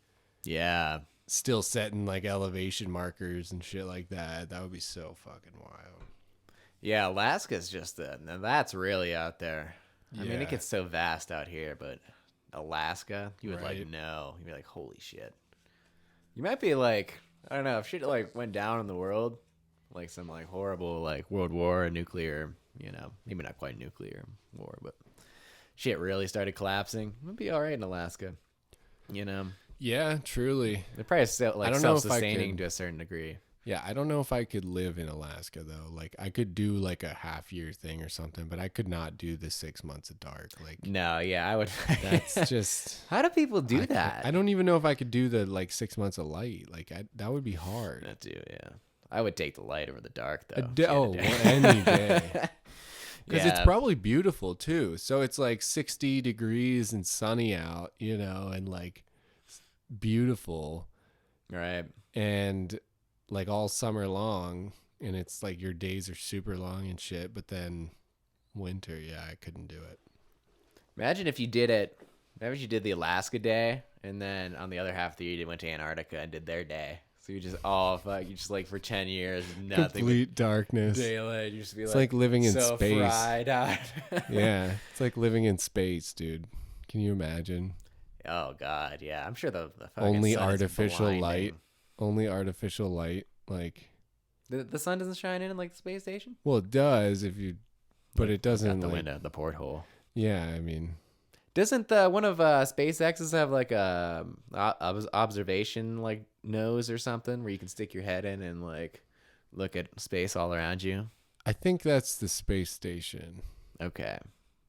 Speaker 1: Yeah.
Speaker 2: still setting like elevation markers and shit like that. That would be so fucking wild.
Speaker 1: Yeah, Alaska's just now that's really out there. I mean,
Speaker 2: Yeah.
Speaker 1: it gets so vast out here, but Alaska, you would
Speaker 2: Right.
Speaker 1: like know. You'd be like, holy shit. You might be like, I don't know, if shit like went down in the world, like some like horrible like World War or nuclear, you know, maybe not quite nuclear war, but shit really started collapsing. It'd be all right in Alaska, you know.
Speaker 2: Yeah, truly.
Speaker 1: They're probably still
Speaker 2: I
Speaker 1: like
Speaker 2: don't know if I
Speaker 1: self-sustaining
Speaker 2: could-
Speaker 1: to a certain degree.
Speaker 2: Yeah, I don't know if I could live in Alaska though. Like I could do like a half-year thing or something, but I could not do the 6 months of dark. Like
Speaker 1: No, yeah, I would.
Speaker 2: that's just
Speaker 1: How do people do
Speaker 2: I
Speaker 1: that?
Speaker 2: I don't even know if I could do the like 6 months of light. Like that would be hard.
Speaker 1: That too, yeah. I would take the light over the dark though.
Speaker 2: Any day. Because it's
Speaker 1: Yeah.
Speaker 2: probably beautiful too. So it's like 60 degrees and sunny out, you know, and like beautiful
Speaker 1: Right.
Speaker 2: and like all summer long. And it's like your days are super long and shit. But then winter, yeah, I couldn't do it.
Speaker 1: Imagine if you did it. Imagine you did the Alaska day, and then on the other half of the year, you went to Antarctica and did their day. So you just you just like for 10 years, nothing.
Speaker 2: Complete darkness.
Speaker 1: Daylight. You just be
Speaker 2: It's like living in
Speaker 1: so
Speaker 2: space.
Speaker 1: fried out.
Speaker 2: Yeah, it's like living in space, dude. Can you imagine?
Speaker 1: Oh God, yeah. I'm sure the fucking
Speaker 2: Only
Speaker 1: sun is
Speaker 2: artificial
Speaker 1: blinding.
Speaker 2: light. Only artificial light. Like,
Speaker 1: The sun doesn't shine in like the space station.
Speaker 2: well, it does if you, but it doesn't.
Speaker 1: Out the
Speaker 2: like,
Speaker 1: window, the porthole.
Speaker 2: Yeah, I mean,
Speaker 1: Doesn't one of SpaceX's have like a observation like nose or something where you can stick your head in and like look at space all around you?
Speaker 2: I think that's the space station.
Speaker 1: Okay.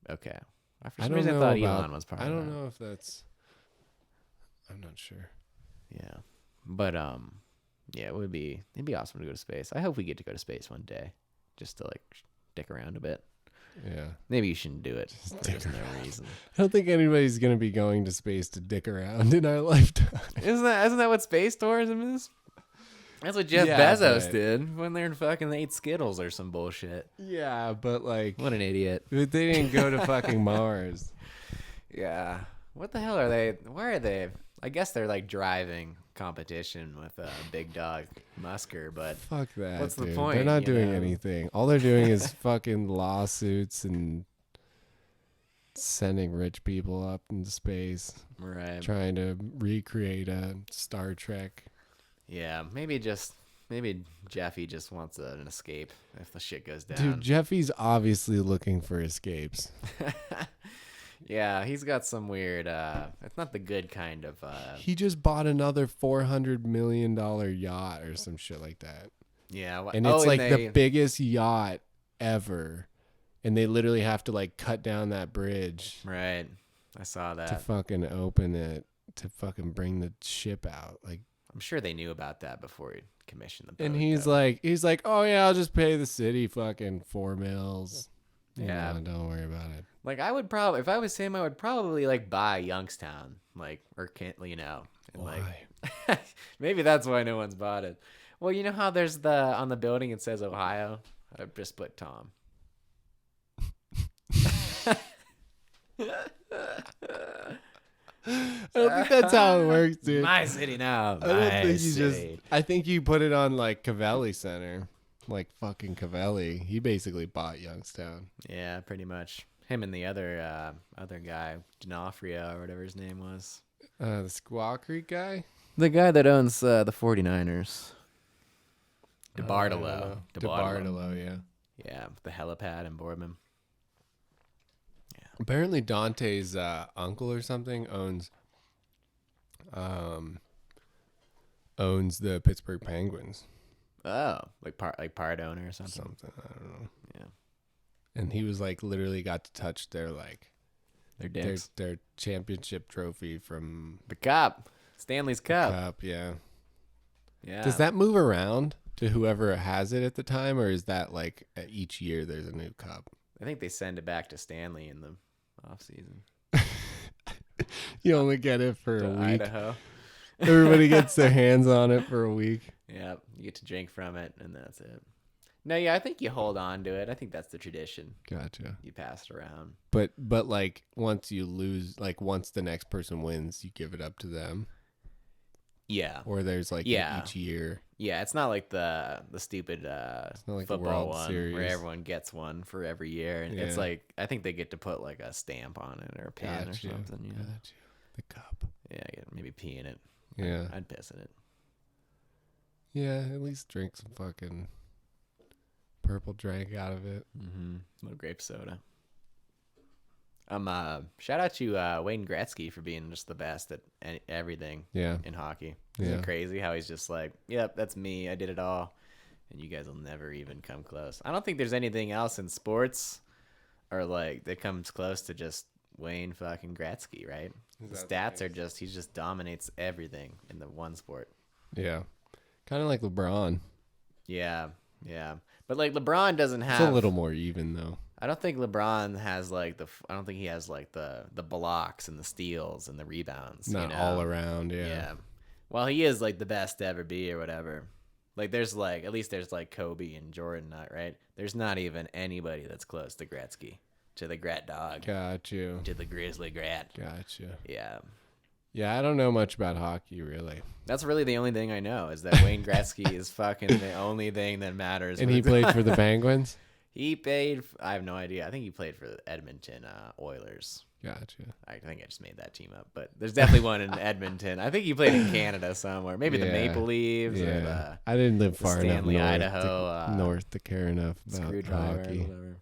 Speaker 1: For
Speaker 2: I
Speaker 1: some
Speaker 2: don't
Speaker 1: reason, I
Speaker 2: know
Speaker 1: thought
Speaker 2: about.
Speaker 1: Elon was part
Speaker 2: I
Speaker 1: of
Speaker 2: don't
Speaker 1: that.
Speaker 2: know if that's. I'm not sure.
Speaker 1: Yeah, but yeah, it'd be awesome to go to space. I hope we get to go to space one day, just to like dick around a bit.
Speaker 2: Yeah,
Speaker 1: Maybe you shouldn't do it.
Speaker 2: dick
Speaker 1: There's no reason.
Speaker 2: I don't think anybody's gonna be going to space to dick around in our lifetime.
Speaker 1: Isn't that what space tourism is? That's what Jeff
Speaker 2: Yeah,
Speaker 1: Bezos
Speaker 2: but-
Speaker 1: did when they fucking ate Skittles or some bullshit.
Speaker 2: Yeah, but like,
Speaker 1: What an idiot.
Speaker 2: but they didn't go to fucking Mars.
Speaker 1: Yeah. What the hell are they? Where are they? I guess they're like driving competition with Big Dog Musker, but
Speaker 2: Fuck that.
Speaker 1: What's the
Speaker 2: dude.
Speaker 1: point,
Speaker 2: They're not
Speaker 1: you
Speaker 2: doing
Speaker 1: know?
Speaker 2: anything. All they're doing is fucking lawsuits and sending rich people up into space,
Speaker 1: right.
Speaker 2: trying to recreate a Star Trek.
Speaker 1: Yeah, maybe Jeffy just wants an escape if the shit goes down.
Speaker 2: Dude, Jeffy's obviously looking for escapes.
Speaker 1: Yeah, he's got some weird. It's not the good kind of.
Speaker 2: He just bought another $400 million yacht or some shit like that.
Speaker 1: Yeah,
Speaker 2: And it's like the biggest yacht ever. And they literally have to like cut down that bridge
Speaker 1: right. I saw
Speaker 2: to
Speaker 1: that.
Speaker 2: fucking open it, to fucking bring the ship out. Like,
Speaker 1: I'm sure they knew about that before he commissioned the boat.
Speaker 2: and he's
Speaker 1: though.
Speaker 2: like, oh yeah, I'll just pay the city fucking $4 million.
Speaker 1: Yeah.
Speaker 2: Don't worry about it.
Speaker 1: Like I would probably, if I was him, I would probably like buy Youngstown, like or can't you know, and,
Speaker 2: Why?
Speaker 1: like maybe that's why no one's bought it. Well, you know how there's on the building it says Ohio. I just put Tom.
Speaker 2: I don't think that's how it works, dude.
Speaker 1: My city now.
Speaker 2: I don't
Speaker 1: My
Speaker 2: think you
Speaker 1: city.
Speaker 2: I think you put it on like Cavelli Center. Like fucking Cavelli. He basically bought Youngstown.
Speaker 1: Yeah, pretty much. Him and the other guy, D'Onofrio or whatever his name was.
Speaker 2: The Squaw Creek guy?
Speaker 1: The guy that owns the 49ers.
Speaker 2: I don't
Speaker 1: DeBartolo.
Speaker 2: know. DeBartolo, yeah.
Speaker 1: Yeah, the helipad in Boardman.
Speaker 2: Apparently Dante's uncle or something owns the Pittsburgh Penguins.
Speaker 1: Oh, like part owner or something.
Speaker 2: I don't know.
Speaker 1: Yeah.
Speaker 2: and he was like literally got to touch their like
Speaker 1: Their dicks.
Speaker 2: their championship trophy from
Speaker 1: The cup. Stanley's
Speaker 2: the
Speaker 1: Cup.
Speaker 2: cup. Yeah.
Speaker 1: Yeah.
Speaker 2: Does that move around to whoever has it at the time, or is that like each year there's a new cup?
Speaker 1: I think they send it back to Stanley in the off season.
Speaker 2: You only get it for a week.
Speaker 1: Idaho.
Speaker 2: Everybody gets their hands on it for a week.
Speaker 1: Yeah, you get to drink from it, and that's it. No, yeah, I think you hold on to it. I think that's the tradition.
Speaker 2: Gotcha.
Speaker 1: You pass it around.
Speaker 2: But like once you lose, like once the next person wins, you give it up to them.
Speaker 1: Yeah.
Speaker 2: Or there's like each year.
Speaker 1: Yeah, it's not like the stupid
Speaker 2: It's not like the
Speaker 1: football
Speaker 2: World
Speaker 1: one
Speaker 2: Series.
Speaker 1: where everyone gets one for every year, and it's
Speaker 2: Yeah.
Speaker 1: like I think they get to put like a stamp on it or a pin or something. Yeah.
Speaker 2: Gotcha. The cup.
Speaker 1: Yeah, maybe pee in it.
Speaker 2: Yeah.
Speaker 1: I'd piss in it.
Speaker 2: Yeah, at least drink some fucking purple drink out of it.
Speaker 1: Mm-hmm. A little grape soda. Shout out to Wayne Gretzky for being just the best at everything
Speaker 2: Yeah.
Speaker 1: in hockey. Isn't it crazy how he's just like, yep, that's me. I did it all. And you guys will never even come close. I don't think there's anything else in sports or like that comes close to just Wayne fucking Gretzky, right? The stats are just, he just dominates everything in the one sport.
Speaker 2: Yeah. Kind of like LeBron.
Speaker 1: Yeah. Yeah. But like LeBron doesn't have.
Speaker 2: It's a little more even though.
Speaker 1: I don't think LeBron has like I don't think he has like the blocks and the steals and the rebounds.
Speaker 2: Not all around, yeah.
Speaker 1: Yeah. Well, he is like the best to ever be or whatever. Like there's like, at least there's like Kobe and Jordan, right? There's not even anybody that's close to Gretzky, to the Gret Dog.
Speaker 2: Got you.
Speaker 1: To the Grizzly Grat.
Speaker 2: Gotcha.
Speaker 1: Yeah.
Speaker 2: Yeah, I don't know much about hockey, really.
Speaker 1: That's really the only thing I know is that Wayne Gretzky is fucking the only thing that matters.
Speaker 2: And he played for the Penguins?
Speaker 1: He played, I have no idea. I think he played for the Edmonton Oilers.
Speaker 2: Gotcha.
Speaker 1: I think I just made that team up, but there's definitely one in Edmonton. I think he played in Canada somewhere. Maybe the Maple Leaves or the
Speaker 2: I didn't live far
Speaker 1: Stanley,
Speaker 2: enough
Speaker 1: Idaho,
Speaker 2: north to care enough about
Speaker 1: Screwdriver.
Speaker 2: hockey.
Speaker 1: Whatever.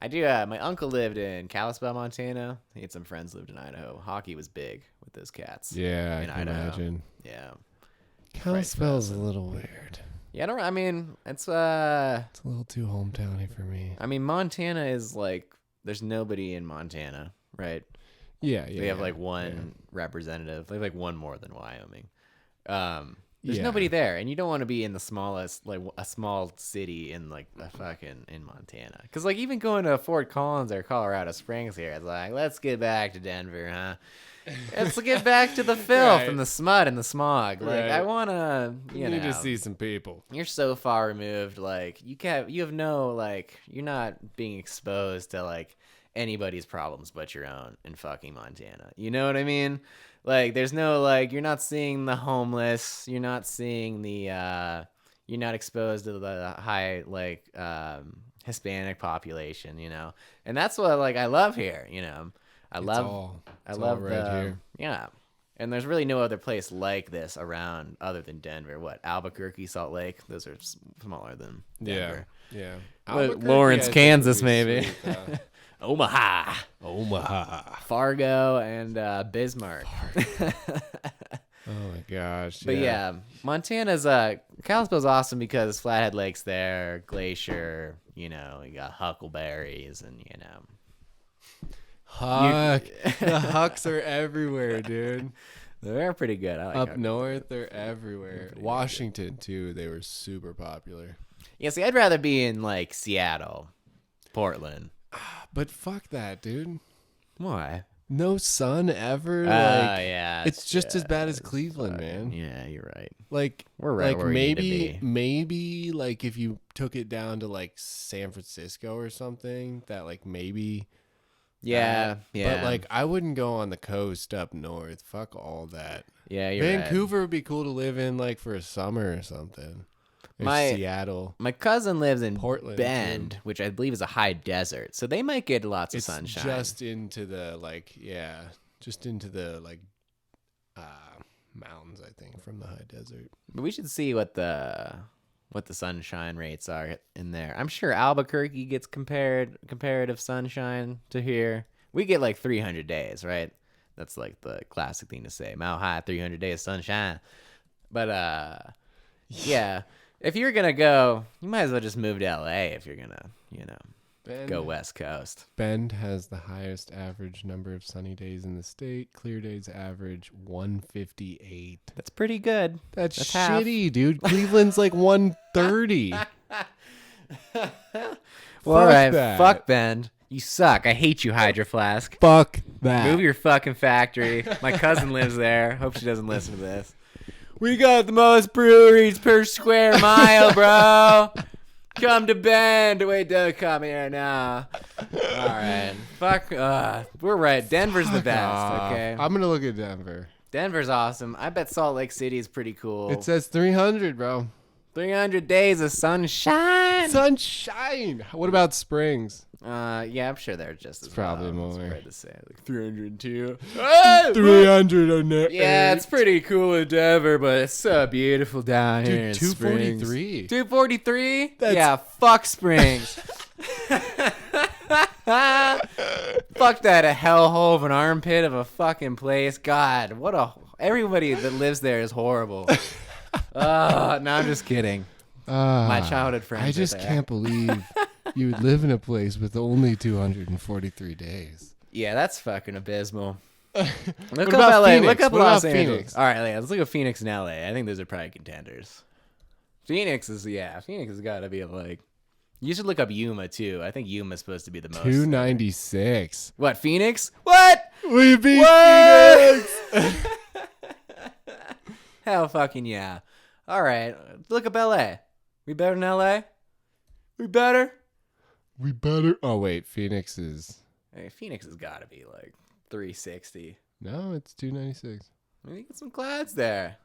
Speaker 1: I do. My uncle lived in Kalispell, Montana. He had some friends lived in Idaho. Hockey was big with those cats.
Speaker 2: Yeah,
Speaker 1: in
Speaker 2: I can
Speaker 1: Idaho.
Speaker 2: imagine.
Speaker 1: Yeah.
Speaker 2: Kalispell's a little weird.
Speaker 1: Yeah, I mean, it's
Speaker 2: It's a little too hometowny for me.
Speaker 1: I mean, Montana is like, there's nobody in Montana, right?
Speaker 2: Yeah.
Speaker 1: They have like one representative. They have like one more than Wyoming. There's
Speaker 2: Yeah.
Speaker 1: nobody there, and you don't want to be in the smallest, like a small city in like the fucking in Montana. Because like even going to Fort Collins or Colorado Springs here, it's like, let's get back to Denver, huh? Let's get back to the filth
Speaker 2: Right.
Speaker 1: and the smut and the smog. Like
Speaker 2: Right.
Speaker 1: I want to,
Speaker 2: You need to see some people.
Speaker 1: You're so far removed. Like you have no like you're not being exposed to like anybody's problems but your own in fucking Montana. You know what I mean? Like there's no like you're not seeing the homeless. You're not seeing the you're not exposed to the high like Hispanic population. You know, and that's what like I love here. You know. I love
Speaker 2: right here.
Speaker 1: Yeah. And there's really no other place like this around other than Denver. What, Albuquerque, Salt Lake? Those are smaller than Denver.
Speaker 2: Yeah.
Speaker 1: Lawrence, Kansas, maybe.
Speaker 2: Sweet,
Speaker 1: Omaha, Fargo, and Bismarck.
Speaker 2: Oh my gosh.
Speaker 1: But yeah, Montana's Kalispell's awesome because Flathead Lake's there, Glacier. You know, you got huckleberries, and you know.
Speaker 2: Huck. The Hucks are everywhere, dude.
Speaker 1: They're pretty good. I like
Speaker 2: Up
Speaker 1: huckleberries.
Speaker 2: north, they're everywhere. Washington, too. They were super popular.
Speaker 1: Yeah, see, I'd rather be in like Seattle, Portland.
Speaker 2: But fuck that, dude.
Speaker 1: Why?
Speaker 2: No sun ever.
Speaker 1: Yeah.
Speaker 2: It's just as bad as Cleveland, man.
Speaker 1: Yeah, you're right.
Speaker 2: Like
Speaker 1: We're right
Speaker 2: like
Speaker 1: where we need to be.
Speaker 2: maybe like if you took it down to like San Francisco or something, that like maybe.
Speaker 1: Yeah, yeah.
Speaker 2: But like I wouldn't go on the coast up north. Fuck all that.
Speaker 1: yeah, you're
Speaker 2: Vancouver would be cool to live in like for a summer or something. Or Seattle.
Speaker 1: My cousin lives in
Speaker 2: Portland,
Speaker 1: Bend,
Speaker 2: too.
Speaker 1: which I believe is a high desert, so they might get lots of
Speaker 2: It's
Speaker 1: sunshine.
Speaker 2: just into the mountains, I think, from the high desert.
Speaker 1: But we should see what the sunshine rates are in there. I'm sure Albuquerque gets comparative sunshine to here. We get like 300 days, right? That's like the classic thing to say. Mile high, 300 days sunshine. But yeah, if you're gonna go, you might as well just move to LA if you're gonna, you know. Go West Coast.
Speaker 2: Bend has the highest average number of sunny days in the state. Clear days average 158.
Speaker 1: That's pretty good.
Speaker 2: That's
Speaker 1: shitty,
Speaker 2: dude. Cleveland's like 130.
Speaker 1: Well, all right,
Speaker 2: that.
Speaker 1: fuck Bend. You suck. I hate you, Hydro Flask.
Speaker 2: Fuck that.
Speaker 1: Move your fucking factory. My cousin lives there. Hope she doesn't listen to this. We got the most breweries per square mile, bro. Come to Bend. Wait, don't come here now. All right. Fuck. We're right. Denver's the best, okay?
Speaker 2: I'm going to look at Denver.
Speaker 1: Denver's awesome. I bet Salt Lake City is pretty cool.
Speaker 2: It says 300, bro.
Speaker 1: 300 days of sunshine.
Speaker 2: Sunshine. What about Springs?
Speaker 1: Yeah, I'm sure they're just as
Speaker 2: probably
Speaker 1: well.
Speaker 2: more.
Speaker 1: It's to say like 302.
Speaker 2: 300 on that.
Speaker 1: Yeah, it's pretty cool in Denver, but it's so beautiful down here.
Speaker 2: Dude, 243.
Speaker 1: 243? Yeah, fuck Springs. Fuck that, a hellhole of an armpit of a fucking place. God, everybody that lives there is horrible. No, I'm just kidding. My childhood friends.
Speaker 2: I just can't believe you would live in a place with only 243 days.
Speaker 1: Yeah, that's fucking abysmal.
Speaker 2: Look
Speaker 1: Look up LA.
Speaker 2: Phoenix?
Speaker 1: Look up
Speaker 2: What
Speaker 1: Los
Speaker 2: about
Speaker 1: Angeles.
Speaker 2: Phoenix?
Speaker 1: All right, let's look at Phoenix and LA. I think those are probably contenders. Phoenix has got to be like. You should look up Yuma too. I think Yuma's supposed to be the most.
Speaker 2: 296.
Speaker 1: What, Phoenix? What?
Speaker 2: We beat Phoenix.
Speaker 1: Hell fucking yeah. All right, look up LA. We better than LA? We better?
Speaker 2: We better. Oh wait, Phoenix is.
Speaker 1: Hey, Phoenix has got to be like 360.
Speaker 2: No, it's 296.
Speaker 1: We get some clouds there.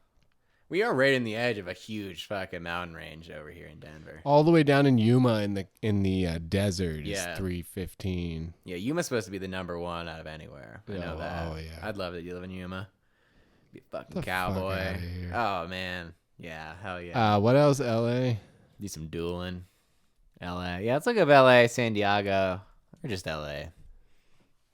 Speaker 1: We are right in the edge of a huge fucking mountain range over here in Denver.
Speaker 2: All the way down in Yuma in the desert is
Speaker 1: Yeah.
Speaker 2: 315.
Speaker 1: Yeah, Yuma's supposed to be the number one out of anywhere. I know that.
Speaker 2: Oh yeah.
Speaker 1: I'd love that you live in Yuma. Be a fucking
Speaker 2: The fuck
Speaker 1: cowboy.
Speaker 2: outta here.
Speaker 1: Oh man. Yeah, hell yeah.
Speaker 2: What else? LA.
Speaker 1: Do some dueling. LA. Yeah, let's look up LA, San Diego, or just LA.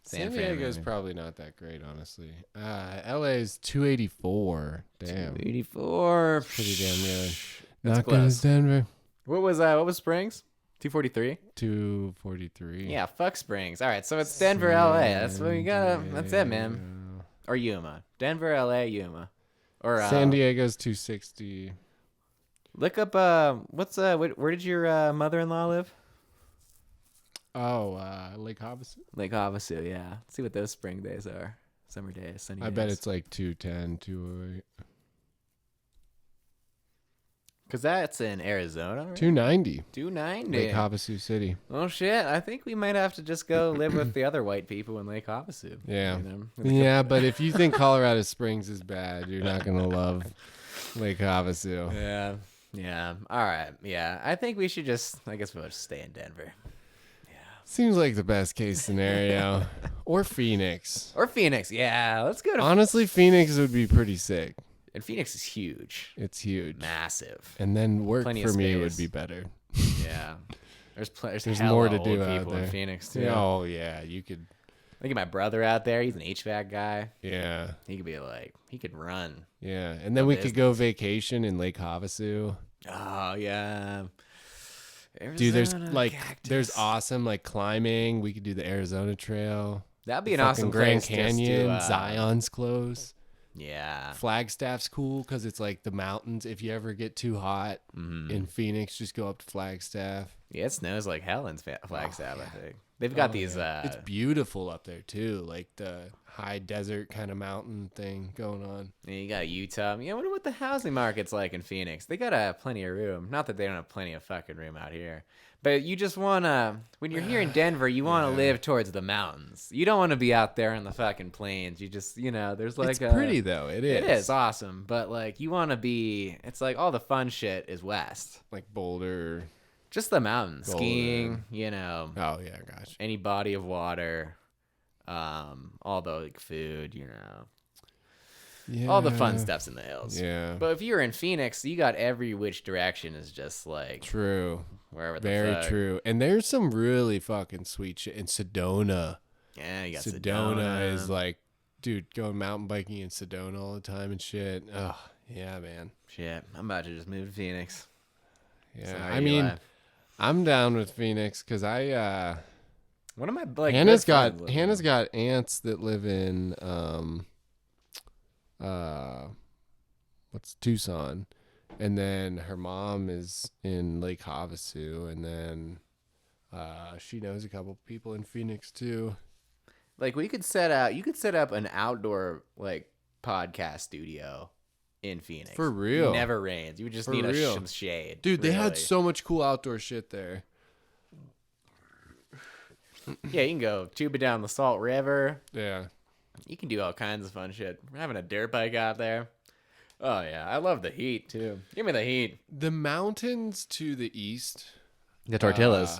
Speaker 2: San Diego's probably not that great, honestly. LA is 284. Damn.
Speaker 1: 284.
Speaker 2: Pretty damn good.
Speaker 1: That's
Speaker 2: Not good as
Speaker 1: close.
Speaker 2: Denver.
Speaker 1: What was Springs? 243?
Speaker 2: 243.
Speaker 1: Yeah, fuck Springs. All right, so it's Denver, LA. That's what we got. That's it, man. Or Yuma. Denver, LA, Yuma. Or
Speaker 2: San Diego's 260.
Speaker 1: Look up where did your mother-in-law live?
Speaker 2: Oh, Lake Havasu.
Speaker 1: Lake Havasu, yeah. Let's see what those spring days are. Summer days, sunny days.
Speaker 2: I bet it's like 210, 208.
Speaker 1: Because that's in Arizona, right?
Speaker 2: 290.
Speaker 1: 290.
Speaker 2: Lake Havasu City.
Speaker 1: Oh, shit. I think we might have to just go live with the other white people in Lake Havasu.
Speaker 2: Yeah.
Speaker 1: You know?
Speaker 2: Yeah, but if you think Colorado Springs is bad, you're not going to love Lake Havasu.
Speaker 1: Yeah. Yeah. All right. Yeah. I think we should I guess we'll just stay in Denver.
Speaker 2: Seems like the best case scenario. Or Phoenix.
Speaker 1: Or Phoenix. Yeah. Let's go to
Speaker 2: Honestly, Phoenix would be pretty sick.
Speaker 1: And Phoenix is huge.
Speaker 2: It's huge.
Speaker 1: Massive.
Speaker 2: And then work
Speaker 1: Plenty
Speaker 2: for
Speaker 1: of
Speaker 2: me
Speaker 1: space.
Speaker 2: would be better.
Speaker 1: Yeah. There's
Speaker 2: There's
Speaker 1: hella
Speaker 2: more to
Speaker 1: old
Speaker 2: do out
Speaker 1: people in
Speaker 2: there.
Speaker 1: Phoenix, too.
Speaker 2: Oh, yeah. You could.
Speaker 1: Look at my brother out there. He's an HVAC guy.
Speaker 2: Yeah.
Speaker 1: He could be he could run.
Speaker 2: Yeah. And then we could go vacation in Lake Havasu.
Speaker 1: Oh, yeah.
Speaker 2: Dude, there's
Speaker 1: Arizona,
Speaker 2: there's
Speaker 1: cactus.
Speaker 2: awesome climbing. We could do the Arizona Trail.
Speaker 1: That'd be an
Speaker 2: Fucking
Speaker 1: awesome
Speaker 2: Grand
Speaker 1: place
Speaker 2: Canyon.
Speaker 1: just to,
Speaker 2: Zion's close.
Speaker 1: Yeah.
Speaker 2: Flagstaff's cool because it's like the mountains. If you ever get too hot in Phoenix, just go up to Flagstaff.
Speaker 1: Yeah, it snows like hell in Flagstaff, I think. They've got these...
Speaker 2: It's beautiful up there, too. Like the high desert kind of mountain thing going on.
Speaker 1: Yeah, you got Utah. Yeah, I wonder what the housing market's like in Phoenix. They got plenty of room. Not that they don't have plenty of fucking room out here. But you just want to... When you're here in Denver, you want to live towards the mountains. You don't want to be out there in the fucking plains. You just, there's like
Speaker 2: It's pretty, though. It is.
Speaker 1: It is awesome. But, like, you want to be... It's like all the fun shit is west.
Speaker 2: Like Boulder.
Speaker 1: Just the mountains.
Speaker 2: Boulder.
Speaker 1: Skiing,
Speaker 2: Oh, yeah, gosh.
Speaker 1: any body of water, all the like food,
Speaker 2: Yeah.
Speaker 1: all the fun stuff's in the hills.
Speaker 2: Yeah.
Speaker 1: But if you're in Phoenix, you got every which direction is just like
Speaker 2: True.
Speaker 1: wherever the
Speaker 2: Very
Speaker 1: fuck.
Speaker 2: true. And there's some really fucking sweet shit in Sedona.
Speaker 1: Yeah, you got
Speaker 2: Sedona is like, dude, going mountain biking in Sedona all the time and shit. Oh, yeah, man.
Speaker 1: shit. I'm about to just move to Phoenix.
Speaker 2: Yeah.
Speaker 1: So how
Speaker 2: I
Speaker 1: you
Speaker 2: mean,
Speaker 1: live?
Speaker 2: I'm down with Phoenix because I
Speaker 1: One of my like
Speaker 2: Hannah's
Speaker 1: good friends lives
Speaker 2: Hannah's
Speaker 1: there.
Speaker 2: got aunts that live in what's Tucson, and then her mom is in Lake Havasu, and then she knows a couple people in Phoenix too.
Speaker 1: Like you could set up an outdoor like podcast studio in Phoenix.
Speaker 2: For
Speaker 1: It
Speaker 2: real.
Speaker 1: never rains. You would just
Speaker 2: For
Speaker 1: need
Speaker 2: real.
Speaker 1: some shade.
Speaker 2: Dude, they had
Speaker 1: really.
Speaker 2: so much cool outdoor shit there.
Speaker 1: Yeah, you can go tuba down the Salt River.
Speaker 2: Yeah.
Speaker 1: You can do all kinds of fun shit. We're having a dirt bike out there. Oh yeah, I love the heat too. Give me the heat.
Speaker 2: The mountains to the east
Speaker 1: The tortillas.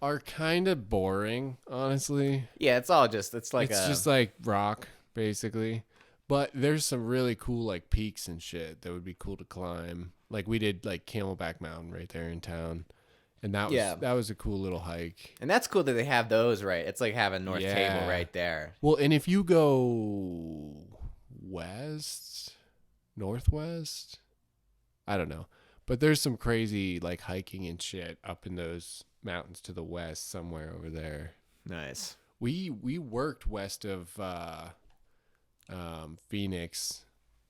Speaker 2: are kind of boring, honestly.
Speaker 1: Yeah, it's all just it's
Speaker 2: Just like rock, basically. But there's some really cool like peaks and shit that would be cool to climb. Like we did like Camelback Mountain right there in town. And that was a cool little hike.
Speaker 1: and that's cool that they have those right. It's like having North
Speaker 2: Yeah.
Speaker 1: Table right there.
Speaker 2: Well, and if you go northwest, I don't know. But there's some crazy like hiking and shit up in those mountains to the west somewhere over there.
Speaker 1: Nice.
Speaker 2: We worked west of Phoenix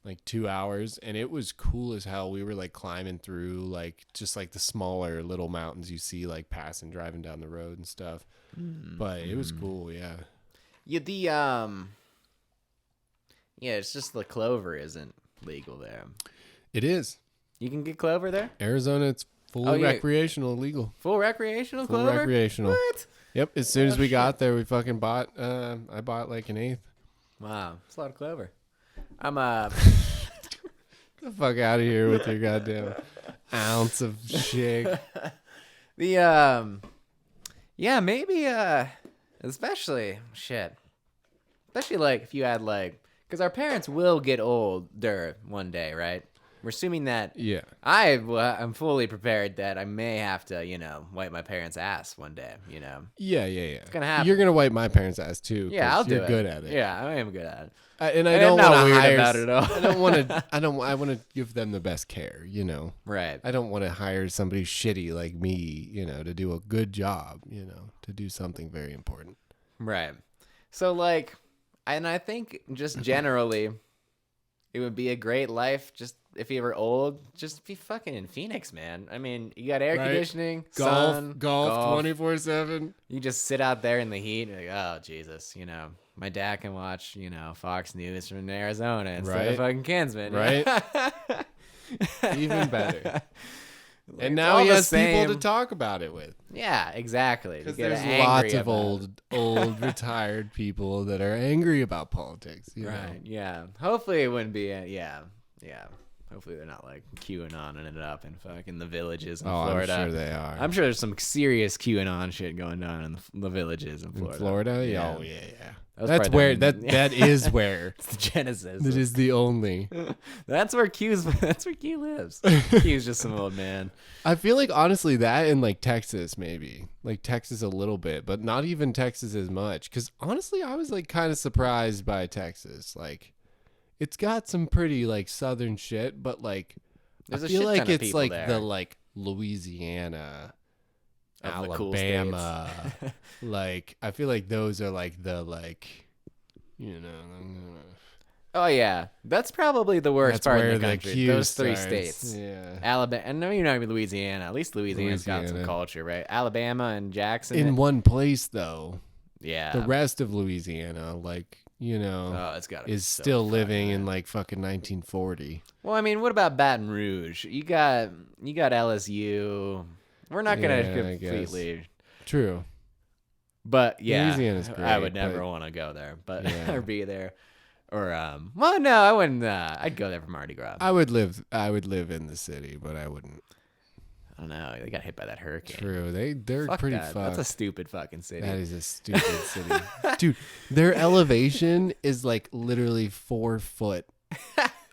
Speaker 2: like 2 hours, and it was cool as hell. We were like climbing through like just like the smaller little mountains you see like passing driving down the road and stuff. But it was cool, yeah.
Speaker 1: Yeah, it's just the clover isn't legal there.
Speaker 2: It is.
Speaker 1: You can get clover there?
Speaker 2: Arizona, it's fully recreational, legal.
Speaker 1: Full recreational
Speaker 2: Full
Speaker 1: clover?
Speaker 2: recreational.
Speaker 1: What?
Speaker 2: Yep. As soon as we got there, we fucking bought. I bought like an eighth.
Speaker 1: Wow, that's a lot of clover. I'm
Speaker 2: Get the fuck out of here with your goddamn ounce of shit.
Speaker 1: the maybe especially like if you had like because our parents will get older one day, right? We're assuming that
Speaker 2: Yeah.
Speaker 1: I'm fully prepared that I may have to, wipe my parents' ass one day,
Speaker 2: Yeah. It's
Speaker 1: gonna happen.
Speaker 2: You're gonna wipe my parents' ass too.
Speaker 1: Yeah,
Speaker 2: 'cause
Speaker 1: I'll do
Speaker 2: you're
Speaker 1: it.
Speaker 2: good at it.
Speaker 1: Yeah, I am good at it.
Speaker 2: And I
Speaker 1: And
Speaker 2: don't
Speaker 1: I'm not
Speaker 2: want to
Speaker 1: weird
Speaker 2: hire.
Speaker 1: about it at all.
Speaker 2: I don't want to. I want to give them the best care.
Speaker 1: Right.
Speaker 2: I don't want to hire somebody shitty like me. To do a good job. To do something very important.
Speaker 1: Right. So like, and I think just generally, it would be a great life just if you were old, just be fucking in Phoenix, man. I mean, you got air
Speaker 2: Right.
Speaker 1: conditioning, sun,
Speaker 2: Golf 24/7.
Speaker 1: You just sit out there in the heat and you're like, oh, Jesus, my dad can watch, Fox News from Arizona instead of
Speaker 2: Right.
Speaker 1: fucking Kansman.
Speaker 2: Right. Even better.
Speaker 1: Like,
Speaker 2: And
Speaker 1: it's
Speaker 2: now
Speaker 1: all
Speaker 2: he
Speaker 1: the
Speaker 2: has people to
Speaker 1: same.
Speaker 2: talk about it with.
Speaker 1: Yeah, exactly.
Speaker 2: Because
Speaker 1: To get
Speaker 2: there's
Speaker 1: angry
Speaker 2: lots of
Speaker 1: about it.
Speaker 2: old retired people that are angry about politics.
Speaker 1: Right. Yeah. Hopefully it wouldn't be. Yeah. Hopefully they're not like QAnoning it up in fucking the villages in Florida.
Speaker 2: I'm sure they are.
Speaker 1: I'm sure there's some serious QAnon shit going on in the villages in Florida.
Speaker 2: In Florida?
Speaker 1: Yeah.
Speaker 2: Oh, yeah.
Speaker 1: probably
Speaker 2: That's where,
Speaker 1: the-
Speaker 2: that is where.
Speaker 1: It's the genesis.
Speaker 2: That is the only.
Speaker 1: That's where Q lives. Q's just some old man.
Speaker 2: I feel like, honestly, that in, like, Texas, maybe. Like, Texas a little bit, but not even Texas as much. Because, honestly, I was, like, kind of surprised by Texas. Like, it's got some pretty, like, southern shit, but, like,
Speaker 1: There's
Speaker 2: I
Speaker 1: a
Speaker 2: feel
Speaker 1: shit
Speaker 2: like
Speaker 1: ton of
Speaker 2: it's,
Speaker 1: people
Speaker 2: like,
Speaker 1: there.
Speaker 2: the, like, Louisiana,
Speaker 1: Of the cool
Speaker 2: Alabama.
Speaker 1: states.
Speaker 2: Like, I feel like those are, like, the, like,
Speaker 1: Oh yeah, that's probably the worst
Speaker 2: that's
Speaker 1: part
Speaker 2: where
Speaker 1: of the
Speaker 2: the
Speaker 1: country.
Speaker 2: Q
Speaker 1: Those three
Speaker 2: starts.
Speaker 1: states.
Speaker 2: Yeah.
Speaker 1: Alabama, and no, you're not even Louisiana. At least Louisiana's got some
Speaker 2: Louisiana.
Speaker 1: culture, right? Alabama and Jackson.
Speaker 2: In one place, though.
Speaker 1: Yeah.
Speaker 2: The rest of Louisiana, like,
Speaker 1: Oh, it's got
Speaker 2: is still living in like fucking 1940.
Speaker 1: Well, I mean, what about Baton Rouge? You got LSU. We're not gonna
Speaker 2: Yeah, I guess.
Speaker 1: completely,
Speaker 2: True.
Speaker 1: but yeah,
Speaker 2: Louisiana's
Speaker 1: I
Speaker 2: great,
Speaker 1: would never
Speaker 2: but-
Speaker 1: want to go there, but
Speaker 2: Yeah.
Speaker 1: or be there, or well, no, I wouldn't. I'd go there for Mardi Gras.
Speaker 2: I would live in the city, but I wouldn't.
Speaker 1: I don't know. They got hit by that hurricane.
Speaker 2: True. They're
Speaker 1: Fuck
Speaker 2: pretty
Speaker 1: that.
Speaker 2: fucked.
Speaker 1: That's a stupid fucking city.
Speaker 2: That is a stupid city. Dude, their elevation is like literally 4 foot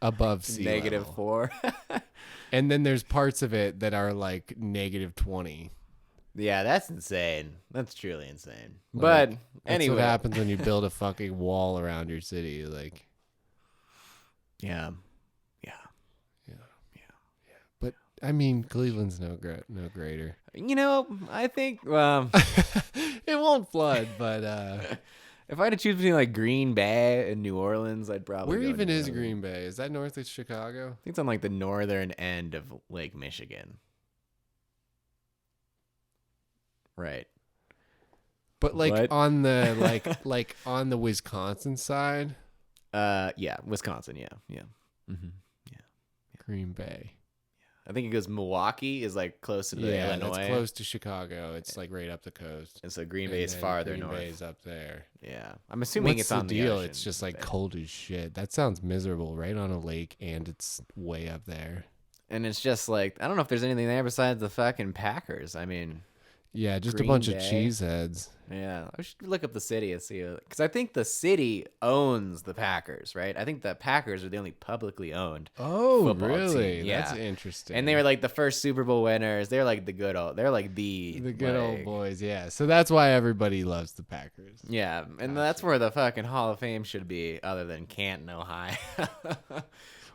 Speaker 2: above sea level.
Speaker 1: -4.
Speaker 2: And then there's parts of it that are like -20.
Speaker 1: Yeah, that's insane. That's truly insane.
Speaker 2: Like,
Speaker 1: But
Speaker 2: that's
Speaker 1: anyway,
Speaker 2: what happens when you build a fucking wall around your city. Like,
Speaker 1: yeah.
Speaker 2: I mean, Cleveland's no greater.
Speaker 1: I think
Speaker 2: It won't flood, but
Speaker 1: if I had to choose between like Green Bay and New Orleans, I'd probably
Speaker 2: where
Speaker 1: go
Speaker 2: even
Speaker 1: New
Speaker 2: is
Speaker 1: Orleans.
Speaker 2: Green Bay? Is that north of Chicago?
Speaker 1: I think it's on like the northern end of Lake Michigan. Right.
Speaker 2: But like
Speaker 1: What?
Speaker 2: on the like on the Wisconsin side,
Speaker 1: Yeah, Wisconsin, yeah. Mm-hmm.
Speaker 2: Green Bay.
Speaker 1: I think it goes Milwaukee is like close to the Illinois.
Speaker 2: That's close to Chicago. It's like right up the coast.
Speaker 1: And so Green Bay is farther
Speaker 2: Green
Speaker 1: north.
Speaker 2: Bay is up there.
Speaker 1: Yeah. I'm assuming
Speaker 2: What's
Speaker 1: it's on
Speaker 2: the
Speaker 1: the
Speaker 2: deal?
Speaker 1: ocean.
Speaker 2: It's just like cold as shit. That sounds miserable, right on a lake, and it's way up there.
Speaker 1: And it's just like, I don't know if there's anything there besides the fucking Packers. I mean,
Speaker 2: yeah, just
Speaker 1: Green
Speaker 2: a bunch of
Speaker 1: Bay.
Speaker 2: cheeseheads.
Speaker 1: Yeah, I should look up the city and see, because I think the city owns the Packers, right? I think the Packers are the only publicly owned.
Speaker 2: Oh,
Speaker 1: football
Speaker 2: really?
Speaker 1: team. Yeah.
Speaker 2: That's interesting.
Speaker 1: And they were like the first Super Bowl winners. They're like the good old. They're like the
Speaker 2: good old boys. Yeah, so that's why everybody loves the Packers.
Speaker 1: Yeah, and that's where the fucking Hall of Fame should be, other than Canton, Ohio.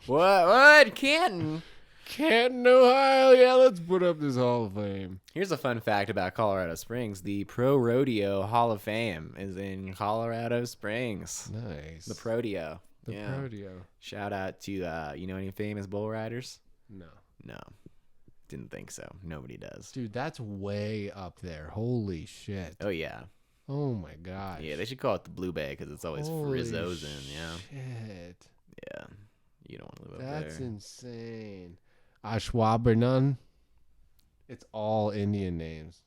Speaker 1: What? Canton?
Speaker 2: Canton, Ohio. Yeah, let's put up this Hall of Fame.
Speaker 1: Here's a fun fact about Colorado Springs. The Pro Rodeo Hall of Fame is in Colorado Springs.
Speaker 2: Nice.
Speaker 1: The Prodeo.
Speaker 2: The Prodeo.
Speaker 1: Shout out to, you know any famous bull riders?
Speaker 2: No.
Speaker 1: Didn't think so. Nobody does.
Speaker 2: Dude, that's way up there. Holy shit.
Speaker 1: Oh, yeah.
Speaker 2: Oh, my gosh.
Speaker 1: Yeah, they should call it the Blue Bay because it's always frizzos in,
Speaker 2: Shit.
Speaker 1: Yeah. You don't want to live up there.
Speaker 2: That's insane. Ashwaubenon. It's all Indian names.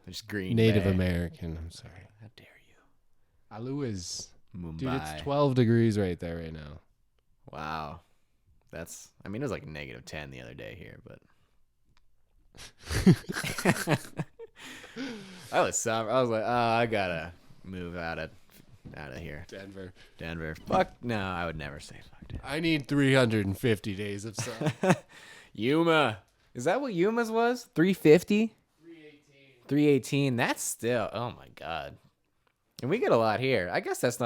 Speaker 1: Just Green
Speaker 2: Native
Speaker 1: Bay.
Speaker 2: American. I'm sorry.
Speaker 1: How dare you?
Speaker 2: Alu is...
Speaker 1: Mumbai.
Speaker 2: Dude, it's 12 degrees right there right now.
Speaker 1: Wow. I mean, it was like -10 the other day here, but. I was like, oh, I gotta move out of here. Denver. Fuck no, I would never say fuck Denver.
Speaker 2: I need 350 days of sun.
Speaker 1: Yuma. Is that what Yuma's was? 350? 318. That's still, oh my God. And we get a lot here. I guess that's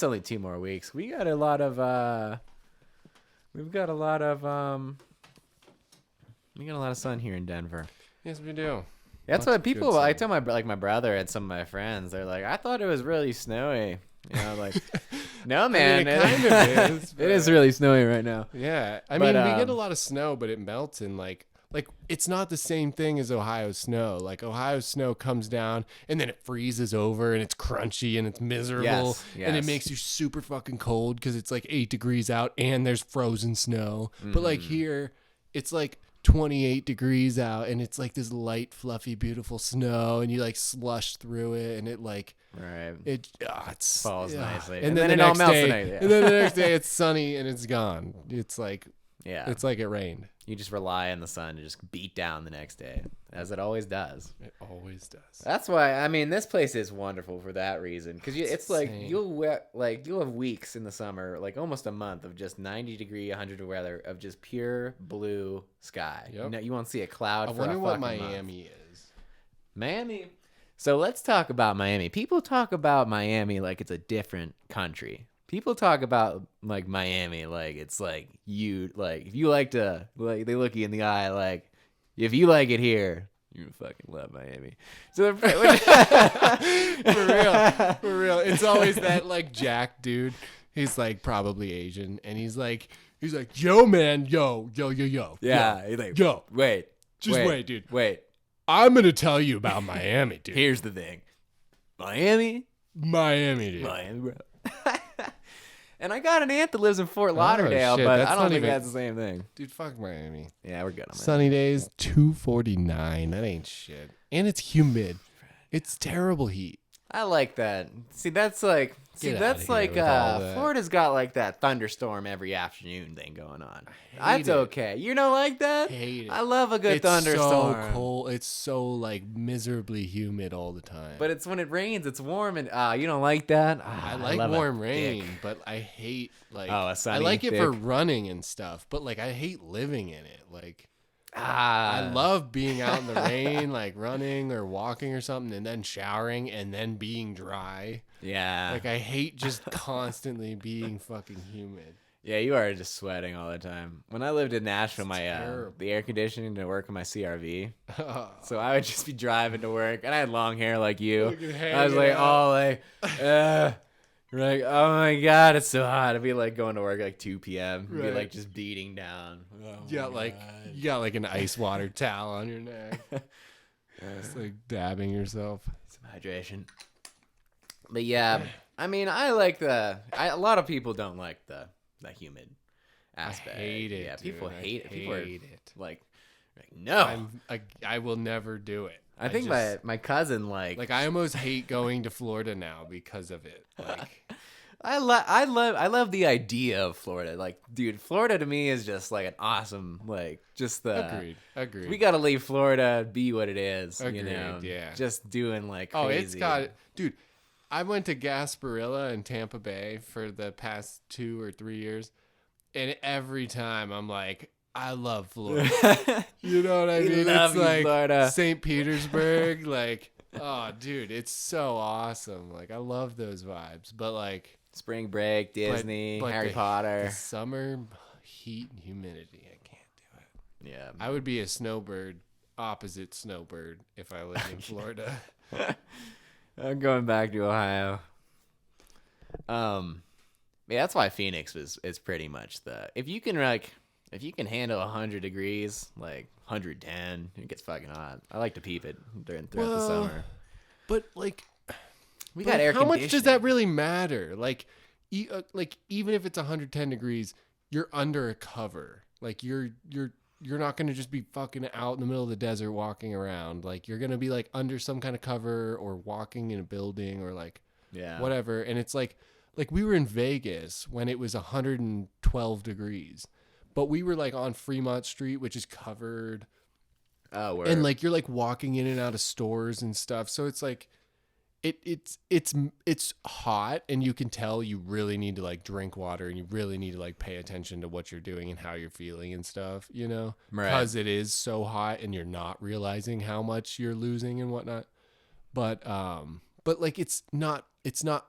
Speaker 1: only 2 more weeks. We got a lot of sun here in Denver.
Speaker 2: Yes, we do.
Speaker 1: That's what people, I tell my brother and some of my friends, they're like, I thought it was really snowy. You know, like, no, man.
Speaker 2: I mean, it kind of is.
Speaker 1: It is really snowy right now.
Speaker 2: Yeah. I mean, we get a lot of snow, but it melts in like it's not the same thing as Ohio snow. Like Ohio snow comes down and then it freezes over and it's crunchy and it's miserable.
Speaker 1: Yes.
Speaker 2: And it makes you super fucking cold because it's like 8 degrees out and there's frozen snow. But like here, it's like 28 degrees out and it's like this light, fluffy, beautiful snow and you like slush through it and it like it
Speaker 1: falls nicely.
Speaker 2: And then
Speaker 1: it all melts
Speaker 2: day,
Speaker 1: the night. Yeah.
Speaker 2: And then the next day it's sunny and it's gone. It's like it's like it rained.
Speaker 1: You just rely on the sun to just beat down the next day, as it always does.
Speaker 2: It always does.
Speaker 1: That's why, I mean, this place is wonderful for that reason. Because it's like you'll have weeks in the summer, like almost a month of just 90-degree, 100 weather of just pure blue sky.
Speaker 2: Yep.
Speaker 1: No, you won't see a cloud.
Speaker 2: I
Speaker 1: for
Speaker 2: wonder
Speaker 1: a
Speaker 2: what
Speaker 1: fucking
Speaker 2: Miami
Speaker 1: month.
Speaker 2: is.
Speaker 1: Miami. So let's talk about Miami. People talk about Miami like it's a different country. People talk about like Miami like it's like if you like to like they look you in the eye like if you like it here you fucking love Miami. So
Speaker 2: For real. It's always that like Jack dude. He's like probably Asian and he's like yo man yo.
Speaker 1: Yeah, he's like
Speaker 2: yo
Speaker 1: wait
Speaker 2: dude.
Speaker 1: Wait.
Speaker 2: I'm gonna tell you about Miami, dude.
Speaker 1: Here's the thing. Miami,
Speaker 2: dude.
Speaker 1: Miami, bro. And I got an aunt that lives in Fort Lauderdale,
Speaker 2: shit,
Speaker 1: but
Speaker 2: that's
Speaker 1: I don't
Speaker 2: not
Speaker 1: think
Speaker 2: even-
Speaker 1: that's the same thing.
Speaker 2: Dude, fuck Miami.
Speaker 1: Yeah, we're good on that.
Speaker 2: Sunny days, 249. That ain't shit. And it's humid. It's terrible heat.
Speaker 1: I like that. See, that's like
Speaker 2: Get outta here with all that.
Speaker 1: Florida's got like that thunderstorm every afternoon thing going on.
Speaker 2: hate
Speaker 1: That's
Speaker 2: it.
Speaker 1: okay. You don't like that?
Speaker 2: Hate it.
Speaker 1: I love a good
Speaker 2: It's
Speaker 1: thunderstorm.
Speaker 2: so cold. It's so like miserably humid all the time.
Speaker 1: But it's when it rains, it's warm, and you don't like that.
Speaker 2: I like
Speaker 1: love a
Speaker 2: warm
Speaker 1: dick.
Speaker 2: rain, but I hate like
Speaker 1: A sunny,
Speaker 2: I like it for
Speaker 1: thick-
Speaker 2: running and stuff, but like I hate living in it. Like
Speaker 1: I
Speaker 2: I love being out in the rain, like running or walking or something, and then showering and then being dry.
Speaker 1: Yeah.
Speaker 2: Like I hate just constantly being fucking humid.
Speaker 1: Yeah, you are just sweating all the time. When I lived in Nashville,
Speaker 2: It's terrible.
Speaker 1: the air conditioning didn't work in my CRV, so I would just be driving to work, and I had long hair like you. I was like, oh, like, like, oh my god, it's so hot. I'd be like going to work like 2 p.m. Right. Be like just beating down. Oh
Speaker 2: you got like an ice water towel on your neck. It's like dabbing yourself.
Speaker 1: Some hydration. But yeah, I mean, I like a lot of people don't like the humid aspect.
Speaker 2: I hate it.
Speaker 1: Yeah, people hate it. People
Speaker 2: hate it.
Speaker 1: Like no.
Speaker 2: I will never do it.
Speaker 1: I think my cousin like
Speaker 2: I almost hate going to Florida now because of it. Like
Speaker 1: I love the idea of Florida. Like, dude, Florida to me is just like an awesome, like, just the
Speaker 2: agreed.
Speaker 1: We gotta leave Florida be what it is.
Speaker 2: Agreed,
Speaker 1: you know?
Speaker 2: Yeah.
Speaker 1: Just doing like crazy.
Speaker 2: Oh, it's got, dude. I went to Gasparilla in Tampa Bay for the past 2 or 3 years, and every time I'm like, I love Florida. You know what I mean? It's like Florida. St. Petersburg, like, oh, dude, it's so awesome. Like, I love those vibes. But like
Speaker 1: spring break, Disney, but Harry Potter,
Speaker 2: the summer heat and humidity, I can't do it.
Speaker 1: Yeah,
Speaker 2: I would be a snowbird, opposite snowbird, if I lived in Florida.
Speaker 1: I'm going back to Ohio. Yeah, that's why Phoenix is pretty much if you can handle 100 degrees, like 110, it gets fucking hot. I like to peep it throughout the summer.
Speaker 2: But like,
Speaker 1: we got air conditioning.
Speaker 2: How much does that really matter? Like even if it's 110 degrees, you're under a cover. Like you're not going to just be fucking out in the middle of the desert walking around. Like you're going to be like under some kind of cover or walking in a building or like whatever. And it's like we were in Vegas when it was 112 degrees, but we were like on Fremont Street, which is covered.
Speaker 1: Oh, word.
Speaker 2: And like you're like walking in and out of stores and stuff. So it's like it's hot, and you can tell you really need to like drink water, and you really need to like pay attention to what you're doing and how you're feeling and stuff, you know, because it is so hot and you're not realizing how much you're losing and whatnot. But like it's not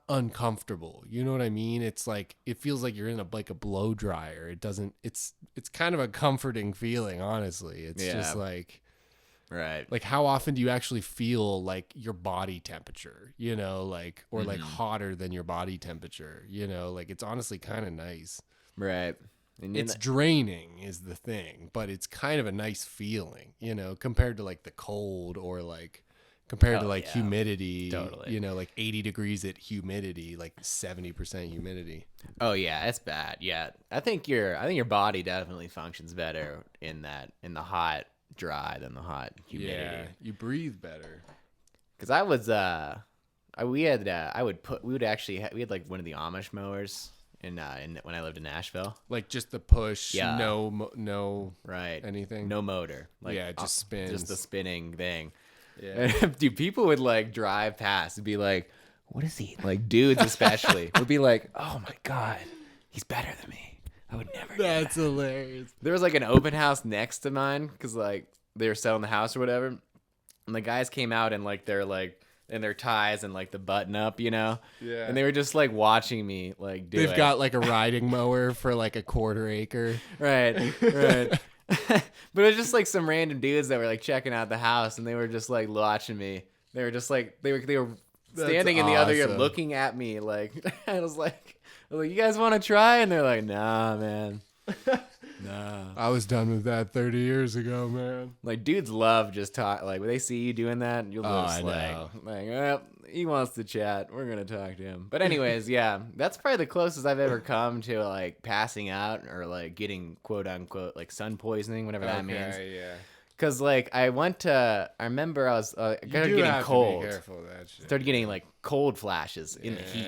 Speaker 2: uncomfortable. You know what I mean? It's like it feels like you're in a blow dryer. It's kind of a comforting feeling, honestly. It's just like.
Speaker 1: Right.
Speaker 2: Like how often do you actually feel like your body temperature, you know, like, or like hotter than your body temperature, you know, like it's honestly kind of nice.
Speaker 1: Right.
Speaker 2: And it's draining is the thing, but it's kind of a nice feeling, you know, compared to like the cold or like compared to like humidity, totally. You know, like 80 degrees at humidity, like 70% humidity.
Speaker 1: Oh yeah, it's bad. Yeah. I think your body definitely functions better in the hot dry than the hot humidity.
Speaker 2: Yeah, you breathe better.
Speaker 1: Because I was we had like one of the Amish mowers in when I lived in Nashville.
Speaker 2: Like just the push, no
Speaker 1: right,
Speaker 2: anything,
Speaker 1: no motor. Like
Speaker 2: yeah, it just spins,
Speaker 1: just the spinning thing.
Speaker 2: Yeah,
Speaker 1: and, dude, people would like drive past and be like, "What is he?" Like dudes especially would be like, "Oh my god, he's better than me." I would never do that.
Speaker 2: That's hilarious.
Speaker 1: There was like an open house next to mine because like they were selling the house or whatever, and the guys came out in like their ties and like the button up, you know.
Speaker 2: Yeah.
Speaker 1: And they were just like watching me like do it.
Speaker 2: They've got like a riding mower for like a quarter acre.
Speaker 1: Right. But it was just like some random dudes that were like checking out the house, and they were just like watching me. They were just like they were standing in the other ear looking at me like I was like, you guys want to try? And they're like, nah, man. Nah.
Speaker 2: I was done with that 30 years ago, man.
Speaker 1: Like, dudes love just talk. Like, when they see you doing that, you'll just well, he wants to chat. We're going to talk to him. But anyways, yeah, that's probably the closest I've ever come to, like, passing out or, like, getting, quote, unquote, like, sun poisoning, whatever that means.
Speaker 2: Yeah.
Speaker 1: Because, like, I remember I was started getting cold. Be careful with that shit. Started getting, like, cold flashes in the heat.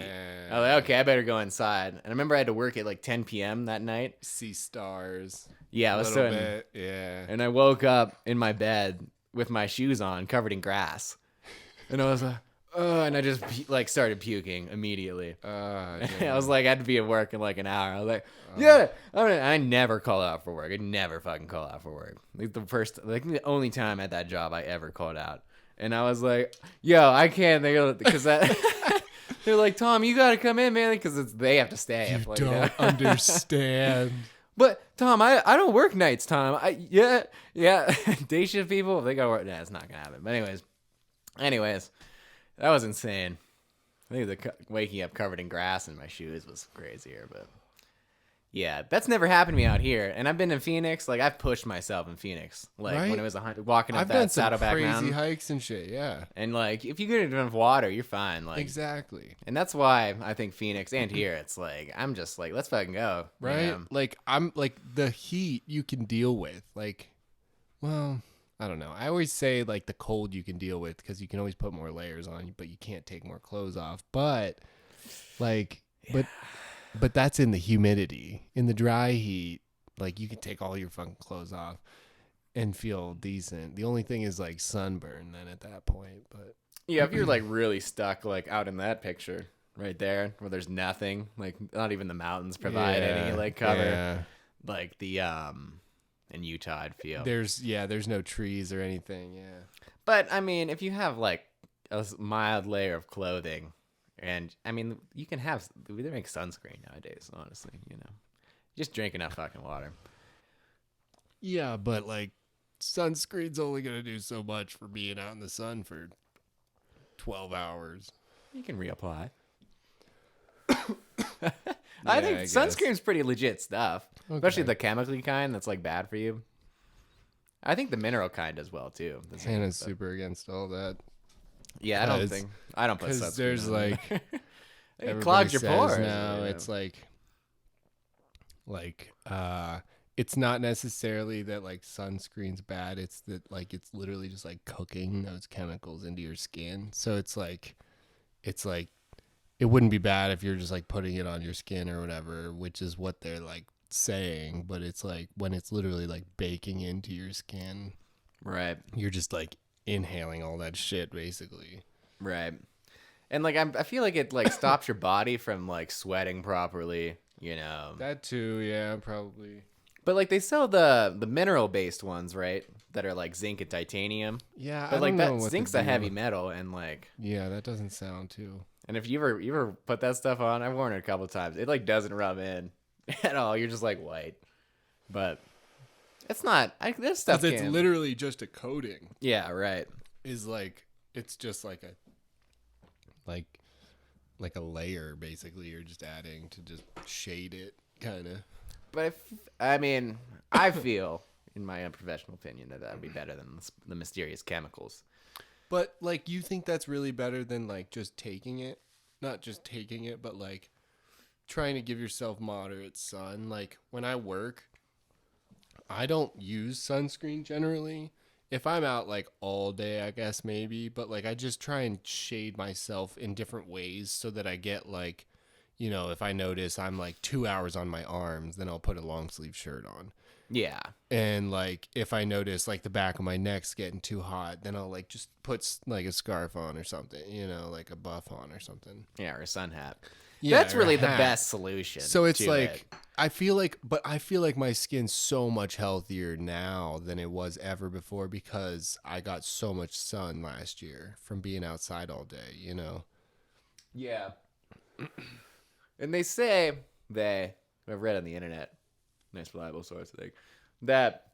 Speaker 1: I was like, okay, I better go inside. And I remember I had to work at, like, 10 p.m. that night.
Speaker 2: See stars.
Speaker 1: Yeah, I was starting.
Speaker 2: Bit. Yeah.
Speaker 1: And I woke up in my bed with my shoes on, covered in grass. And I was like, and I just, like, started puking immediately. I was like, I had to be at work in, like, an hour. I was like, I never call out for work. I never fucking call out for work. Like, the only time at that job I ever called out. And I was like, yo, I can't think of it because that They're like, Tom, you got to come in, man, because they have to stay.
Speaker 2: You don't understand.
Speaker 1: But Tom, I don't work nights, Tom. Yeah. Day shift people, if they gotta work, it's not gonna happen. But anyways, that was insane. I think the waking up covered in grass in my shoes was crazier, but yeah, that's never happened to me out here. And I've been in Phoenix, like I've pushed myself in Phoenix, like
Speaker 2: Right?
Speaker 1: when it was walking up
Speaker 2: I've
Speaker 1: that
Speaker 2: done some
Speaker 1: Saddleback
Speaker 2: crazy
Speaker 1: Mountain.
Speaker 2: hikes and shit. Yeah,
Speaker 1: And like if you get enough water, you're fine. Like
Speaker 2: exactly.
Speaker 1: and that's why I think Phoenix and here, it's like I'm just like let's fucking go,
Speaker 2: Right?
Speaker 1: you know?
Speaker 2: Like I'm like the heat you can deal with. Like, well, I don't know. I always say like the cold you can deal with because you can always put more layers on, but you can't take more clothes off. But like, but that's in the humidity. In the dry heat, like you can take all your fucking clothes off and feel decent. The only thing is like sunburn then at that point. But
Speaker 1: Yeah, if you're like really stuck like out in that picture right there where there's nothing, like not even the mountains provide any like cover.
Speaker 2: Yeah.
Speaker 1: Like the in Utah I'd feel.
Speaker 2: There's no trees or anything. Yeah.
Speaker 1: But I mean, if you have like a mild layer of clothing, and I mean, you can have they make sunscreen nowadays, honestly, you know. Just drink enough fucking water.
Speaker 2: Yeah, but like sunscreen's only gonna do so much for being out in the sun for 12 hours.
Speaker 1: You can reapply.
Speaker 2: Yeah,
Speaker 1: I think
Speaker 2: I guess.
Speaker 1: sunscreen's pretty legit stuff, especially
Speaker 2: Okay.
Speaker 1: the chemically kind that's like bad for you. I think the mineral kind as well too.
Speaker 2: Hannah's super against all that.
Speaker 1: Yeah, I don't put sunscreen
Speaker 2: because there's
Speaker 1: on
Speaker 2: like
Speaker 1: there. It
Speaker 2: everybody
Speaker 1: clogs your
Speaker 2: says
Speaker 1: pores.
Speaker 2: now
Speaker 1: you know.
Speaker 2: it's like it's not necessarily that like sunscreen's bad. It's that like it's literally just like cooking those chemicals into your skin. So it's like it wouldn't be bad if you're just like putting it on your skin or whatever, which is what they're like saying. But it's like when it's literally like baking into your skin,
Speaker 1: Right.
Speaker 2: you're just like inhaling all that shit basically.
Speaker 1: Right. And like I feel like it like stops your body from like sweating properly, you know.
Speaker 2: That too, yeah, probably.
Speaker 1: But like they sell the mineral based ones, right? That are like zinc and titanium.
Speaker 2: Yeah,
Speaker 1: But
Speaker 2: I
Speaker 1: like
Speaker 2: don't know
Speaker 1: that
Speaker 2: what
Speaker 1: zinc's
Speaker 2: the
Speaker 1: a heavy
Speaker 2: deal-
Speaker 1: metal, and like
Speaker 2: Yeah, that doesn't sound too.
Speaker 1: and if you ever put that stuff on, I've worn it a couple of times. It like doesn't rub in at all. You're just like white. But it's not. This stuff.
Speaker 2: Because it's
Speaker 1: can-
Speaker 2: literally just a coating.
Speaker 1: Yeah. Right.
Speaker 2: Is like it's just like a layer basically. You're just adding to just shade it, kind of.
Speaker 1: But I mean, I feel, in my unprofessional opinion, that would be better than the mysterious chemicals.
Speaker 2: But like, you think that's really better than like just taking it? Not just taking it, but like trying to give yourself moderate sun. Like when I work, I don't use sunscreen generally. If I'm out like all day, I guess maybe, but like I just try and shade myself in different ways so that I get like, you know, if I notice I'm like 2 hours on my arms, then I'll put a long sleeve shirt on.
Speaker 1: Yeah.
Speaker 2: And like if I notice like the back of my neck's getting too hot, then I'll like just put like a scarf on or something, you know, like a buff on or something.
Speaker 1: Yeah, or a sun hat.
Speaker 2: Yeah,
Speaker 1: That's
Speaker 2: or a
Speaker 1: really the
Speaker 2: hat.
Speaker 1: best solution.
Speaker 2: So it's
Speaker 1: to
Speaker 2: like
Speaker 1: it.
Speaker 2: I feel like my skin's so much healthier now than it was ever before because I got so much sun last year from being outside all day, you know.
Speaker 1: Yeah. And they say I've read on the internet, nice reliable source, I think, that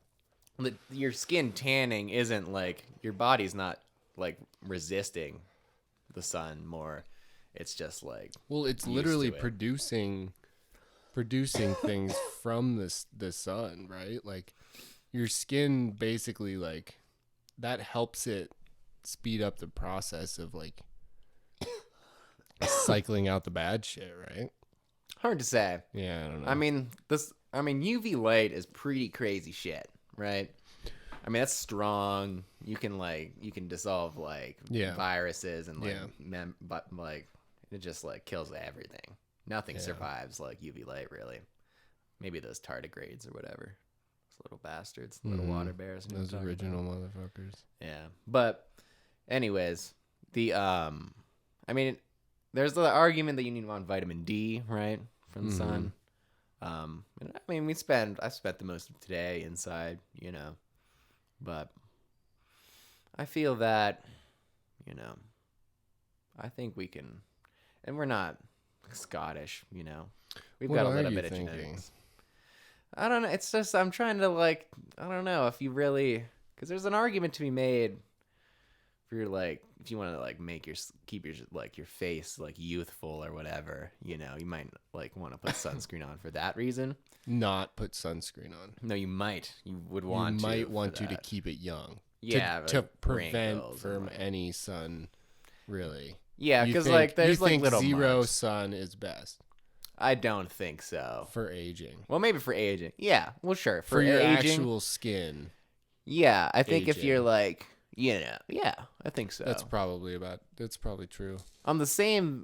Speaker 1: your skin tanning isn't like your body's not like resisting the sun more. It's just like
Speaker 2: Well, it's
Speaker 1: used
Speaker 2: literally
Speaker 1: to it.
Speaker 2: producing things from the sun, right? Like your skin basically like that helps it speed up the process of like cycling out the bad shit, right?
Speaker 1: hard to say.
Speaker 2: Yeah, I don't know.
Speaker 1: I mean UV light is pretty crazy shit, right? I mean that's strong. You can dissolve like
Speaker 2: Yeah.
Speaker 1: viruses and like
Speaker 2: Yeah.
Speaker 1: but like it just like kills everything. Nothing
Speaker 2: Yeah.
Speaker 1: survives like UV light really. Maybe those tardigrades or whatever. Those little bastards, little water bears. you know what
Speaker 2: Those
Speaker 1: I'm talking
Speaker 2: original
Speaker 1: about.
Speaker 2: motherfuckers.
Speaker 1: Yeah. But anyways, I mean there's the argument that you need on vitamin D, right? From the sun. And I mean I spent the most of today inside, you know. But I feel that, you know, I think we can. And we're not Scottish, you know. We've
Speaker 2: What
Speaker 1: got a
Speaker 2: are
Speaker 1: little
Speaker 2: you
Speaker 1: bit of
Speaker 2: thinking?
Speaker 1: genetics. I don't know. It's just I'm trying to like I don't know if you really because there's an argument to be made for your like if you want to like make your keep your like your face like youthful or whatever, you know, you might like want to put sunscreen on for that reason.
Speaker 2: Not put sunscreen on.
Speaker 1: No, you might. You would
Speaker 2: You
Speaker 1: want to.
Speaker 2: might want to keep it young.
Speaker 1: Yeah,
Speaker 2: To
Speaker 1: like
Speaker 2: prevent
Speaker 1: wrinkles
Speaker 2: from
Speaker 1: like,
Speaker 2: any sun, really.
Speaker 1: yeah,
Speaker 2: You
Speaker 1: because
Speaker 2: think-
Speaker 1: like there's
Speaker 2: you
Speaker 1: like
Speaker 2: think
Speaker 1: little
Speaker 2: zero
Speaker 1: marks.
Speaker 2: sun is best
Speaker 1: I don't think so.
Speaker 2: for aging.
Speaker 1: Well, maybe for aging. Yeah, well, sure.
Speaker 2: For your
Speaker 1: aging,
Speaker 2: actual skin,
Speaker 1: yeah, I think if
Speaker 2: aging.
Speaker 1: you're like, you know, yeah, I think so.
Speaker 2: that's probably true.
Speaker 1: In the same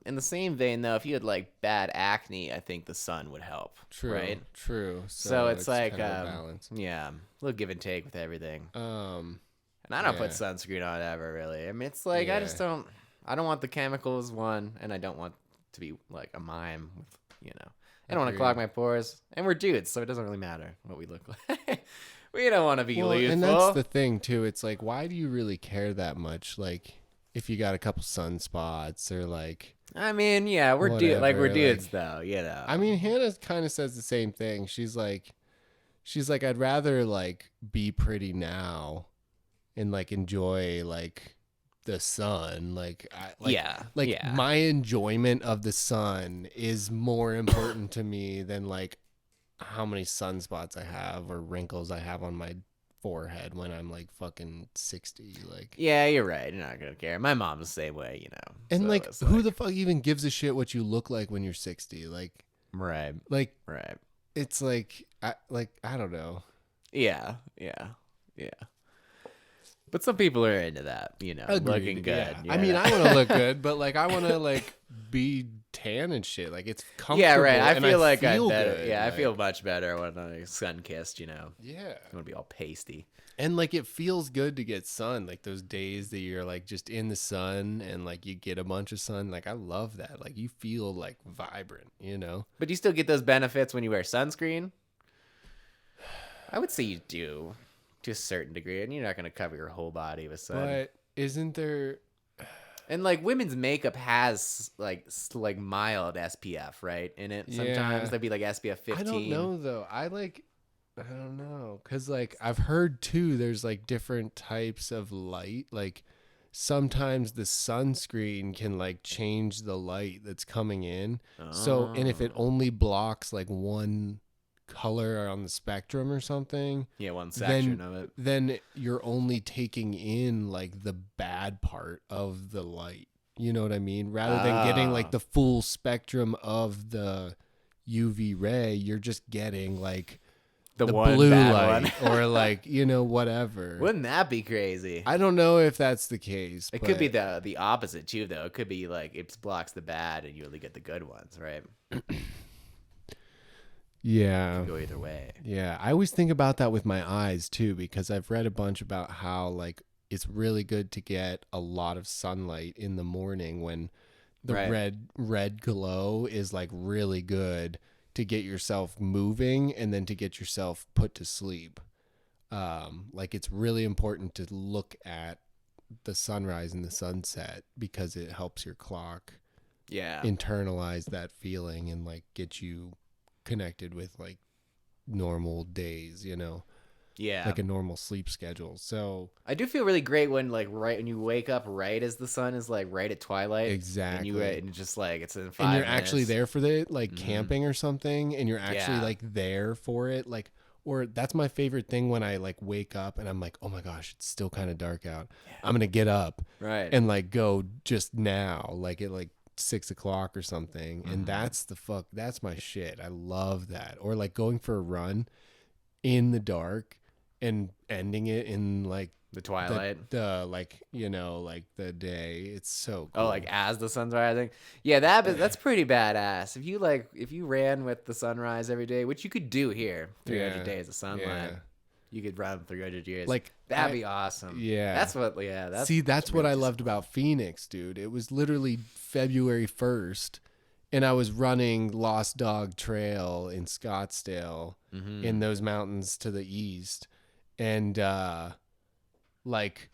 Speaker 1: vein though, if you had like bad acne, I think the sun would help.
Speaker 2: True,
Speaker 1: right?
Speaker 2: true.
Speaker 1: So it's like
Speaker 2: kind of a balance.
Speaker 1: yeah, a little give and take with everything.
Speaker 2: Um,
Speaker 1: And I don't put
Speaker 2: yeah.
Speaker 1: sunscreen on ever really. I mean, it's like I just don't. I don't want the chemicals one, and I don't want to be like a mime with you know. I don't want to clog my pores, and we're dudes, so it doesn't really matter what we look like. We don't want to be youthful.
Speaker 2: and that's the thing too. It's like, why do you really care that much? Like, if you got a couple sunspots or like,
Speaker 1: I mean, yeah, we're
Speaker 2: whatever,
Speaker 1: we're dudes
Speaker 2: like-
Speaker 1: though, you know.
Speaker 2: I mean, Hannah kind of says the same thing. She's like, I'd rather like be pretty now, and like enjoy like the sun.
Speaker 1: Yeah, yeah.
Speaker 2: My enjoyment of the sun is more important to me than like how many sunspots I have or wrinkles I have on my forehead when I'm like fucking 60. Like,
Speaker 1: Yeah, you're right. You're not gonna care. My mom's the same way, you know.
Speaker 2: and
Speaker 1: So
Speaker 2: like,
Speaker 1: it's
Speaker 2: who the fuck even gives a shit what you look like when you're 60? Like,
Speaker 1: right, right.
Speaker 2: it's like, I don't know.
Speaker 1: Yeah. But some people are into that, you know,
Speaker 2: Agreed,
Speaker 1: looking good.
Speaker 2: yeah. I mean, I want to look good, but like, I want to like be tan and shit. Like, it's comfortable.
Speaker 1: yeah, right. I
Speaker 2: and
Speaker 1: feel like
Speaker 2: feel
Speaker 1: I'm better.
Speaker 2: good.
Speaker 1: Yeah,
Speaker 2: like,
Speaker 1: I feel much better when I'm sun kissed. You know,
Speaker 2: Yeah.
Speaker 1: I want to be all pasty.
Speaker 2: And like, it feels good to get sun. Like those days that you're like just in the sun and like you get a bunch of sun. Like, I love that. Like, you feel like vibrant, you know?
Speaker 1: But do you still get those benefits when you wear sunscreen? I would say you do, to a certain degree, and you're not going to cover your whole body with sun.
Speaker 2: But isn't there?
Speaker 1: And like women's makeup has like mild SPF, right? In it sometimes
Speaker 2: Yeah.
Speaker 1: there'd be like SPF 15.
Speaker 2: I don't know though. I don't know. Cause like I've heard too, there's like different types of light. Like sometimes the sunscreen can like change the light that's coming in. So, and if it only blocks like one color on the spectrum or something,
Speaker 1: yeah, one section of it.
Speaker 2: then you're only taking in like the bad part of the light. You know what I mean? Rather than getting like the full spectrum of the UV ray, you're just getting like the
Speaker 1: one
Speaker 2: blue
Speaker 1: bad
Speaker 2: light
Speaker 1: one.
Speaker 2: or like, you know, whatever.
Speaker 1: Wouldn't that be crazy?
Speaker 2: I don't know if that's the case.
Speaker 1: It could be the opposite too, though. It could be like it blocks the bad and you only get the good ones, right?
Speaker 2: Yeah.
Speaker 1: Go either way.
Speaker 2: Yeah, I always think about that with my eyes too, because I've read a bunch about how like it's really good to get a lot of sunlight in the morning when the
Speaker 1: Right.
Speaker 2: red glow is like really good to get yourself moving and then to get yourself put to sleep. Like it's really important to look at the sunrise and the sunset because it helps your clock
Speaker 1: Yeah.
Speaker 2: internalize that feeling and like get you connected with like normal days, you know,
Speaker 1: Yeah.
Speaker 2: like a normal sleep schedule. So
Speaker 1: I do feel really great when like right when you wake up right as the sun is like right at twilight.
Speaker 2: exactly,
Speaker 1: And just like it's in 5
Speaker 2: and you're
Speaker 1: minutes.
Speaker 2: actually there for the like
Speaker 1: Mhm.
Speaker 2: camping or something, and you're actually
Speaker 1: Yeah.
Speaker 2: like there for it, like. Or that's my favorite thing when I like wake up and I'm like, oh my gosh, it's still kind of dark out.
Speaker 1: Yeah.
Speaker 2: I'm gonna get up
Speaker 1: Right.
Speaker 2: and like go just now, like at like 6 o'clock or something.
Speaker 1: Mhm.
Speaker 2: And that's my shit. I love that. Or like going for a run in the dark and ending it in like
Speaker 1: the twilight.
Speaker 2: the like, you know, like the day. It's so cool.
Speaker 1: Oh, like as the sun's rising. Yeah, that's pretty badass. If you ran with the sunrise every day, which you could do here, 300
Speaker 2: Yeah.
Speaker 1: days of sunlight,
Speaker 2: Yeah.
Speaker 1: you could run 300 years.
Speaker 2: Like
Speaker 1: that'd be awesome.
Speaker 2: Yeah.
Speaker 1: That's what. Yeah. That's
Speaker 2: that's what
Speaker 1: really
Speaker 2: I loved about Phoenix, dude. It was literally February 1st and I was running Lost Dog Trail in Scottsdale
Speaker 1: Mhm.
Speaker 2: in those mountains to the east. And like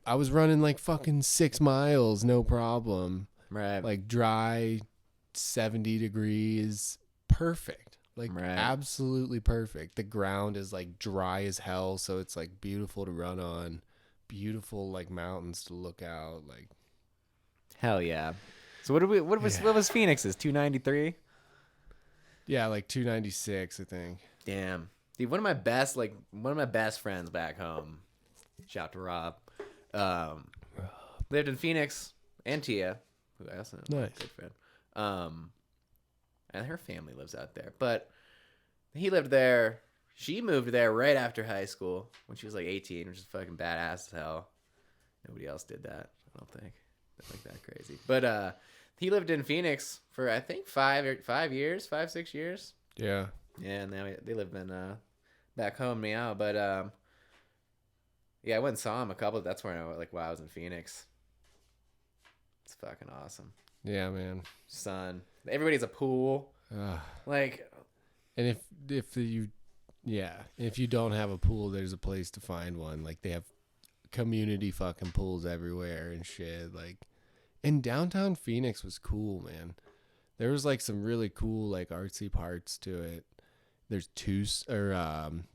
Speaker 2: I was running like fucking 6 miles, no problem.
Speaker 1: Right.
Speaker 2: Like dry, 70 degrees, perfect. Like absolutely perfect. The ground is like dry as hell, so it's like beautiful to run on. Beautiful like mountains to look out. Like
Speaker 1: hell yeah. So what was Phoenix's 293?
Speaker 2: Yeah, like 296, I think.
Speaker 1: Damn. Dude, one of my best friends back home. Shout out to Rob. Lived in Phoenix and Tia, who I also know,
Speaker 2: nice.
Speaker 1: good friend. And her family lives out there. But he lived there. She moved there right after high school when she was like 18, which is fucking badass as hell. Nobody else did that, I don't think. Like that crazy. But he lived in Phoenix for I think 5 years, 6 years.
Speaker 2: Yeah.
Speaker 1: Yeah, and now they live in back home now. But yeah, I went and saw him a couple. That's where I like while I was in Phoenix. It's fucking awesome.
Speaker 2: Yeah, man.
Speaker 1: Sun. Everybody's a pool. Like,
Speaker 2: and if you don't have a pool, there's a place to find one. Like they have community fucking pools everywhere and shit. Like, in downtown Phoenix was cool, man. There was like some really cool like artsy parts to it. There's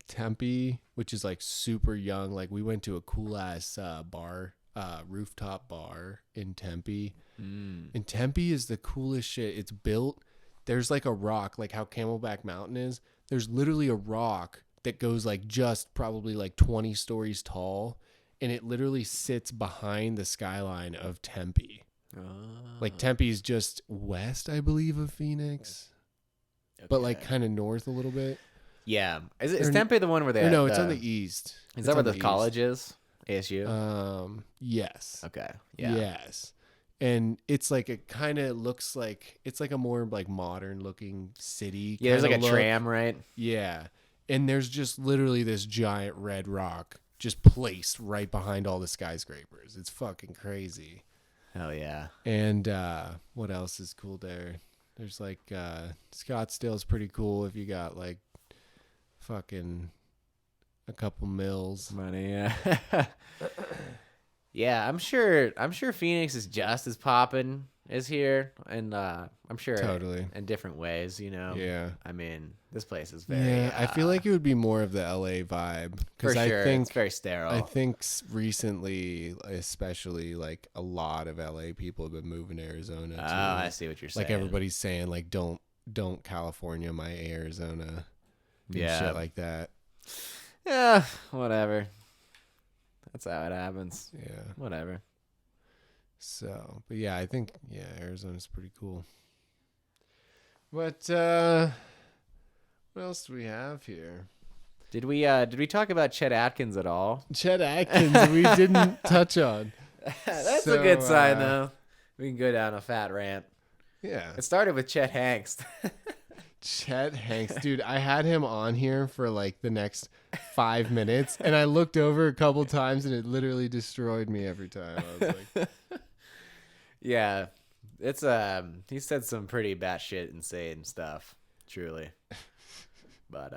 Speaker 2: Tempe, which is like super young. Like we went to a cool ass bar, rooftop bar in Tempe. And Tempe is the coolest shit. It's built. There's like a rock, like how Camelback Mountain is. There's literally a rock that goes like just probably like 20 stories tall, and it literally sits behind the skyline of Tempe. Like Tempe is just west, I believe, of Phoenix, but like kind of north a little bit.
Speaker 1: Yeah, is Tempe the one where they?
Speaker 2: No, it's on the east.
Speaker 1: Is that where the college is? ASU.
Speaker 2: Yes.
Speaker 1: Okay. Yeah.
Speaker 2: Yes. And it's like it kind of looks like it's like a more like modern looking city.
Speaker 1: Yeah, there's like a tram, right?
Speaker 2: Yeah. And there's just literally this giant red rock just placed right behind all the skyscrapers. It's fucking crazy.
Speaker 1: Hell yeah.
Speaker 2: And what else is cool there? There's like Scottsdale's pretty cool if you got like fucking a couple mills.
Speaker 1: Money, yeah. Yeah, I'm sure Phoenix is just as poppin' as here, and I'm sure
Speaker 2: totally
Speaker 1: in different ways, you know.
Speaker 2: Yeah.
Speaker 1: I mean, this place is very.
Speaker 2: Yeah, I feel like it would be more of the LA vibe
Speaker 1: for sure.
Speaker 2: I think
Speaker 1: it's very sterile.
Speaker 2: I think recently, especially, like a lot of LA people have been moving to Arizona.
Speaker 1: Oh, I see what you're saying.
Speaker 2: Like everybody's saying, like don't California my Arizona,
Speaker 1: yeah,
Speaker 2: shit like that.
Speaker 1: Yeah, whatever. That's how it happens.
Speaker 2: Yeah.
Speaker 1: Whatever.
Speaker 2: So, but yeah, I think Arizona's pretty cool. But what else do we have here?
Speaker 1: Did we talk about Chet Atkins at all?
Speaker 2: Chet Atkins we didn't touch on.
Speaker 1: That's a good sign though. We can go down a fat rant.
Speaker 2: Yeah.
Speaker 1: It started with Chet Hanks.
Speaker 2: Chet Hanks, dude, I had him on here for like the next 5 minutes, and I looked over a couple times, and it literally destroyed me every time. I was like,
Speaker 1: yeah, it's he said some pretty batshit insane stuff, truly. But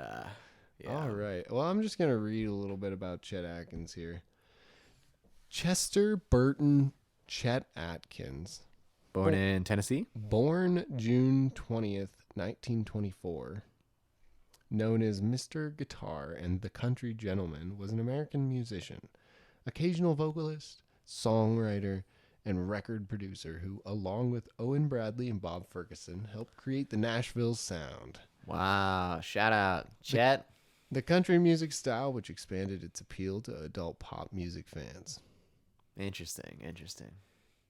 Speaker 1: yeah.
Speaker 2: All right. Well, I'm just gonna read a little bit about Chet Atkins here. Chester Burton Chet Atkins,
Speaker 1: born in Tennessee.
Speaker 2: Born June 20th. 1924, known as Mr. Guitar and the Country Gentleman, was an American musician, occasional vocalist, songwriter, and record producer who, along with Owen Bradley and Bob Ferguson, helped create the Nashville sound.
Speaker 1: Wow, shout out, Chet.
Speaker 2: The country music style, which expanded its appeal to adult pop music fans.
Speaker 1: Interesting.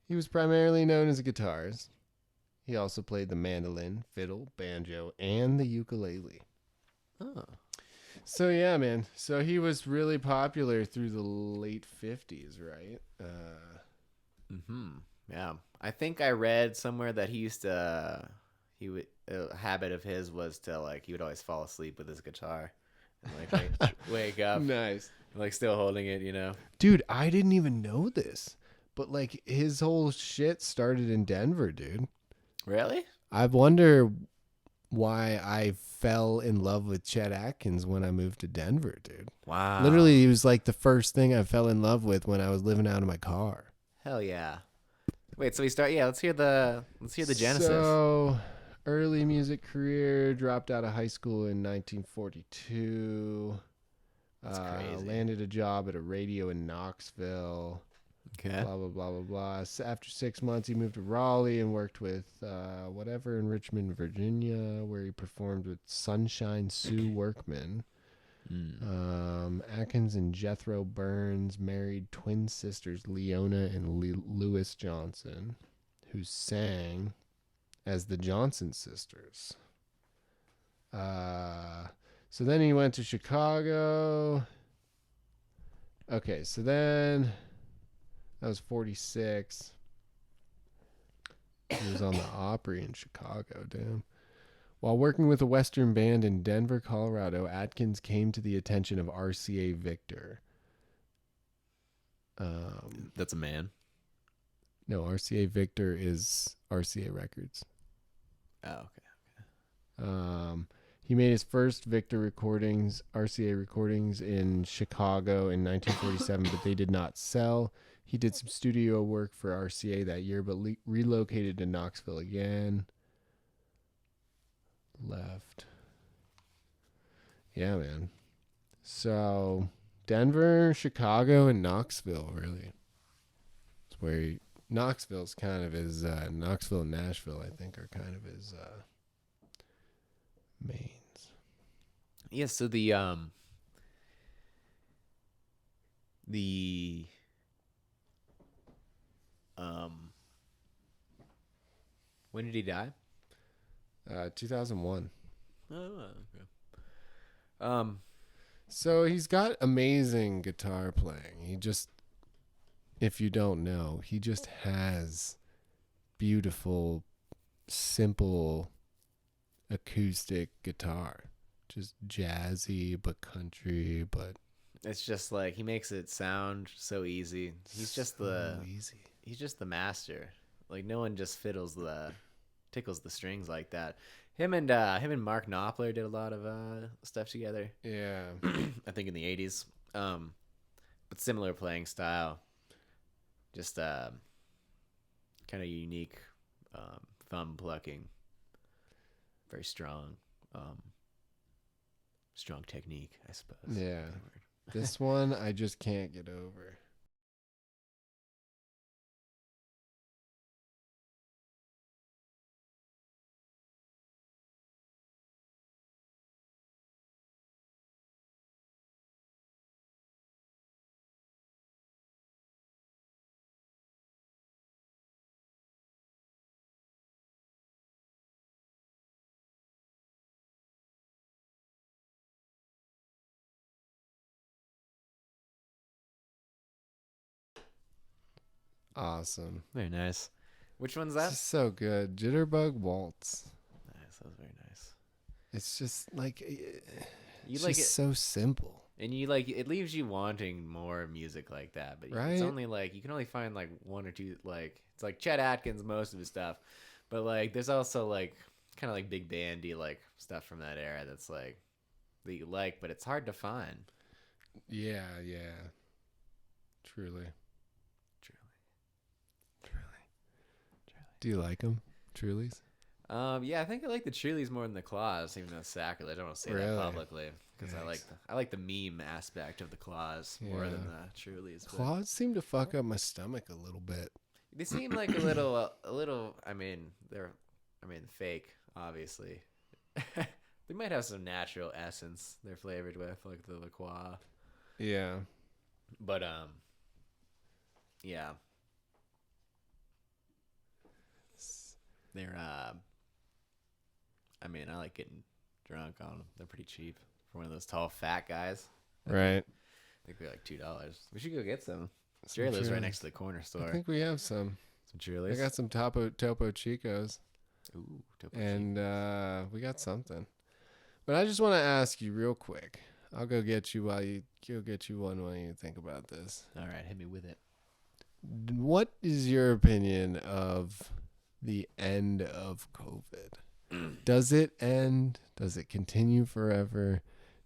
Speaker 2: He was primarily known as a guitarist. He also played the mandolin, fiddle, banjo, and the ukulele.
Speaker 1: Oh.
Speaker 2: So, yeah, man. So he was really popular through the late 50s, right?
Speaker 1: Yeah. I think I read somewhere that he used to... a habit of his was to, like, he would always fall asleep with his guitar. And, like, wake up.
Speaker 2: Nice.
Speaker 1: Like, still holding it, you know?
Speaker 2: Dude, I didn't even know this. But, like, his whole shit started in Denver, dude.
Speaker 1: Really?
Speaker 2: I wonder why I fell in love with Chet Atkins when I moved to Denver, dude.
Speaker 1: Wow.
Speaker 2: Literally, he was like the first thing I fell in love with when I was living out of my car.
Speaker 1: Hell yeah. Wait, so we start. Yeah, let's hear the genesis.
Speaker 2: So, early music career, dropped out of high school in 1942.
Speaker 1: That's crazy.
Speaker 2: Landed a job at a radio in Knoxville.
Speaker 1: Okay.
Speaker 2: Blah, blah, blah, blah, blah. After 6 months, he moved to Raleigh and worked with whatever in Richmond, Virginia, where he performed with Sunshine Sue Workman. Atkins and Jethro Burns married twin sisters Leona and Lewis Johnson, who sang as the Johnson sisters. So then he went to Chicago. Okay, so then that was 46. He was on the Opry in Chicago, damn. While working with a Western band in Denver, Colorado, Atkins came to the attention of RCA Victor.
Speaker 1: That's a man.
Speaker 2: No, RCA Victor is RCA Records.
Speaker 1: Oh, okay.
Speaker 2: He made his first Victor recordings, RCA recordings, in Chicago in 1947, but they did not sell. He did some studio work for RCA that year, but relocated to Knoxville again. Left. Yeah, man. So Denver, Chicago, and Knoxville, really. It's where Knoxville's kind of his, Knoxville and Nashville, I think, are kind of his mains.
Speaker 1: Yeah, so when did he die?
Speaker 2: 2001.
Speaker 1: Oh, okay.
Speaker 2: So he's got amazing guitar playing. He just, if you don't know, he just has beautiful, simple acoustic guitar. Just jazzy, but country, but
Speaker 1: it's just like he makes it sound so easy. He's just he's just the master. Like no one just tickles the strings like that. Him and Mark Knopfler did a lot of stuff together.
Speaker 2: Yeah.
Speaker 1: I think in the 80s. But similar playing style. Just kind of unique thumb plucking. Very strong. Strong technique, I suppose.
Speaker 2: Yeah. This one I just can't get over. Awesome.
Speaker 1: Very nice. Which one's that?
Speaker 2: This is so good. Jitterbug Waltz.
Speaker 1: Nice. That was very nice.
Speaker 2: It's just like
Speaker 1: You like it
Speaker 2: so simple.
Speaker 1: and you like it leaves you wanting more music like that, but
Speaker 2: right?
Speaker 1: It's only like you can only find like one or two, like it's like Chet Atkins, most of his stuff, but like there's also like kind of like big bandy like stuff from that era that's like that you like, but it's hard to find.
Speaker 2: Yeah. Truly. Do you like them, Trulies?
Speaker 1: Yeah, I think I like the Trulies more than the Claws, even though it's sacrilege. I don't want to say that publicly because I like the meme aspect of the Claws more than the Trulies.
Speaker 2: Claws seem to fuck up my stomach a little bit.
Speaker 1: They seem like a little. I mean, they're fake, obviously. They might have some natural essence they're flavored with, like the La Croix.
Speaker 2: Yeah.
Speaker 1: But yeah. They're I mean, I like getting drunk on them. They're pretty cheap for one of those tall fat guys.
Speaker 2: Right.
Speaker 1: I think they're like $2. We should go get some. Jerry lives right next to the corner store.
Speaker 2: I think we have some.
Speaker 1: Some Cheerleys.
Speaker 2: I got some Topo Chicos.
Speaker 1: Ooh, Topo
Speaker 2: and we got something. But I just want to ask you real quick. I'll go get you one while you think about this.
Speaker 1: All right, hit me with it.
Speaker 2: What is your opinion of the end of COVID? Does it end? Does it continue forever?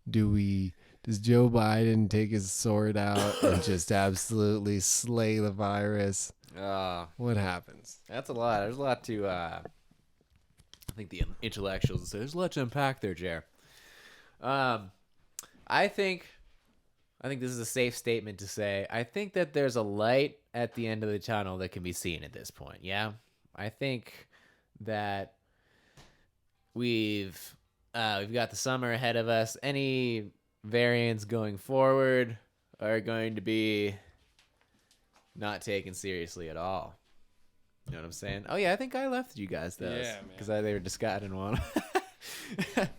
Speaker 2: Does Joe Biden take his sword out and just absolutely slay the virus? What happens?
Speaker 1: That's a lot. There's a lot to, I think the intellectuals say, there's a lot to unpack there, Jer. I think this is a safe statement to say. I think that there's a light at the end of the tunnel that can be seen at this point. Yeah, I think that we've got the summer ahead of us. Any variants going forward are going to be not taken seriously at all. You know what I'm saying? Oh yeah, I think I left you guys those.
Speaker 2: Yeah, man.
Speaker 1: Because they were discarding one.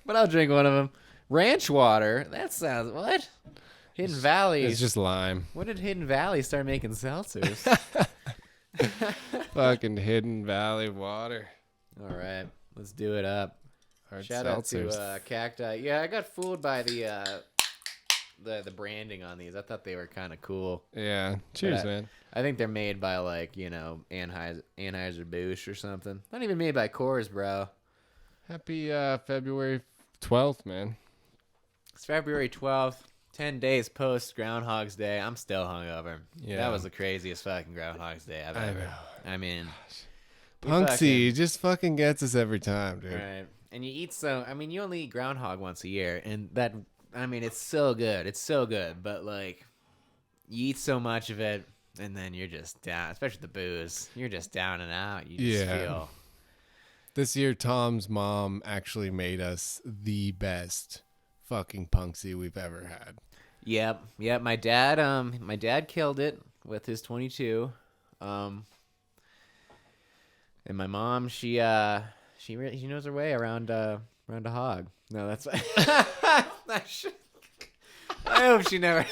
Speaker 1: But I'll drink one of them. Ranch water. That sounds what? Hidden Valley.
Speaker 2: It's just lime.
Speaker 1: When did Hidden Valley start making seltzers?
Speaker 2: Fucking Hidden Valley water.
Speaker 1: All right, let's do it up.
Speaker 2: Hard
Speaker 1: Shout
Speaker 2: seltzers.
Speaker 1: out to Cacti. Yeah, I got fooled by the branding on these. I thought they were kind of cool.
Speaker 2: Yeah. Cheers,
Speaker 1: But
Speaker 2: man.
Speaker 1: I think they're made by like Anheuser-Busch or something. Not even made by Coors, bro.
Speaker 2: Happy February 12th, man.
Speaker 1: It's February 12th. 10 days post Groundhog's Day. I'm still hungover.
Speaker 2: Yeah.
Speaker 1: That was the craziest fucking Groundhog's Day I've ever. I mean,
Speaker 2: Punksy just fucking gets us every time, dude.
Speaker 1: right. And you eat you only eat groundhog once a year, and that, it's so good. It's so good, but like, you eat so much of it, and then you're just down, especially the booze. You're just down and out. You just feel.
Speaker 2: This year, Tom's mom actually made us the best fucking Punksy we've ever had.
Speaker 1: Yep. My dad killed it with his 22. And my mom, she knows her way around a hog. No, that's. I hope she never.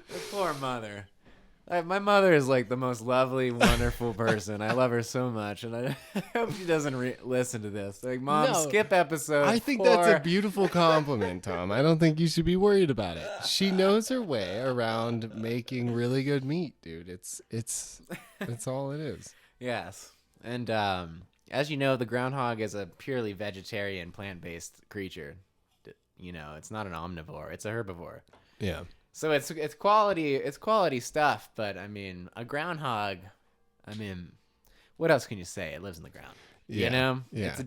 Speaker 1: The poor mother. My mother is like the most lovely, wonderful person. I love her so much, and I hope she doesn't listen to this. Like, Mom,
Speaker 2: No.
Speaker 1: skip episode.
Speaker 2: I think
Speaker 1: 4.
Speaker 2: that's a beautiful compliment, Tom. I don't think you should be worried about it. She knows her way around making really good meat, dude. It's all it is.
Speaker 1: Yes, and as you know, the groundhog is a purely vegetarian, plant-based creature. You know, it's not an omnivore; it's a herbivore.
Speaker 2: Yeah.
Speaker 1: So it's quality stuff, but a groundhog, what else can you say? It lives in the ground.
Speaker 2: Yeah.
Speaker 1: You know?
Speaker 2: Yeah.
Speaker 1: It's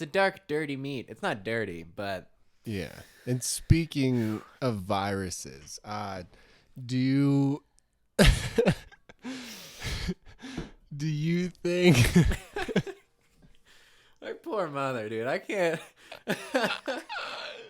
Speaker 1: a dark, dirty meat. It's not dirty, but
Speaker 2: Yeah. And speaking of viruses, do you do you think
Speaker 1: my poor mother, dude. I can't.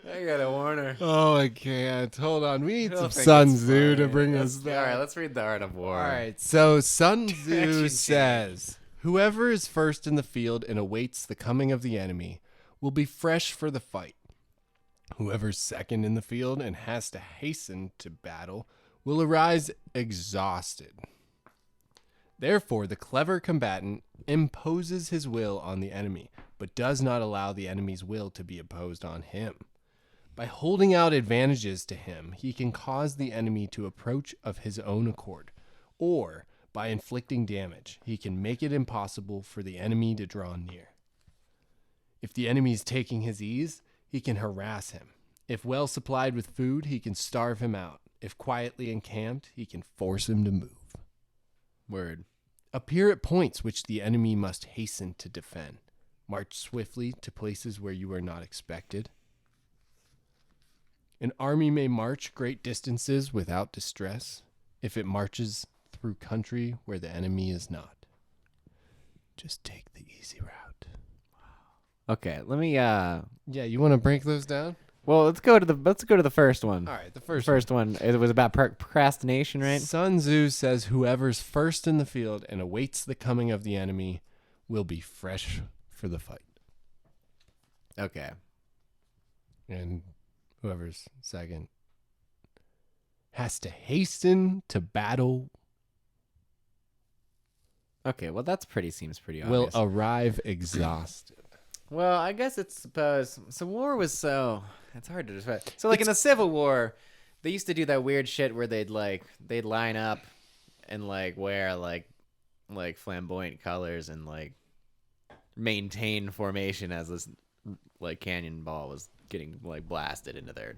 Speaker 1: I gotta warn her.
Speaker 2: Oh, I can't. Hold on. We need
Speaker 1: She'll
Speaker 2: some
Speaker 1: think
Speaker 2: Sun
Speaker 1: it's
Speaker 2: Tzu to
Speaker 1: funny.
Speaker 2: bring
Speaker 1: Let's-
Speaker 2: us back.
Speaker 1: All right, let's read the Art of War.
Speaker 2: All right. So Sun Tzu
Speaker 1: Action
Speaker 2: says, "Whoever is first in the field and awaits the coming of the enemy will be fresh for the fight. Whoever's second in the field and has to hasten to battle will arise exhausted. Therefore, the clever combatant imposes his will on the enemy, but does not allow the enemy's will to be imposed on him. By holding out advantages to him, he can cause the enemy to approach of his own accord, or by inflicting damage, he can make it impossible for the enemy to draw near. If the enemy is taking his ease, he can harass him. If well supplied with food, he can starve him out. If quietly encamped, he can force him to move.
Speaker 1: Word.
Speaker 2: Appear at points which the enemy must hasten to defend. March swiftly to places where you are not expected. An army may march great distances without distress if it marches through country where the enemy is not. Just take the easy route."
Speaker 1: Okay, let me.
Speaker 2: Yeah, you want to break those down?
Speaker 1: Well, let's go to the first one.
Speaker 2: All right, the first
Speaker 1: one. It was about procrastination, right?
Speaker 2: Sun Tzu says whoever's first in the field and awaits the coming of the enemy will be fresh for the fight.
Speaker 1: Okay.
Speaker 2: And whoever's second has to hasten to battle
Speaker 1: Okay. Well, seems pretty
Speaker 2: will
Speaker 1: obvious.
Speaker 2: arrive exhausted.
Speaker 1: Well, I guess it's suppose. So war was it's hard to describe. So like in the Civil War, they used to do that weird shit where they'd line up and like wear like flamboyant colors and like maintain formation as this like cannonball was getting like blasted into their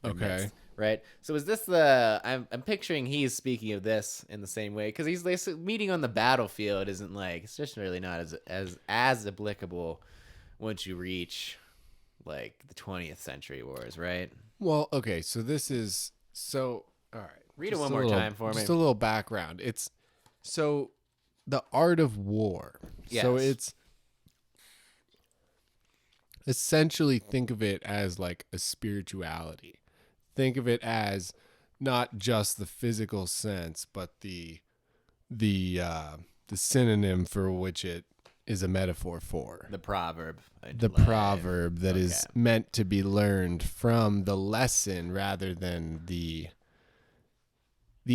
Speaker 2: Okay.
Speaker 1: Right. So is this the? I'm picturing he's speaking of this in the same way because he's like, meeting on the battlefield isn't like it's just really not as applicable once you reach like the 20th century wars, right?
Speaker 2: Well, okay. All right.
Speaker 1: Read it one more time for me.
Speaker 2: Just a little background. It's so the art of war.
Speaker 1: Yes.
Speaker 2: So it's essentially think of it as like a spirituality. Think of it as not just the physical sense, but the synonym for which it is a metaphor for.
Speaker 1: The proverb.
Speaker 2: The proverb that is meant to be learned from the lesson rather than the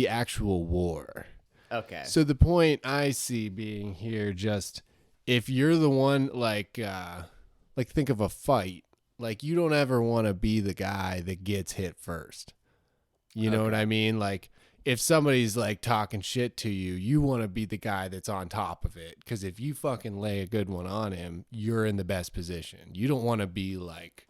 Speaker 2: actual war.
Speaker 1: Okay.
Speaker 2: So the point I see being here, just if you're the one like think of a fight, like you don't ever want to be the guy that gets hit first. You know what I mean? Like if somebody's like talking shit to you, you want to be the guy that's on top of it. Because if you fucking lay a good one on him, you're in the best position. You don't want to be like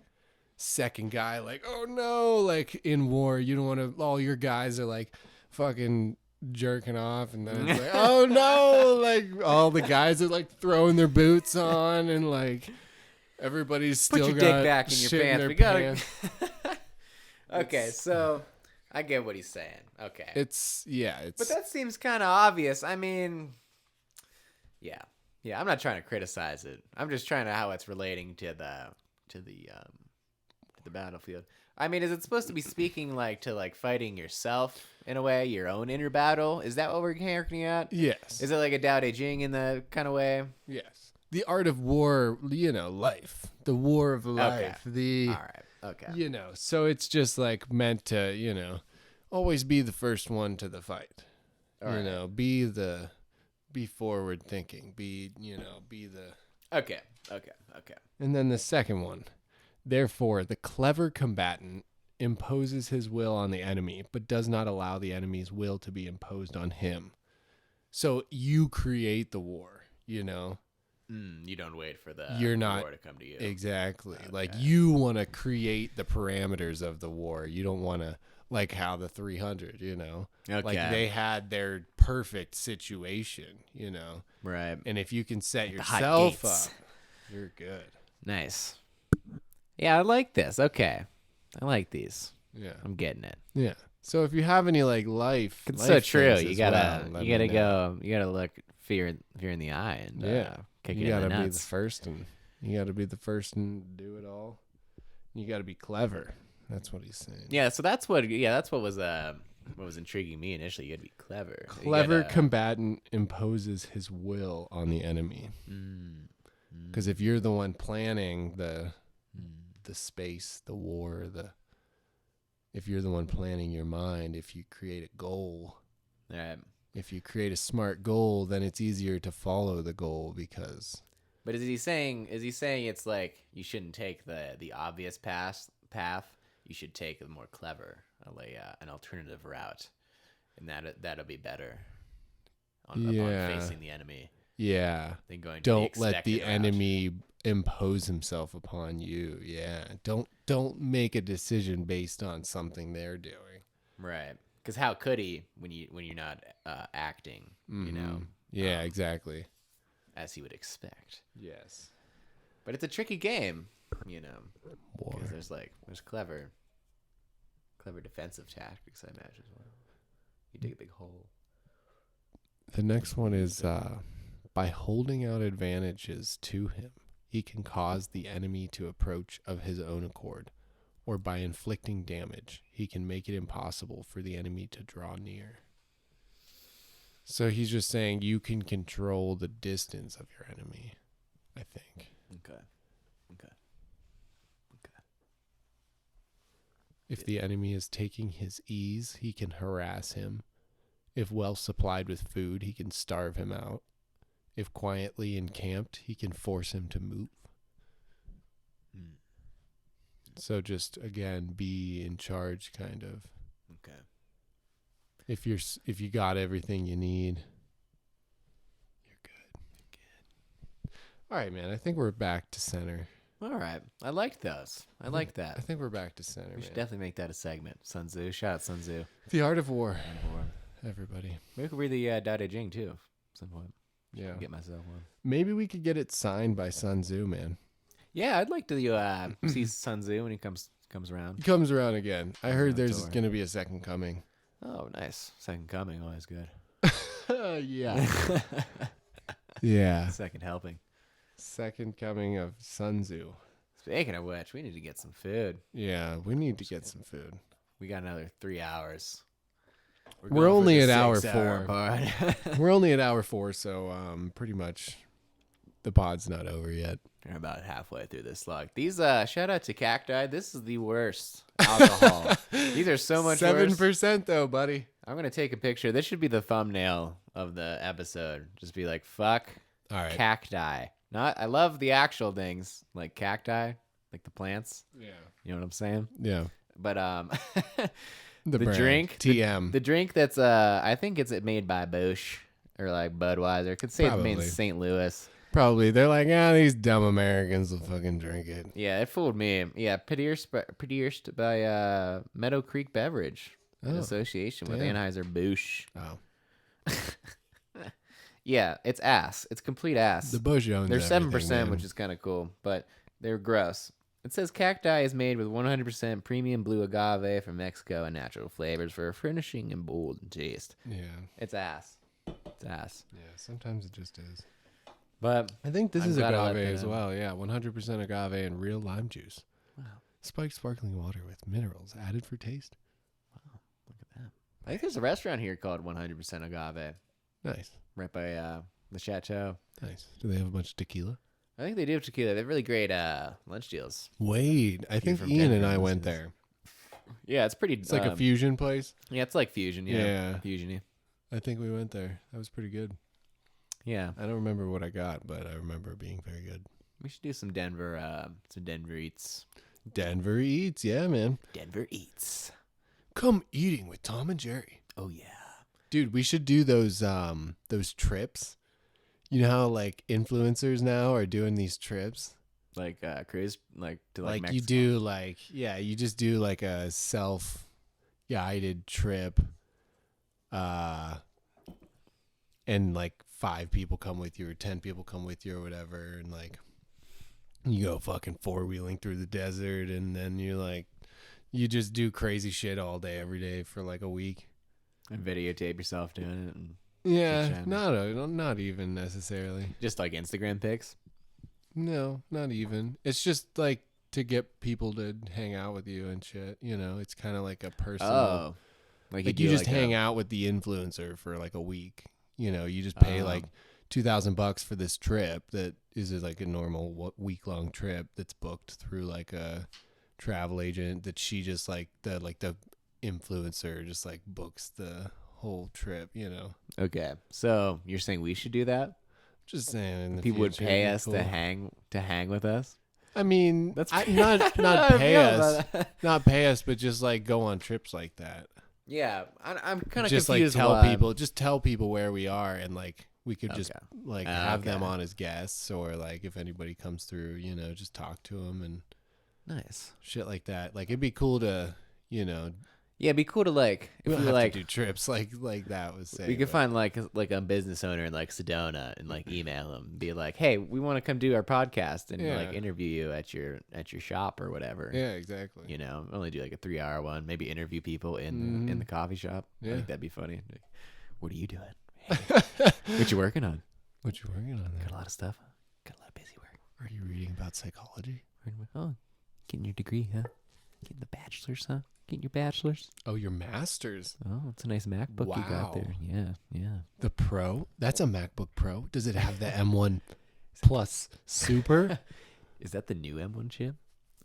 Speaker 2: second guy, like, oh no, like in war, you don't want to, all your guys are like fucking jerking off. And then it's like, oh no, like all the guys are like throwing their boots on and like everybody's still
Speaker 1: put your
Speaker 2: got
Speaker 1: dick back in your
Speaker 2: shit
Speaker 1: pants.
Speaker 2: their
Speaker 1: We gotta.
Speaker 2: pants.
Speaker 1: Okay, so I get what he's saying. Okay.
Speaker 2: But
Speaker 1: that seems kind of obvious. I mean, yeah. I'm not trying to criticize it. I'm just trying to how it's relating to the battlefield. I mean, is it supposed to be speaking like to like fighting yourself in a way, your own inner battle? Is that what we're looking at?
Speaker 2: Yes.
Speaker 1: Is it like a Tao Te Ching in the kind of way?
Speaker 2: Yes. The art of war, life. The war of life.
Speaker 1: Okay. All right. Okay.
Speaker 2: So it's just like meant to, always be the first one to the fight.
Speaker 1: All right.
Speaker 2: Be forward thinking. Be the.
Speaker 1: Okay.
Speaker 2: And then the second one. Therefore, the clever combatant imposes his will on the enemy, but does not allow the enemy's will to be imposed on him. So you create the war,
Speaker 1: You don't wait for the war to come to you.
Speaker 2: Exactly. Okay. Like you want to create the parameters of the war. You don't want to, like how the 300,
Speaker 1: Okay.
Speaker 2: Like they had their perfect situation,
Speaker 1: Right.
Speaker 2: And if you can set yourself up, you're good.
Speaker 1: Nice. Yeah, I like this. Okay. I like these.
Speaker 2: Yeah.
Speaker 1: I'm getting it.
Speaker 2: Yeah. So if you have any like life,
Speaker 1: it's so true.
Speaker 2: You
Speaker 1: gotta look fear in the eye and kick it in the nuts.
Speaker 2: You gotta be the first, and you gotta be the first and do it all. You gotta be clever. That's what he's saying.
Speaker 1: Yeah. So that's what was intriguing me initially. You gotta be clever.
Speaker 2: Clever combatant imposes his will on the enemy. Because if you're the one planning the space, the war, if you're the one planning your mind, if you create a goal,
Speaker 1: right.
Speaker 2: If you create a smart goal, then it's easier to follow the goal because.
Speaker 1: But is he saying it's like you shouldn't take the obvious path? You should take the more clever, an alternative route, and that'll be better on facing the enemy.
Speaker 2: Yeah.
Speaker 1: Than going to
Speaker 2: Don't let the
Speaker 1: route.
Speaker 2: enemy impose himself upon you. Yeah. Don't make a decision based on something they're doing.
Speaker 1: Right. Because how could he when you're not acting?
Speaker 2: Yeah, exactly.
Speaker 1: As he would expect.
Speaker 2: Yes.
Speaker 1: But it's a tricky game,
Speaker 2: War.
Speaker 1: Because there's clever defensive tactics, I imagine. As well. You dig a big hole.
Speaker 2: The next one is by holding out advantages to him, he can cause the enemy to approach of his own accord, or by inflicting damage, he can make it impossible for the enemy to draw near. So he's just saying you can control the distance of your enemy, I think.
Speaker 1: Okay.
Speaker 2: If the enemy is taking his ease, he can harass him. If well supplied with food, he can starve him out. If quietly encamped, he can force him to move. So just, again, be in charge, kind of.
Speaker 1: Okay.
Speaker 2: If you got everything you need, you're good. All right, man. I think we're back to center.
Speaker 1: All right. I liked those. I like that.
Speaker 2: I think we're back to center,
Speaker 1: We
Speaker 2: man.
Speaker 1: should definitely make that a segment. Sun Tzu. Shout out Sun Tzu.
Speaker 2: The Art of War. Everybody.
Speaker 1: Maybe we could read the Dao De Jing too at some point.
Speaker 2: Yeah.
Speaker 1: Get myself one.
Speaker 2: Maybe we could get it signed by Sun Tzu, man.
Speaker 1: Yeah, I'd like to see Sun Tzu when he comes around.
Speaker 2: He comes around again. I heard there's
Speaker 1: tour.
Speaker 2: going to be a second coming.
Speaker 1: Oh, nice. Second coming, always good.
Speaker 2: Yeah. Yeah.
Speaker 1: Second helping.
Speaker 2: Second coming of Sun Tzu.
Speaker 1: Speaking of which, we need to get some food.
Speaker 2: Yeah, we need to get some food.
Speaker 1: We got another 3 hours.
Speaker 2: We're only at hour
Speaker 1: 6-hour
Speaker 2: 4.
Speaker 1: part.
Speaker 2: We're only at hour 4, so pretty much the pod's not over yet.
Speaker 1: We're about halfway through this slug. These shout out to Cacti. This is the worst alcohol. These are so much worse.
Speaker 2: 7% though, buddy.
Speaker 1: I'm gonna take a picture. This should be the thumbnail of the episode. Just be like, fuck
Speaker 2: All right.
Speaker 1: cacti. Not I love the actual things, like cacti, like the plants.
Speaker 2: Yeah.
Speaker 1: You know what I'm saying?
Speaker 2: Yeah.
Speaker 1: But
Speaker 2: The brand,
Speaker 1: drink
Speaker 2: TM.
Speaker 1: the drink that's I think it's made by Bosch or like Budweiser. Could say it's made in
Speaker 2: Probably.
Speaker 1: St. Louis.
Speaker 2: Probably. They're like, these dumb Americans will fucking drink it.
Speaker 1: Yeah, it fooled me. Yeah, produced by Meadow Creek Beverage in
Speaker 2: Oh,
Speaker 1: association with
Speaker 2: damn.
Speaker 1: Anheuser-Busch.
Speaker 2: Oh.
Speaker 1: Yeah, it's ass. It's complete ass.
Speaker 2: The Bush owns
Speaker 1: They're
Speaker 2: everything,
Speaker 1: 7%,
Speaker 2: man.
Speaker 1: which is kind of cool, but they're gross. It says cacti is made with 100% premium blue agave from Mexico and natural flavors for a finishing and bold taste.
Speaker 2: Yeah.
Speaker 1: It's ass. It's ass.
Speaker 2: Yeah, sometimes it just is.
Speaker 1: But
Speaker 2: I think this
Speaker 1: I'm
Speaker 2: is
Speaker 1: glad I let
Speaker 2: agave
Speaker 1: that
Speaker 2: as
Speaker 1: in.
Speaker 2: well. Yeah, 100% agave and real lime juice.
Speaker 1: Wow.
Speaker 2: Spiked sparkling water with minerals added for taste.
Speaker 1: Look at that. I think there's a restaurant here called 100% agave
Speaker 2: Nice.
Speaker 1: right by the Chateau.
Speaker 2: Nice. Do they have a bunch of tequila?
Speaker 1: I think they do have tequila. They have really great lunch deals.
Speaker 2: Wade. I think
Speaker 1: from
Speaker 2: Ian and
Speaker 1: Denver
Speaker 2: I went
Speaker 1: listens.
Speaker 2: there.
Speaker 1: Yeah, it's pretty.
Speaker 2: It's like a fusion place.
Speaker 1: Yeah, it's like fusion. Yeah,
Speaker 2: Yeah.
Speaker 1: fusion-y.
Speaker 2: I think we went there. That was pretty good.
Speaker 1: Yeah,
Speaker 2: I don't remember what I got, but I remember it being very good.
Speaker 1: we should do some Denver eats.
Speaker 2: Denver Eats. Yeah, man.
Speaker 1: Denver eats.
Speaker 2: Come eating with Tom and Jerry.
Speaker 1: Oh yeah.
Speaker 2: Dude, we should do those trips. You know how like influencers now are doing these trips?
Speaker 1: Like cruise, like to like
Speaker 2: Like
Speaker 1: Mexico.
Speaker 2: you do like you just do like a self-guided trip. And like 5 people come with you or 10 people come with you or whatever, and like you go fucking 4-wheeling through the desert, and then you just do crazy shit all day every day for like a week.
Speaker 1: and videotape yourself doing it, and
Speaker 2: Yeah,
Speaker 1: chit-chatting.
Speaker 2: not even necessarily.
Speaker 1: just like Instagram pics.
Speaker 2: No, not even. It's just like to get people to hang out with you and shit. You know, it's kind of like a personal.
Speaker 1: Oh,
Speaker 2: Like
Speaker 1: do
Speaker 2: you just
Speaker 1: like
Speaker 2: hang out with the influencer for like a week. You know, you just pay like $2,000 for this trip that is like a normal week-long trip that's booked through like a travel agent that she just like the influencer just like books the whole trip. You know,
Speaker 1: Okay, so you're saying we should do that?
Speaker 2: just saying. In the
Speaker 1: People would
Speaker 2: future,
Speaker 1: pay
Speaker 2: it'd be
Speaker 1: us
Speaker 2: cool.
Speaker 1: to hang with us.
Speaker 2: I mean,
Speaker 1: That's
Speaker 2: not
Speaker 1: I
Speaker 2: pay
Speaker 1: feel
Speaker 2: us,
Speaker 1: about that.
Speaker 2: not pay us, but just like go on trips like that.
Speaker 1: Yeah, I'm kind of
Speaker 2: Just like
Speaker 1: confused.
Speaker 2: tell people where we are, and like we could just
Speaker 1: Okay.
Speaker 2: like have them
Speaker 1: Okay.
Speaker 2: on as guests, or like if anybody comes through, you know, just talk to them and
Speaker 1: Nice.
Speaker 2: shit like that. Like it'd be cool to, you know,
Speaker 1: Yeah, it'd be cool to like
Speaker 2: we
Speaker 1: if
Speaker 2: don't
Speaker 1: we
Speaker 2: have
Speaker 1: like
Speaker 2: to do trips like that was saying.
Speaker 1: we could
Speaker 2: but-
Speaker 1: find like a business owner in like Sedona and like email them, be like, hey, we want to come do our podcast and like
Speaker 2: Yeah.
Speaker 1: interview you at your shop or whatever.
Speaker 2: Yeah, exactly.
Speaker 1: You know, only do like a 3-hour one. Maybe interview people in the coffee shop. I
Speaker 2: Yeah.
Speaker 1: think that'd be funny. Like, what are you doing? Hey, what you working on?
Speaker 2: What you working on
Speaker 1: Got
Speaker 2: there?
Speaker 1: a lot of stuff. Got a lot of busy work.
Speaker 2: Are you reading about psychology?
Speaker 1: Oh, getting your degree, huh? Getting the bachelor's, huh? Getting your bachelor's.
Speaker 2: Oh, your masters.
Speaker 1: Oh, it's a nice MacBook you got there.
Speaker 2: Wow.
Speaker 1: Yeah.
Speaker 2: The Pro? That's a MacBook Pro. Does it have the M1 Plus Super?
Speaker 1: Is that the new M1 chip?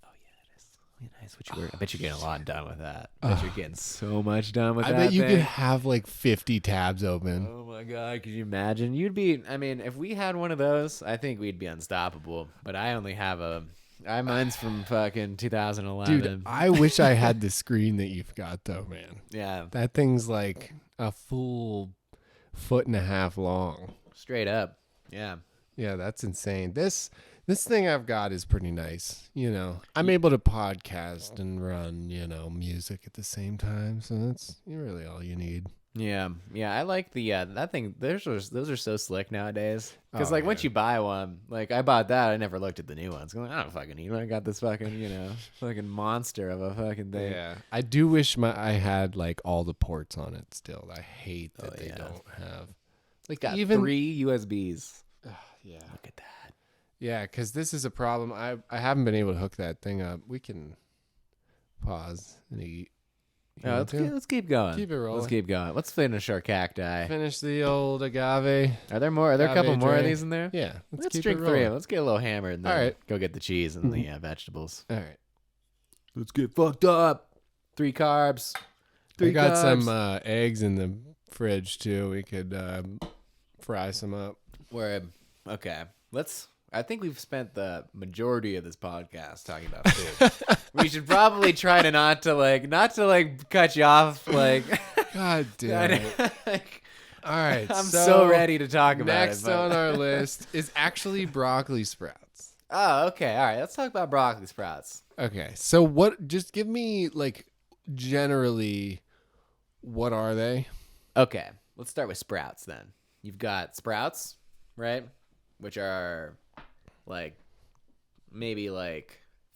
Speaker 1: Oh yeah, it is. Oh, yeah, nice. What you work? I bet you're getting a lot done with that. I bet you're getting so much done with
Speaker 2: I
Speaker 1: that.
Speaker 2: bet you
Speaker 1: thing.
Speaker 2: could have like 50 tabs open.
Speaker 1: Oh my god, could you imagine? You'd be. I mean, if we had one of those, I think we'd be unstoppable. But I only have mine's from fucking 2011.
Speaker 2: Dude, I wish I had the screen that you've got though, man.
Speaker 1: Yeah,
Speaker 2: That thing's like a full 1.5 feet long.
Speaker 1: straight up. Yeah.
Speaker 2: Yeah, that's insane. This This thing I've got is pretty nice. I'm able to podcast and run, music at the same time. So that's really all you need.
Speaker 1: Yeah, I like the that thing. Those are so slick nowadays. Because
Speaker 2: Oh,
Speaker 1: once
Speaker 2: yeah.
Speaker 1: you buy one, I bought that, I never looked at the new ones. I'm like, I don't fucking need one. I got this fucking fucking monster of a fucking thing.
Speaker 2: Yeah, I do wish I had all the ports on it still. I hate that they don't have
Speaker 1: Got
Speaker 2: even
Speaker 1: 3 USBs.
Speaker 2: yeah.
Speaker 1: Look at that.
Speaker 2: Yeah, because this is a problem. I haven't been able to hook that thing up. We can pause and eat.
Speaker 1: Let's keep going.
Speaker 2: Keep it rolling.
Speaker 1: Let's keep going. Let's finish our cacti.
Speaker 2: Finish the old agave.
Speaker 1: Are there more? Are there a couple more of
Speaker 2: Dre.
Speaker 1: these in there?
Speaker 2: Yeah,
Speaker 1: Let's
Speaker 2: keep
Speaker 1: drink
Speaker 2: it
Speaker 1: 3 of
Speaker 2: rolling.
Speaker 1: them. Let's get a little hammered and then
Speaker 2: All right.
Speaker 1: go get the cheese and the vegetables.
Speaker 2: All right.
Speaker 1: Let's get fucked up. 3 carbs.
Speaker 2: We got
Speaker 1: carbs.
Speaker 2: some eggs in the fridge too. We could fry some up.
Speaker 1: Okay. I think we've spent the majority of this podcast talking about food. We should probably try to not to cut you off.
Speaker 2: God damn it. All right.
Speaker 1: I'm so ready to talk about it.
Speaker 2: Next on our list is actually broccoli sprouts.
Speaker 1: Oh, okay. All right. Let's talk about broccoli sprouts.
Speaker 2: Okay. So just give me generally, what are they?
Speaker 1: Okay. Let's start with sprouts then. You've got sprouts, right? Which are maybe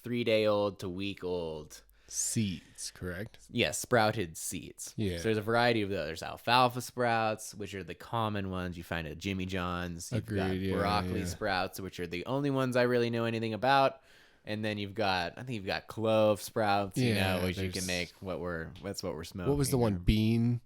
Speaker 1: 3-day-old to week-old
Speaker 2: Seeds, correct?
Speaker 1: Yes, sprouted seeds.
Speaker 2: Yeah.
Speaker 1: So there's a variety of those. There's alfalfa sprouts, which are the common ones you find at Jimmy John's. You've got broccoli sprouts, which are the only ones I really know anything about. And then I think you've got clove sprouts, which you can make that's what we're smoking.
Speaker 2: What was the one? Bean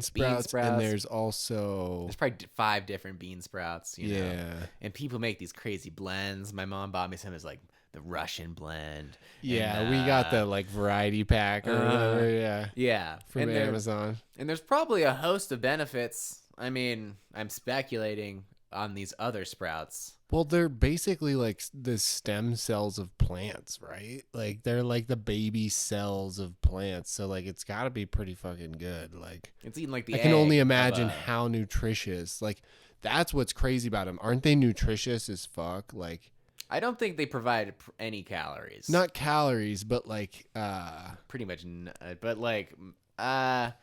Speaker 2: sprouts. And there's also...
Speaker 1: There's probably 5 different bean sprouts, you know. And people make these crazy blends. My mom bought me some as the Russian blend.
Speaker 2: Yeah,
Speaker 1: and,
Speaker 2: we got the variety pack or whatever. Yeah.
Speaker 1: Yeah.
Speaker 2: From Amazon.
Speaker 1: And there's probably a host of benefits. I mean, I'm speculating on these other sprouts.
Speaker 2: Well, they're basically the stem cells of plants, right? They're the baby cells of plants. So it's got to be pretty fucking good.
Speaker 1: It's eating the
Speaker 2: I can only imagine how nutritious. That's what's crazy about them. Aren't they nutritious as fuck?
Speaker 1: I don't think they provide any calories.
Speaker 2: Not calories, but
Speaker 1: pretty much. But I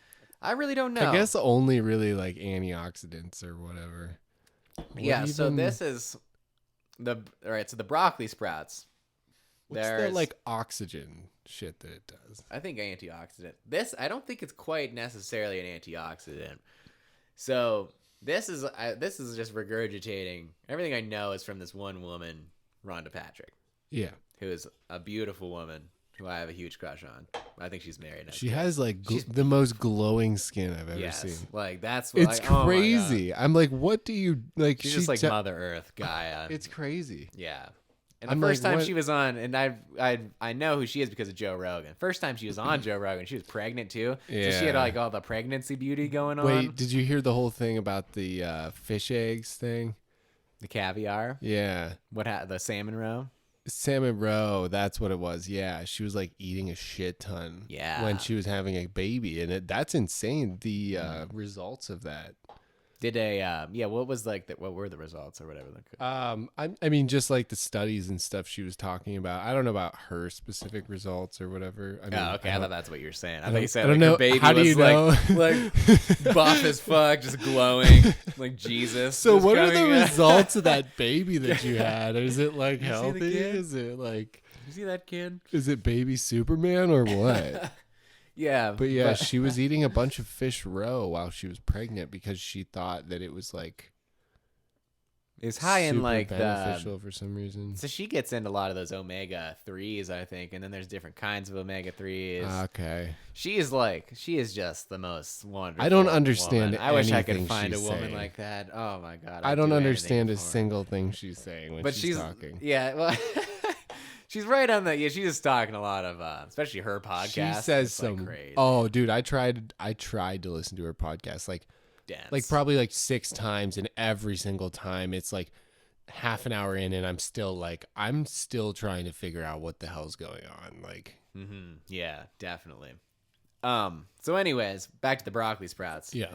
Speaker 1: really don't know.
Speaker 2: I guess only really antioxidants or whatever.
Speaker 1: So this is so the broccoli sprouts.
Speaker 2: What's the oxygen shit that it does?
Speaker 1: I think antioxidant. I don't think it's quite necessarily an antioxidant. So this is just regurgitating everything I know is from this one woman, Rhonda Patrick.
Speaker 2: Yeah.
Speaker 1: Who is a beautiful woman who I have a huge crush on. I think she's married now.
Speaker 2: She has the most glowing skin I've ever seen.
Speaker 1: That's
Speaker 2: it's crazy. I'm what do you
Speaker 1: She's just Mother Earth Gaia.
Speaker 2: It's crazy.
Speaker 1: Yeah. And the first time she was on, and I know who she is because of Joe Rogan. First time she was on Joe Rogan, she was pregnant too. Yeah. So she had all the pregnancy beauty going on.
Speaker 2: Wait, did you hear the whole thing about the fish eggs thing?
Speaker 1: The caviar?
Speaker 2: Yeah.
Speaker 1: The salmon roe?
Speaker 2: Salmon roe, that's what it was. Yeah, she was eating a shit ton.
Speaker 1: Yeah.
Speaker 2: When she was having a baby, and that's insane. The results of that.
Speaker 1: Did what was what were the results or whatever?
Speaker 2: I mean, just the studies and stuff she was talking about. I don't know about her specific results or whatever. I
Speaker 1: thought that's what you were saying. I thought you said
Speaker 2: her baby
Speaker 1: How
Speaker 2: was
Speaker 1: do you know? Buff as fuck, just glowing, like Jesus.
Speaker 2: So what are the results of that baby that you had? Is it healthy? Is it
Speaker 1: You see that kid?
Speaker 2: Is it baby Superman or what?
Speaker 1: Yeah.
Speaker 2: But she was eating a bunch of fish roe while she was pregnant because she thought that it was
Speaker 1: it's high in
Speaker 2: beneficial for some reason.
Speaker 1: So she gets into a lot of those omega-3s, I think, and then there's different kinds of omega-3s.
Speaker 2: Okay.
Speaker 1: She is just the most wonderful.
Speaker 2: I don't understand.
Speaker 1: I wish I could find a woman like that. Oh my god.
Speaker 2: I don't understand a single thing she's saying when she's talking.
Speaker 1: Yeah, well she's right on the. Yeah, she's just talking a lot of, especially her podcast.
Speaker 2: She says some.
Speaker 1: Crazy.
Speaker 2: Oh, dude, I tried to listen to her podcast, probably 6 times, and every single time it's half an hour in, and I'm still trying to figure out what the hell's going on.
Speaker 1: Yeah, definitely. So, anyways, back to the broccoli sprouts.
Speaker 2: Yeah.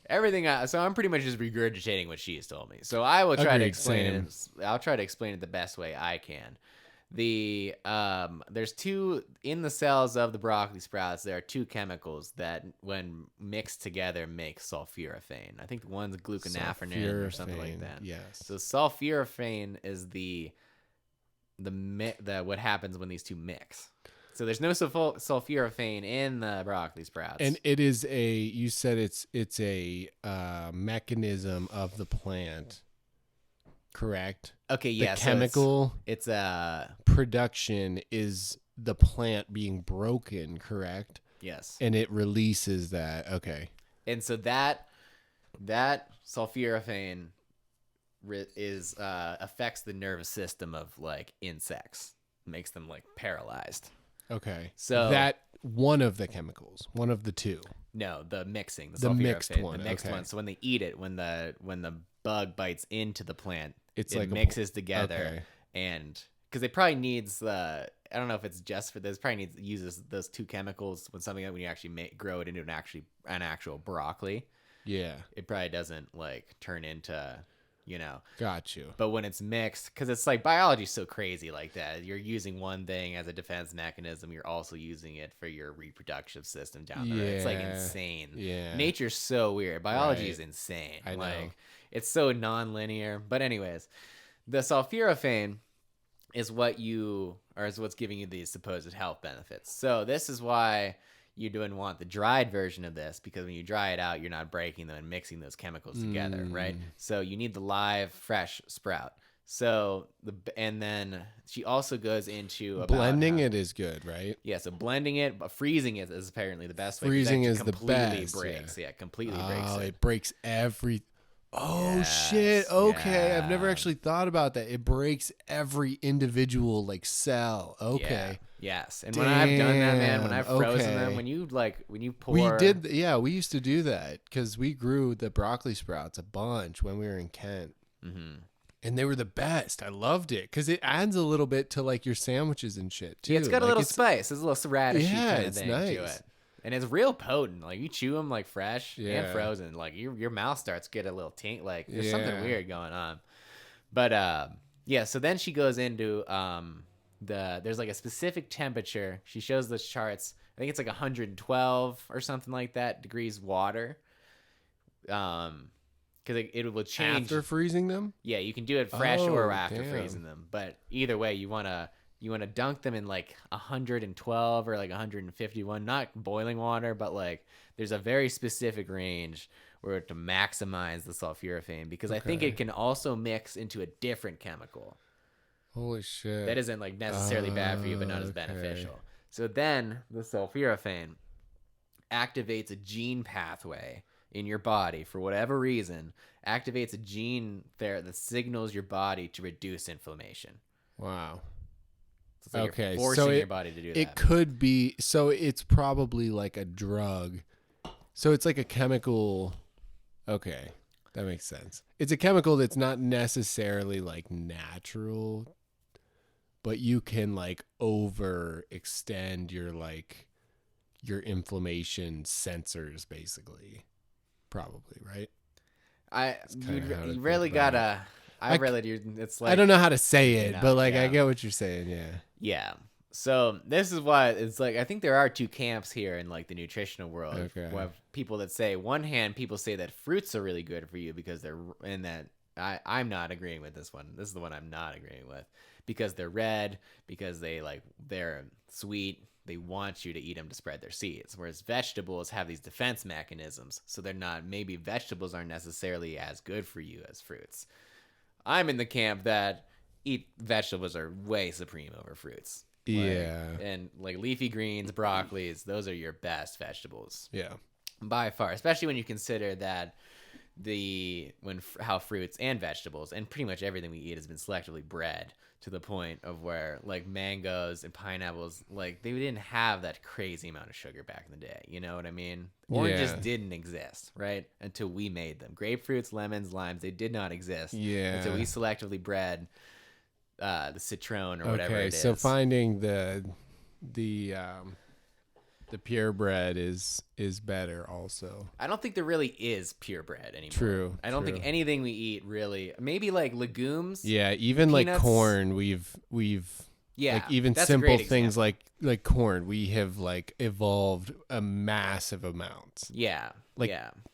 Speaker 1: everything. So I'm pretty much just regurgitating what she's told me. So I will try to
Speaker 2: Agreed,
Speaker 1: explain
Speaker 2: same.
Speaker 1: it. I'll try to explain it the best way I can. There's two in the cells of the broccoli sprouts. There are two chemicals that, when mixed together, make sulforaphane. I think one's gluconaphrine or something like that.
Speaker 2: Yes.
Speaker 1: So sulforaphane is the what happens when these two mix. So there's no sulforaphane in the broccoli sprouts.
Speaker 2: And it is you said it's a mechanism of the plant, correct?
Speaker 1: Okay, yeah.
Speaker 2: The chemical
Speaker 1: it's a
Speaker 2: production is the plant being broken, correct?
Speaker 1: yes.
Speaker 2: And it releases that. Okay.
Speaker 1: And so that sulforaphane is affects the nervous system of like insects, makes them like paralyzed.
Speaker 2: Okay.
Speaker 1: So
Speaker 2: that one of the chemicals, one of the two.
Speaker 1: No, the mixing,
Speaker 2: The mixed one,
Speaker 1: the mixed
Speaker 2: okay.
Speaker 1: one. So when they eat it, when the bug bites into the plant,
Speaker 2: It's
Speaker 1: it
Speaker 2: like
Speaker 1: mixes together,
Speaker 2: okay.
Speaker 1: and because it probably needs I don't know if it's just for this. Probably uses those two chemicals when when you actually grow it into an actual broccoli.
Speaker 2: Yeah.
Speaker 1: It probably doesn't like turn into,
Speaker 2: Got you.
Speaker 1: But when it's mixed, because it's like biology's so crazy like that. You're using one thing as a defense mechanism. You're also using it for your reproductive system down the road. It's like insane.
Speaker 2: Yeah.
Speaker 1: Nature's so weird. Biology
Speaker 2: Right.
Speaker 1: is insane.
Speaker 2: I know.
Speaker 1: Like it's so non-linear. But anyways, the sulforaphane is what's giving you these supposed health benefits. So this is why you don't want the dried version of this, because when you dry it out, you're not breaking them and mixing those chemicals together, right? So you need the live, fresh sprout. So and then she also goes into about
Speaker 2: Blending it is good, right?
Speaker 1: Yeah, so blending it, but freezing it is apparently the best way.
Speaker 2: Freezing is the
Speaker 1: completely
Speaker 2: best.
Speaker 1: breaks.
Speaker 2: Yeah.
Speaker 1: Yeah, completely breaks
Speaker 2: Oh,
Speaker 1: it.
Speaker 2: it breaks every. Oh
Speaker 1: Yes,
Speaker 2: shit! Okay, I've never
Speaker 1: yeah.
Speaker 2: actually thought about that. It breaks every individual like cell. Okay,
Speaker 1: Yeah. Yes, and when I've done that, man, when I've frozen
Speaker 2: okay.
Speaker 1: them, when you pour,
Speaker 2: we did. Yeah, we used to do that because we grew the broccoli sprouts a bunch when we were in Kent, and they were the best. I loved it because it adds a little bit to like your sandwiches and shit too.
Speaker 1: Yeah, it's got a
Speaker 2: Like,
Speaker 1: little spice. There's a little radishy
Speaker 2: Yeah,
Speaker 1: kind of
Speaker 2: it's
Speaker 1: thing to
Speaker 2: nice.
Speaker 1: it. And it's real potent. Like you chew them like fresh and
Speaker 2: Yeah.
Speaker 1: frozen. Like your mouth starts to get a little tink. Like there's something
Speaker 2: Yeah.
Speaker 1: weird going on. But yeah. So then she goes into there's like a specific temperature. She shows the charts. I think it's like 112 or something like that degrees water. Because it will change
Speaker 2: after freezing them.
Speaker 1: Yeah, you can do it fresh
Speaker 2: Oh,
Speaker 1: or after
Speaker 2: damn.
Speaker 1: freezing them. But either way, you wanna dunk them in like 112 or like 151, not boiling water, but like there's a very specific range where to maximize the sulforaphane, because I think
Speaker 2: Okay.
Speaker 1: it can also mix into a different chemical
Speaker 2: Holy shit!
Speaker 1: that isn't like necessarily bad for you, but not as
Speaker 2: Okay.
Speaker 1: beneficial. So then the sulforaphane activates a gene pathway in your body for whatever reason, activates a gene there that signals your body to reduce inflammation.
Speaker 2: Wow.
Speaker 1: So it's like
Speaker 2: Okay,
Speaker 1: you're forcing
Speaker 2: so
Speaker 1: your body to do
Speaker 2: It
Speaker 1: that.
Speaker 2: could be. So it's probably like a drug. So it's like a chemical. Okay, that makes sense. It's a chemical that's not necessarily like natural, but you can like overextend your inflammation sensors, basically. Probably, right? kinda how to
Speaker 1: You
Speaker 2: think
Speaker 1: really
Speaker 2: about
Speaker 1: gotta. I really do. It's like
Speaker 2: I don't know how to say it,
Speaker 1: know,
Speaker 2: but like I
Speaker 1: yeah.
Speaker 2: get what you're saying. Yeah.
Speaker 1: Yeah. So this is why it's like I think there are two camps here in like the nutritional world.
Speaker 2: Okay.
Speaker 1: We have people that say one hand, people say that fruits are really good for you because they're in that. I'm not agreeing with this one. This is the one I'm not agreeing with, because they're red, because they're sweet. They want you to eat them to spread their seeds. Whereas vegetables have these defense mechanisms, so they're not. Maybe vegetables aren't necessarily as good for you as fruits. I'm in the camp that vegetables are way supreme over fruits.
Speaker 2: Yeah.
Speaker 1: And like leafy greens, broccolis, those are your best vegetables
Speaker 2: Yeah.
Speaker 1: by far, especially when you consider that how fruits and vegetables and pretty much everything we eat has been selectively bred to the point of where like mangoes and pineapples, like they didn't have that crazy amount of sugar back in the day. You know what I mean? Oranges
Speaker 2: Yeah.
Speaker 1: didn't exist, right? Until we made them. Grapefruits, lemons, limes, they did not exist
Speaker 2: Yeah.
Speaker 1: until we selectively bred the citron or whatever
Speaker 2: Okay,
Speaker 1: it is.
Speaker 2: so finding the the purebred is better also.
Speaker 1: I don't think there really is purebred anymore.
Speaker 2: True.
Speaker 1: I don't think anything we eat really. Maybe like legumes.
Speaker 2: Yeah, even like
Speaker 1: peanuts.
Speaker 2: corn, we've
Speaker 1: Yeah,
Speaker 2: like even
Speaker 1: that's a
Speaker 2: simple
Speaker 1: great
Speaker 2: things
Speaker 1: example.
Speaker 2: like corn, we have like evolved a massive amount.
Speaker 1: Yeah.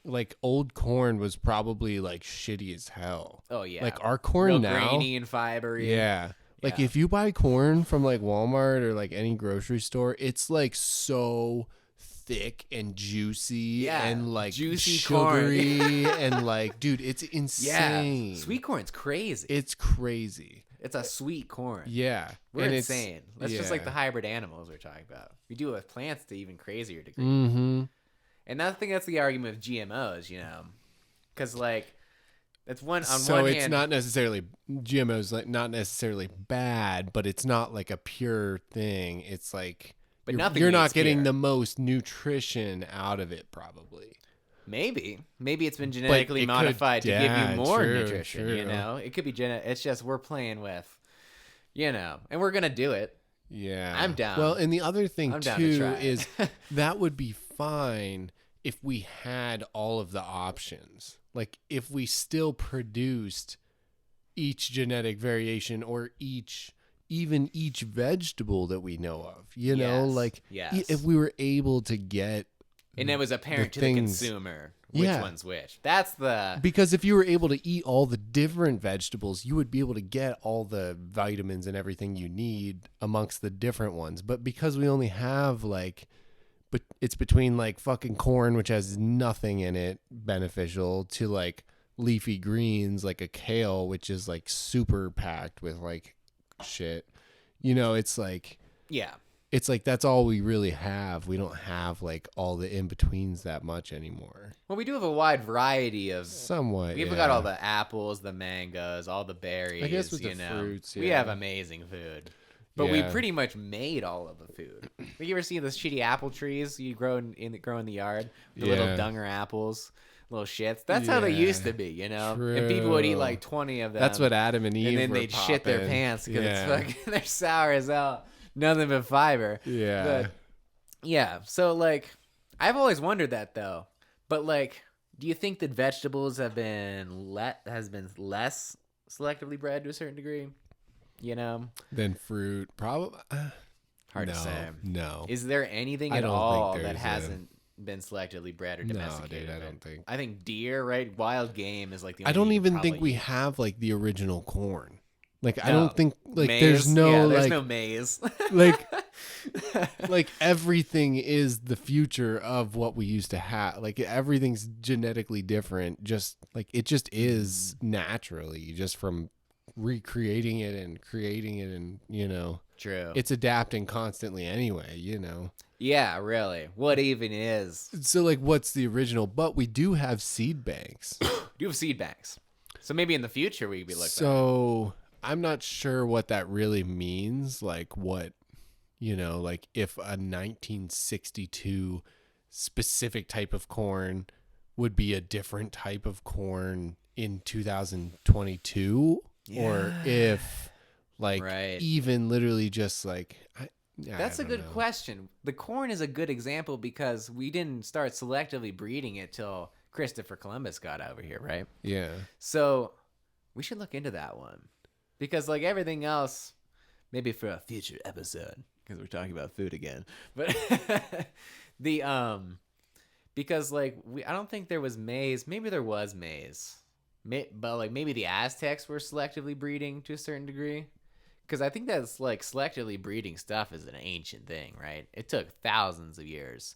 Speaker 2: Like old corn was probably like shitty as hell.
Speaker 1: Oh yeah.
Speaker 2: Like our corn
Speaker 1: real
Speaker 2: now,
Speaker 1: grainy and fibery.
Speaker 2: yeah. Like
Speaker 1: Yeah.
Speaker 2: if you buy corn from like Walmart or like any grocery store, it's like so thick and juicy and like
Speaker 1: juicy
Speaker 2: sugary and like, dude, it's insane.
Speaker 1: Yeah. Sweet corn's crazy.
Speaker 2: It's crazy.
Speaker 1: It's a sweet corn.
Speaker 2: Yeah.
Speaker 1: We're
Speaker 2: and
Speaker 1: insane. That's just like the
Speaker 2: yeah.
Speaker 1: hybrid animals we're talking about. We do it with plants to even crazier degree.
Speaker 2: Mm-hmm.
Speaker 1: And I think that's the argument with GMOs, because like that's one on
Speaker 2: So
Speaker 1: one
Speaker 2: it's
Speaker 1: hand.
Speaker 2: not necessarily GMOs, like not necessarily bad, but it's not like a pure thing. It's like
Speaker 1: But
Speaker 2: you're,
Speaker 1: nothing
Speaker 2: you're not
Speaker 1: makes
Speaker 2: getting
Speaker 1: pure.
Speaker 2: the most nutrition out of it, probably.
Speaker 1: Maybe it's been genetically
Speaker 2: it could-
Speaker 1: modified to give
Speaker 2: yeah,
Speaker 1: you more
Speaker 2: true,
Speaker 1: nutrition.
Speaker 2: true.
Speaker 1: It could be It's just we're playing with, and we're gonna do it.
Speaker 2: Yeah,
Speaker 1: I'm down.
Speaker 2: Well, and the other thing
Speaker 1: I'm down to
Speaker 2: too
Speaker 1: try.
Speaker 2: is that would be fine if we had all of the options. Like if we still produced each genetic variation or even each vegetable that we know of,
Speaker 1: Yes,
Speaker 2: like
Speaker 1: yes.
Speaker 2: if we were able to get,
Speaker 1: And it was apparent to the
Speaker 2: things-
Speaker 1: consumer which
Speaker 2: Yeah.
Speaker 1: one's which. That's the
Speaker 2: because if you were able to eat all the different vegetables, you would be able to get all the vitamins and everything you need amongst the different ones. But because we only have like, but it's between like fucking corn, which has nothing in it beneficial, to like leafy greens like a kale, which is like super packed with like shit. It's like
Speaker 1: yeah.
Speaker 2: it's like that's all we really have. We don't have like all the in betweens that much anymore.
Speaker 1: Well, we do have a wide variety of.
Speaker 2: Somewhat.
Speaker 1: We've
Speaker 2: yeah.
Speaker 1: got all the apples, the mangoes, all the berries.
Speaker 2: I guess with the fruits,
Speaker 1: we
Speaker 2: yeah.
Speaker 1: have amazing food. But we
Speaker 2: Yeah.
Speaker 1: pretty much made all of the food. Have you ever seen those shitty apple trees you grow in the yard? The little
Speaker 2: Yeah.
Speaker 1: dunger apples, little shits. That's how they
Speaker 2: Yeah.
Speaker 1: used to be, And people would eat
Speaker 2: True.
Speaker 1: like 20 of them.
Speaker 2: That's what Adam and Eve
Speaker 1: And then
Speaker 2: were
Speaker 1: they'd shit their
Speaker 2: popping.
Speaker 1: pants because
Speaker 2: Yeah.
Speaker 1: it's fucking they're sour as hell. Nothing but fiber.
Speaker 2: Yeah.
Speaker 1: But, yeah. So like, I've always wondered that though. But like, do you think that vegetables has been less selectively bred to a certain degree?
Speaker 2: Then fruit, probably.
Speaker 1: Hard
Speaker 2: no,
Speaker 1: to say.
Speaker 2: No.
Speaker 1: Is there anything
Speaker 2: I
Speaker 1: at
Speaker 2: don't think
Speaker 1: all that
Speaker 2: there's a-
Speaker 1: hasn't been selectively bred or
Speaker 2: No,
Speaker 1: domesticated?
Speaker 2: dude, I don't think.
Speaker 1: I think deer, right? Wild game is like the.
Speaker 2: I
Speaker 1: only
Speaker 2: don't
Speaker 1: you could
Speaker 2: even think
Speaker 1: probably
Speaker 2: we
Speaker 1: eat.
Speaker 2: have like the original corn. Like I
Speaker 1: No.
Speaker 2: don't think like
Speaker 1: Maize?
Speaker 2: there's no
Speaker 1: Yeah,
Speaker 2: like
Speaker 1: there's no maize.
Speaker 2: like like everything is the future of what we used to have. Like everything's genetically different. Just like it just is naturally just from recreating it and creating it and
Speaker 1: True.
Speaker 2: it's adapting constantly anyway.
Speaker 1: Yeah, really. What even is?
Speaker 2: So like what's the original? But we do have seed banks.
Speaker 1: You have seed banks, so maybe in the future we could be looked at.
Speaker 2: So I'm not sure what that really means. Like what, like if a 1962 specific type of corn would be a different type of corn in 2022, or if like
Speaker 1: Right.
Speaker 2: even literally just like,
Speaker 1: That's a good question. The corn is a good example because we didn't start selectively breeding it till Christopher Columbus got over here, right?
Speaker 2: Yeah.
Speaker 1: So we should look into that one because, like everything else, maybe for a future episode because we're talking about food again. But because like I don't think there was maize. Maybe there was maize, but like maybe the Aztecs were selectively breeding to a certain degree. Because I think that's like selectively breeding stuff is an ancient thing, right? It took thousands of years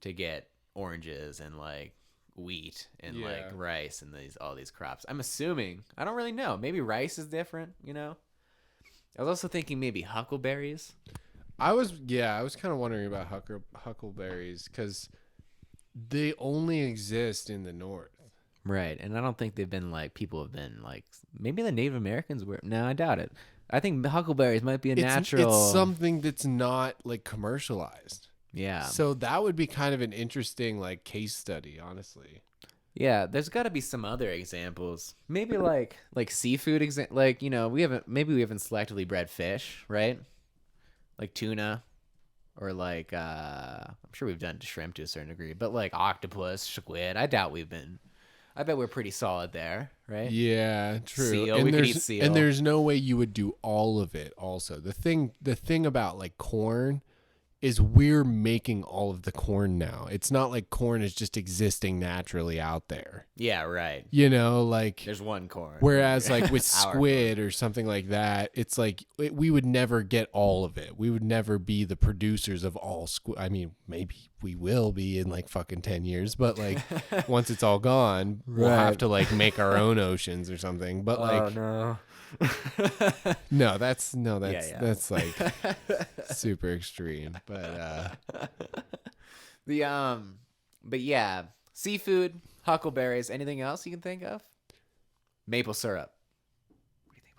Speaker 1: to get oranges and like wheat and like rice and all these crops. I'm assuming. I don't really know. Maybe rice is different, I was also thinking maybe huckleberries.
Speaker 2: I was kind of wondering about huckleberries because they only exist in the north.
Speaker 1: Right. And I don't think they've been like, people have been like, maybe the Native Americans were. No, I doubt it. I think huckleberries might be a natural.
Speaker 2: It's something that's not like commercialized.
Speaker 1: Yeah.
Speaker 2: So that would be kind of an interesting like case study, honestly.
Speaker 1: Yeah, there's got to be some other examples. Maybe like seafood we haven't selectively bred fish, right? Like tuna. or like I'm sure we've done shrimp to a certain degree, but like octopus, squid, I bet we're pretty solid there, right?
Speaker 2: Yeah, true.
Speaker 1: Seal,
Speaker 2: And
Speaker 1: we could eat seal.
Speaker 2: there's no way you would do all of it also. The thing about like corn is we're making all of the corn now. It's not like corn is just existing naturally out there.
Speaker 1: Yeah, right.
Speaker 2: You know, like
Speaker 1: There's one corn.
Speaker 2: whereas like with
Speaker 1: Our
Speaker 2: squid or something like that, it's like we would never get all of it. We would never be the producers of all squid. I mean, maybe we will be in like fucking 10 years, but like once it's all gone, we'll have to like make our own oceans or something. But like,
Speaker 1: no.
Speaker 2: that's
Speaker 1: Yeah.
Speaker 2: that's like super extreme. But
Speaker 1: But yeah, seafood, huckleberries, anything else you can think of? Maple syrup. What do you think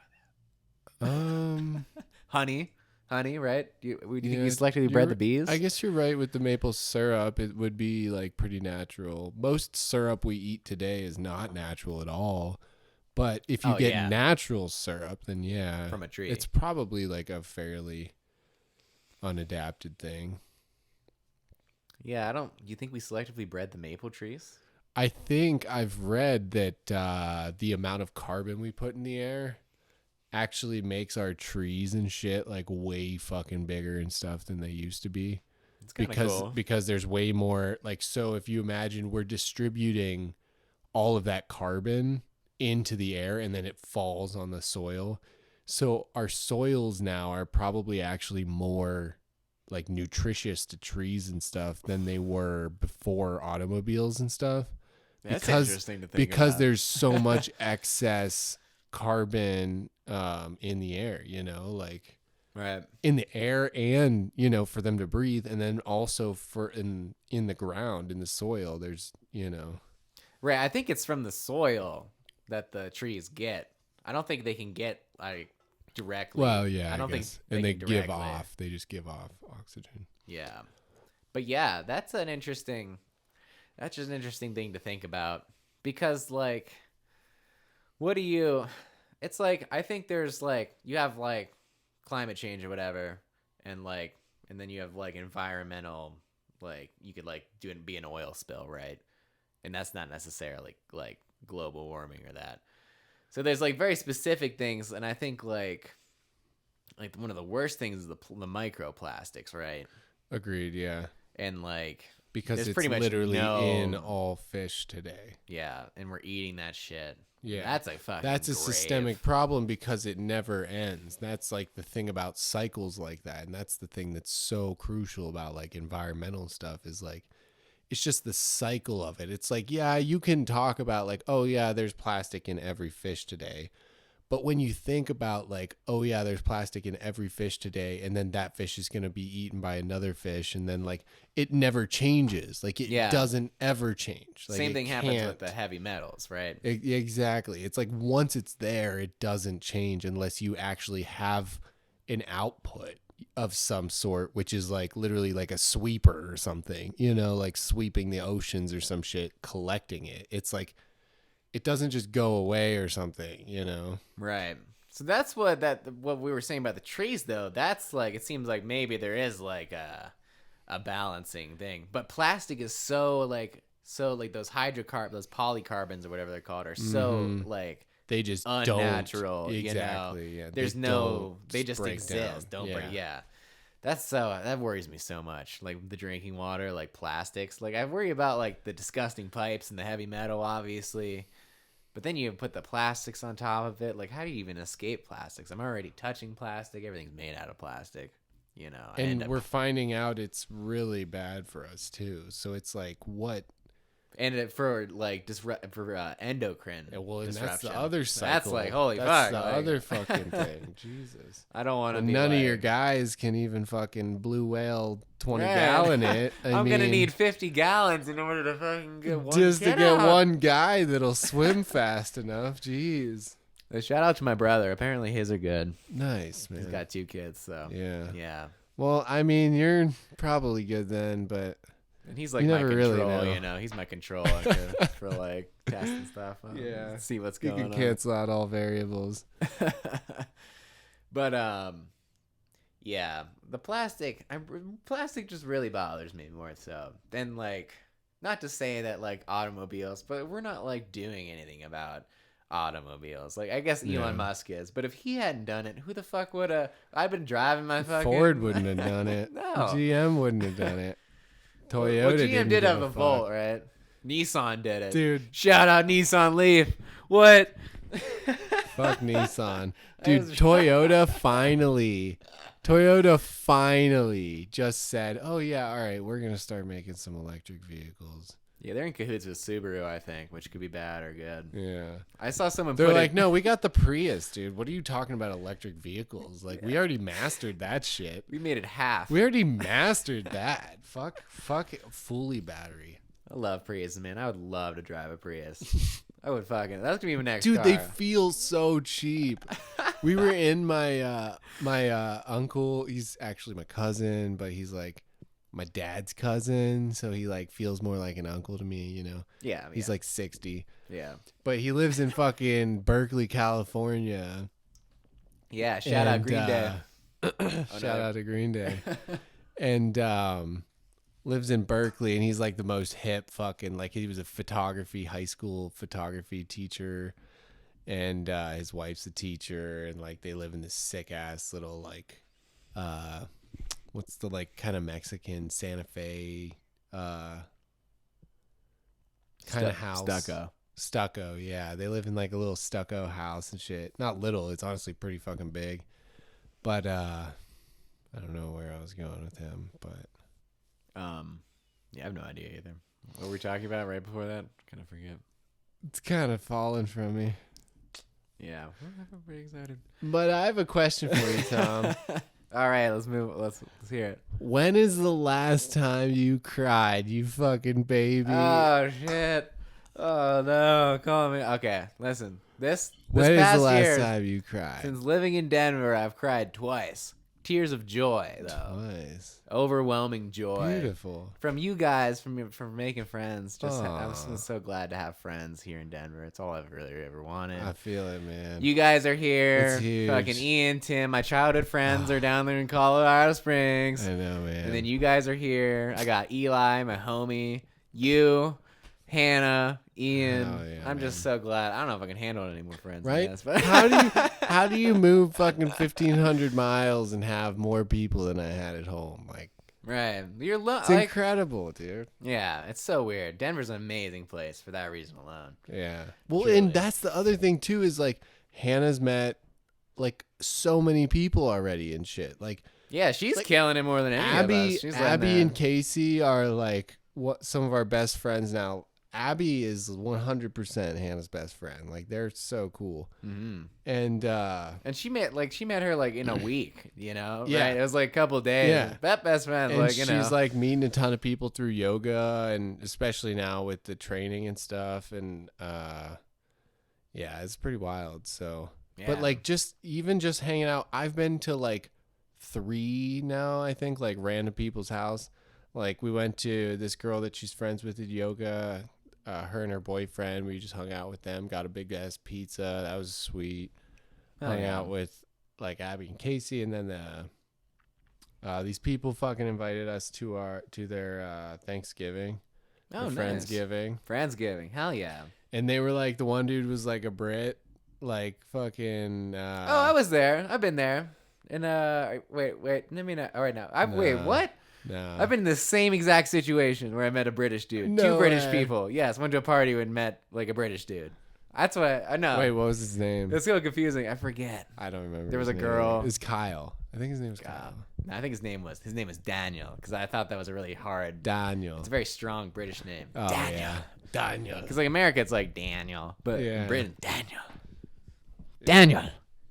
Speaker 1: about that? Honey, right? Do you think you selectively bred the bees?
Speaker 2: I guess you're right with the maple syrup. It would be like pretty natural. Most syrup we eat today is not natural at all. But if you get natural syrup, then yeah,
Speaker 1: from a tree,
Speaker 2: it's probably like a fairly unadapted thing.
Speaker 1: Yeah, you think we selectively bred the maple trees?
Speaker 2: I think I've read that the amount of carbon we put in the air actually makes our trees and shit like way fucking bigger and stuff than they used to be.
Speaker 1: It's kind of cool.
Speaker 2: Because there's way more like, so if you imagine we're distributing all of that carbon into the air and then it falls on the soil. So our soils now are probably actually more like nutritious to trees and stuff than they were before automobiles and stuff.
Speaker 1: That's interesting to think
Speaker 2: because
Speaker 1: about.
Speaker 2: There's so much excess carbon in the air, you know, like
Speaker 1: right
Speaker 2: in the air and, you know, for them to breathe. And then also for in the ground, in the soil, there's, you know.
Speaker 1: Right. I think it's from the soil that the trees get. I don't think they can get like directly.
Speaker 2: Well, yeah,
Speaker 1: I don't think
Speaker 2: and they give
Speaker 1: directly.
Speaker 2: off. They just give off oxygen.
Speaker 1: Yeah, but yeah, that's just an interesting thing to think about because like, it's like I think there's like you have like climate change or whatever, and then you have like environmental, like you could like be an oil spill, right? And that's not necessarily like global warming or that. So there's like very specific things, and I think like one of the worst things is the microplastics, right?
Speaker 2: Agreed. Yeah.
Speaker 1: And like
Speaker 2: because it's
Speaker 1: pretty much
Speaker 2: literally in all fish today.
Speaker 1: Yeah, and we're eating that shit.
Speaker 2: Yeah,
Speaker 1: that's a fucking.
Speaker 2: That's a systemic problem because it never ends. That's like the thing about cycles like that, and that's the thing that's so crucial about like environmental stuff is like. It's just the cycle of it. It's like, yeah, you can talk about like, oh yeah, there's plastic in every fish today. But when you think about like, oh yeah, there's plastic in every fish today, and then that fish is going to be eaten by another fish, and then like it never changes. Like it doesn't ever change. Like,
Speaker 1: same thing happens with the heavy metals, right?
Speaker 2: Exactly. It's like once it's there, it doesn't change unless you actually have an output of some sort, which is like literally like a sweeper or something, you know, like sweeping the oceans or some shit, collecting it. It's like it doesn't just go away or something, you know.
Speaker 1: Right. So that's what we were saying about the trees though. That's like it seems like maybe there is like a balancing thing. But plastic is so like those those polycarbons or whatever they're called are so like
Speaker 2: they just
Speaker 1: unnatural.
Speaker 2: don't. Exactly.
Speaker 1: You know?
Speaker 2: Yeah.
Speaker 1: There's they just exist. Down. Don't break. Yeah. That worries me so much. Like the drinking water, like plastics. Like I worry about like the disgusting pipes and the heavy metal, obviously. But then you put the plastics on top of it. Like how do you even escape plastics? I'm already touching plastic. Everything's made out of plastic. You know.
Speaker 2: And we're finding out it's really bad for us too. So it's like what.
Speaker 1: And for like endocrine.
Speaker 2: Yeah, well, and
Speaker 1: disruption.
Speaker 2: that's the other cycle.
Speaker 1: That's like holy fuck.
Speaker 2: That's the
Speaker 1: like,
Speaker 2: other fucking thing. Jesus.
Speaker 1: I don't want to.
Speaker 2: None of your guys can even fucking blue whale 20-gallon it.
Speaker 1: I'm gonna need 50 gallons in order to fucking get one.
Speaker 2: Just to get one guy that'll swim fast enough. Jeez.
Speaker 1: Shout out to my brother. Apparently his are good.
Speaker 2: Nice, man.
Speaker 1: He's got 2 kids, so
Speaker 2: yeah. Well, I mean, you're probably good then, but.
Speaker 1: And he's like my control, really you know. He's my control for like testing stuff.
Speaker 2: Yeah.
Speaker 1: See what's going on.
Speaker 2: You can cancel out all variables.
Speaker 1: But Yeah, the plastic just really bothers me more so than like, not to say that like automobiles, but we're not like doing anything about automobiles. Like I guess Elon
Speaker 2: Yeah.
Speaker 1: Musk is, but if he hadn't done it, who the fuck would have? I've been driving my fucking
Speaker 2: Ford wouldn't have done it.
Speaker 1: no.
Speaker 2: GM wouldn't have done it.
Speaker 1: Well,
Speaker 2: Toyota
Speaker 1: GM
Speaker 2: didn't
Speaker 1: did
Speaker 2: give
Speaker 1: have
Speaker 2: a
Speaker 1: a
Speaker 2: fuck.
Speaker 1: Volt, right? Nissan did it,
Speaker 2: Dude.
Speaker 1: Shout out Nissan Leaf. What?
Speaker 2: Fuck Nissan.
Speaker 1: I
Speaker 2: Dude,
Speaker 1: was-
Speaker 2: Toyota finally just said, oh yeah, all right, we're going to start making some electric vehicles.
Speaker 1: Yeah, they're in cahoots with Subaru, I think, which could be bad or good.
Speaker 2: Yeah.
Speaker 1: I saw someone
Speaker 2: They're
Speaker 1: put
Speaker 2: like,
Speaker 1: it,
Speaker 2: no, we got the Prius, dude. What are you talking about electric vehicles? Like, we already mastered that shit.
Speaker 1: we made it half.
Speaker 2: We already mastered that. Fuck fully battery.
Speaker 1: I love Prius, man. I would love to drive a Prius. I would fucking. That's gonna be my next
Speaker 2: Dude,
Speaker 1: car.
Speaker 2: they feel so cheap. We were in my uncle. He's actually my cousin, but he's like my dad's cousin, so he like feels more like an uncle to me. You know,
Speaker 1: Yeah,
Speaker 2: he's like 60,
Speaker 1: yeah,
Speaker 2: but he lives in fucking Berkeley, California.
Speaker 1: yeah. Shout out
Speaker 2: And,
Speaker 1: Green Day.
Speaker 2: Shout out to Green Day. And lives in Berkeley, and he's like the most hip fucking, like he was a high school photography teacher, and his wife's a teacher, and like they live in this sick ass little like what's the like kind of Mexican Santa Fe kind of house. Stucco, yeah. They live in like a little stucco house and shit. Not little, it's honestly pretty fucking big. But I don't know where I was going with him, but
Speaker 1: Yeah, I have no idea either. What were we talking about right before that? Kind of forget.
Speaker 2: it's kind of fallen from me.
Speaker 1: Yeah, I'm pretty excited.
Speaker 2: But I have a question for you, Tom.
Speaker 1: All right, let's move. Let's hear it.
Speaker 2: When is the last time you cried, you fucking baby?
Speaker 1: Oh shit! Oh no! Call me. Okay, listen. This
Speaker 2: When is
Speaker 1: past
Speaker 2: the last
Speaker 1: year,
Speaker 2: time you cried?
Speaker 1: since living in Denver, I've cried twice. Tears of joy, though.
Speaker 2: Twice.
Speaker 1: Overwhelming joy.
Speaker 2: Beautiful.
Speaker 1: From you guys, from making friends. Just I'm
Speaker 2: Aw.
Speaker 1: so glad to have friends here in Denver. It's all I've really ever wanted.
Speaker 2: I feel it, man.
Speaker 1: You guys are here.
Speaker 2: It's huge.
Speaker 1: Fucking Ian, Tim, my childhood friends are down there in Colorado Springs.
Speaker 2: I know, man.
Speaker 1: And then you guys are here. I got Eli, my homie, you, Hannah, Ian.
Speaker 2: Hell yeah,
Speaker 1: I'm just so glad. I don't know if I can handle any more friends. I
Speaker 2: Right?
Speaker 1: guess, but
Speaker 2: How do you move fucking 1,500 miles and have more people than I had at home? Like,
Speaker 1: right. You're
Speaker 2: it's
Speaker 1: like,
Speaker 2: incredible, dude.
Speaker 1: yeah, it's so weird. Denver's an amazing place for that reason alone.
Speaker 2: Yeah. Well,
Speaker 1: Truly.
Speaker 2: and that's the other thing too is like Hannah's met like so many people already and shit. Like
Speaker 1: Yeah, she's
Speaker 2: Like,
Speaker 1: killing it more than any of us. She's letting
Speaker 2: Abby
Speaker 1: that-
Speaker 2: and Casey are like what some of our best friends now. Abby is 100% Hannah's best friend. Like they're so cool.
Speaker 1: Mhm.
Speaker 2: And
Speaker 1: And she met her like in a week, you know?
Speaker 2: Yeah.
Speaker 1: Right? It was like a couple days.
Speaker 2: Yeah.
Speaker 1: That best friend,
Speaker 2: and
Speaker 1: like, you
Speaker 2: she's
Speaker 1: know.
Speaker 2: like meeting a ton of people through yoga, and especially now with the training and stuff. And yeah, it's pretty wild. So, but
Speaker 1: Yeah.
Speaker 2: like just hanging out. I've been to like 3 now, I think, like random people's house. Like we went to this girl that she's friends with at yoga. Her and her boyfriend. We just hung out with them. Got a big ass pizza. That was sweet.
Speaker 1: Oh,
Speaker 2: Hung
Speaker 1: yeah.
Speaker 2: out with like Abby and Casey, and then these people fucking invited us to their Thanksgiving,
Speaker 1: Oh,
Speaker 2: their
Speaker 1: nice.
Speaker 2: Friendsgiving,
Speaker 1: Friendsgiving. Hell yeah.
Speaker 2: and they were like the one dude was like a Brit, like fucking.
Speaker 1: Oh, I was there. I've been there. And wait. Let me know. All right, now. Wait,
Speaker 2: Nah.
Speaker 1: what?
Speaker 2: No.
Speaker 1: I've been in the same exact situation where I met a British dude.
Speaker 2: No
Speaker 1: 2 British
Speaker 2: way.
Speaker 1: people. Yes, went to a party and met like a British dude. That's what I know.
Speaker 2: Wait, what was his name?
Speaker 1: It's so confusing. I forget.
Speaker 2: I don't remember.
Speaker 1: There was
Speaker 2: his
Speaker 1: a
Speaker 2: name.
Speaker 1: girl.
Speaker 2: It was Kyle. I think his name was Kyle.
Speaker 1: No, I think his name was Daniel because I thought that was a really hard.
Speaker 2: Daniel.
Speaker 1: It's a very strong British name.
Speaker 2: Oh
Speaker 1: Daniel.
Speaker 2: yeah, Daniel.
Speaker 1: Because like America, it's like Daniel, but
Speaker 2: Yeah.
Speaker 1: in Britain, Daniel. Daniel,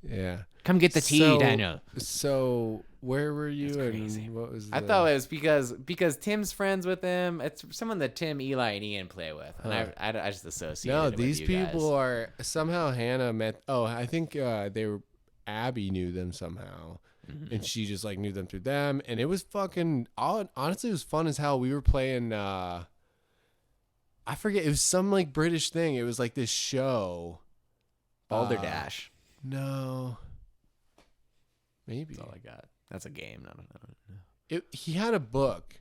Speaker 2: Yeah.
Speaker 1: come get the tea,
Speaker 2: So-
Speaker 1: Daniel.
Speaker 2: So where were you,
Speaker 1: That's crazy.
Speaker 2: and what was?
Speaker 1: I thought it was because Tim's friends with him. It's someone that Tim, Eli, and Ian play with, and
Speaker 2: Huh.
Speaker 1: I just associated.
Speaker 2: No,
Speaker 1: it with
Speaker 2: these
Speaker 1: you
Speaker 2: people
Speaker 1: guys.
Speaker 2: are somehow Hannah met. Oh, I think they were. Abby knew them somehow,
Speaker 1: Mm-hmm.
Speaker 2: and she just like knew them through them, and it was fucking. Honestly, it was fun as hell. We were playing. I forget. It was some like British thing. It was like this show.
Speaker 1: Balderdash.
Speaker 2: No. Maybe.
Speaker 1: That's all I got. That's a game. No.
Speaker 2: He had a book.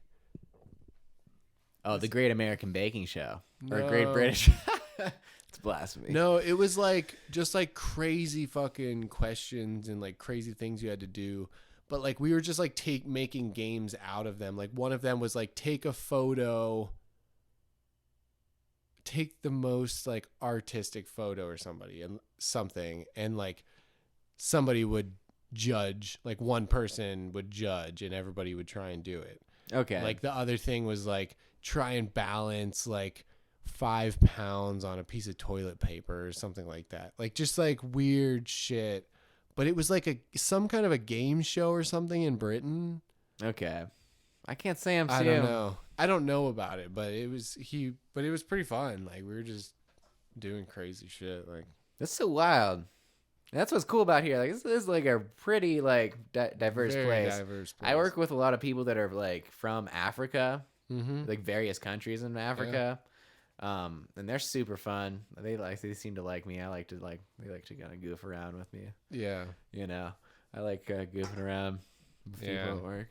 Speaker 1: Oh, the Great American Baking Show. Or
Speaker 2: No.
Speaker 1: Great British. It's blasphemy.
Speaker 2: No, it was like just like crazy fucking questions and like crazy things you had to do. But like we were just like making games out of them. Like one of them was like take a photo, take the most like artistic photo or something, and like somebody would judge, like one person would judge and everybody would try and do it.
Speaker 1: Okay.
Speaker 2: Like the other thing was like try and balance like 5 pounds on a piece of toilet paper or something like that. Like just like weird shit. But it was like some kind of a game show or something in Britain.
Speaker 1: Okay. I can't say I'm
Speaker 2: I don't know. I don't know about it, but it was pretty fun. Like we were just doing crazy shit. Like
Speaker 1: that's so wild. That's what's cool about here. Like this is like a pretty like diverse place.
Speaker 2: Diverse place.
Speaker 1: I work with a lot of people that are like from Africa,
Speaker 2: Mm-hmm.
Speaker 1: like various countries in Africa. And they're super fun. They seem to like me. They like to kind of goof around with me.
Speaker 2: Yeah.
Speaker 1: You know, I like goofing around with people
Speaker 2: Yeah.
Speaker 1: at work.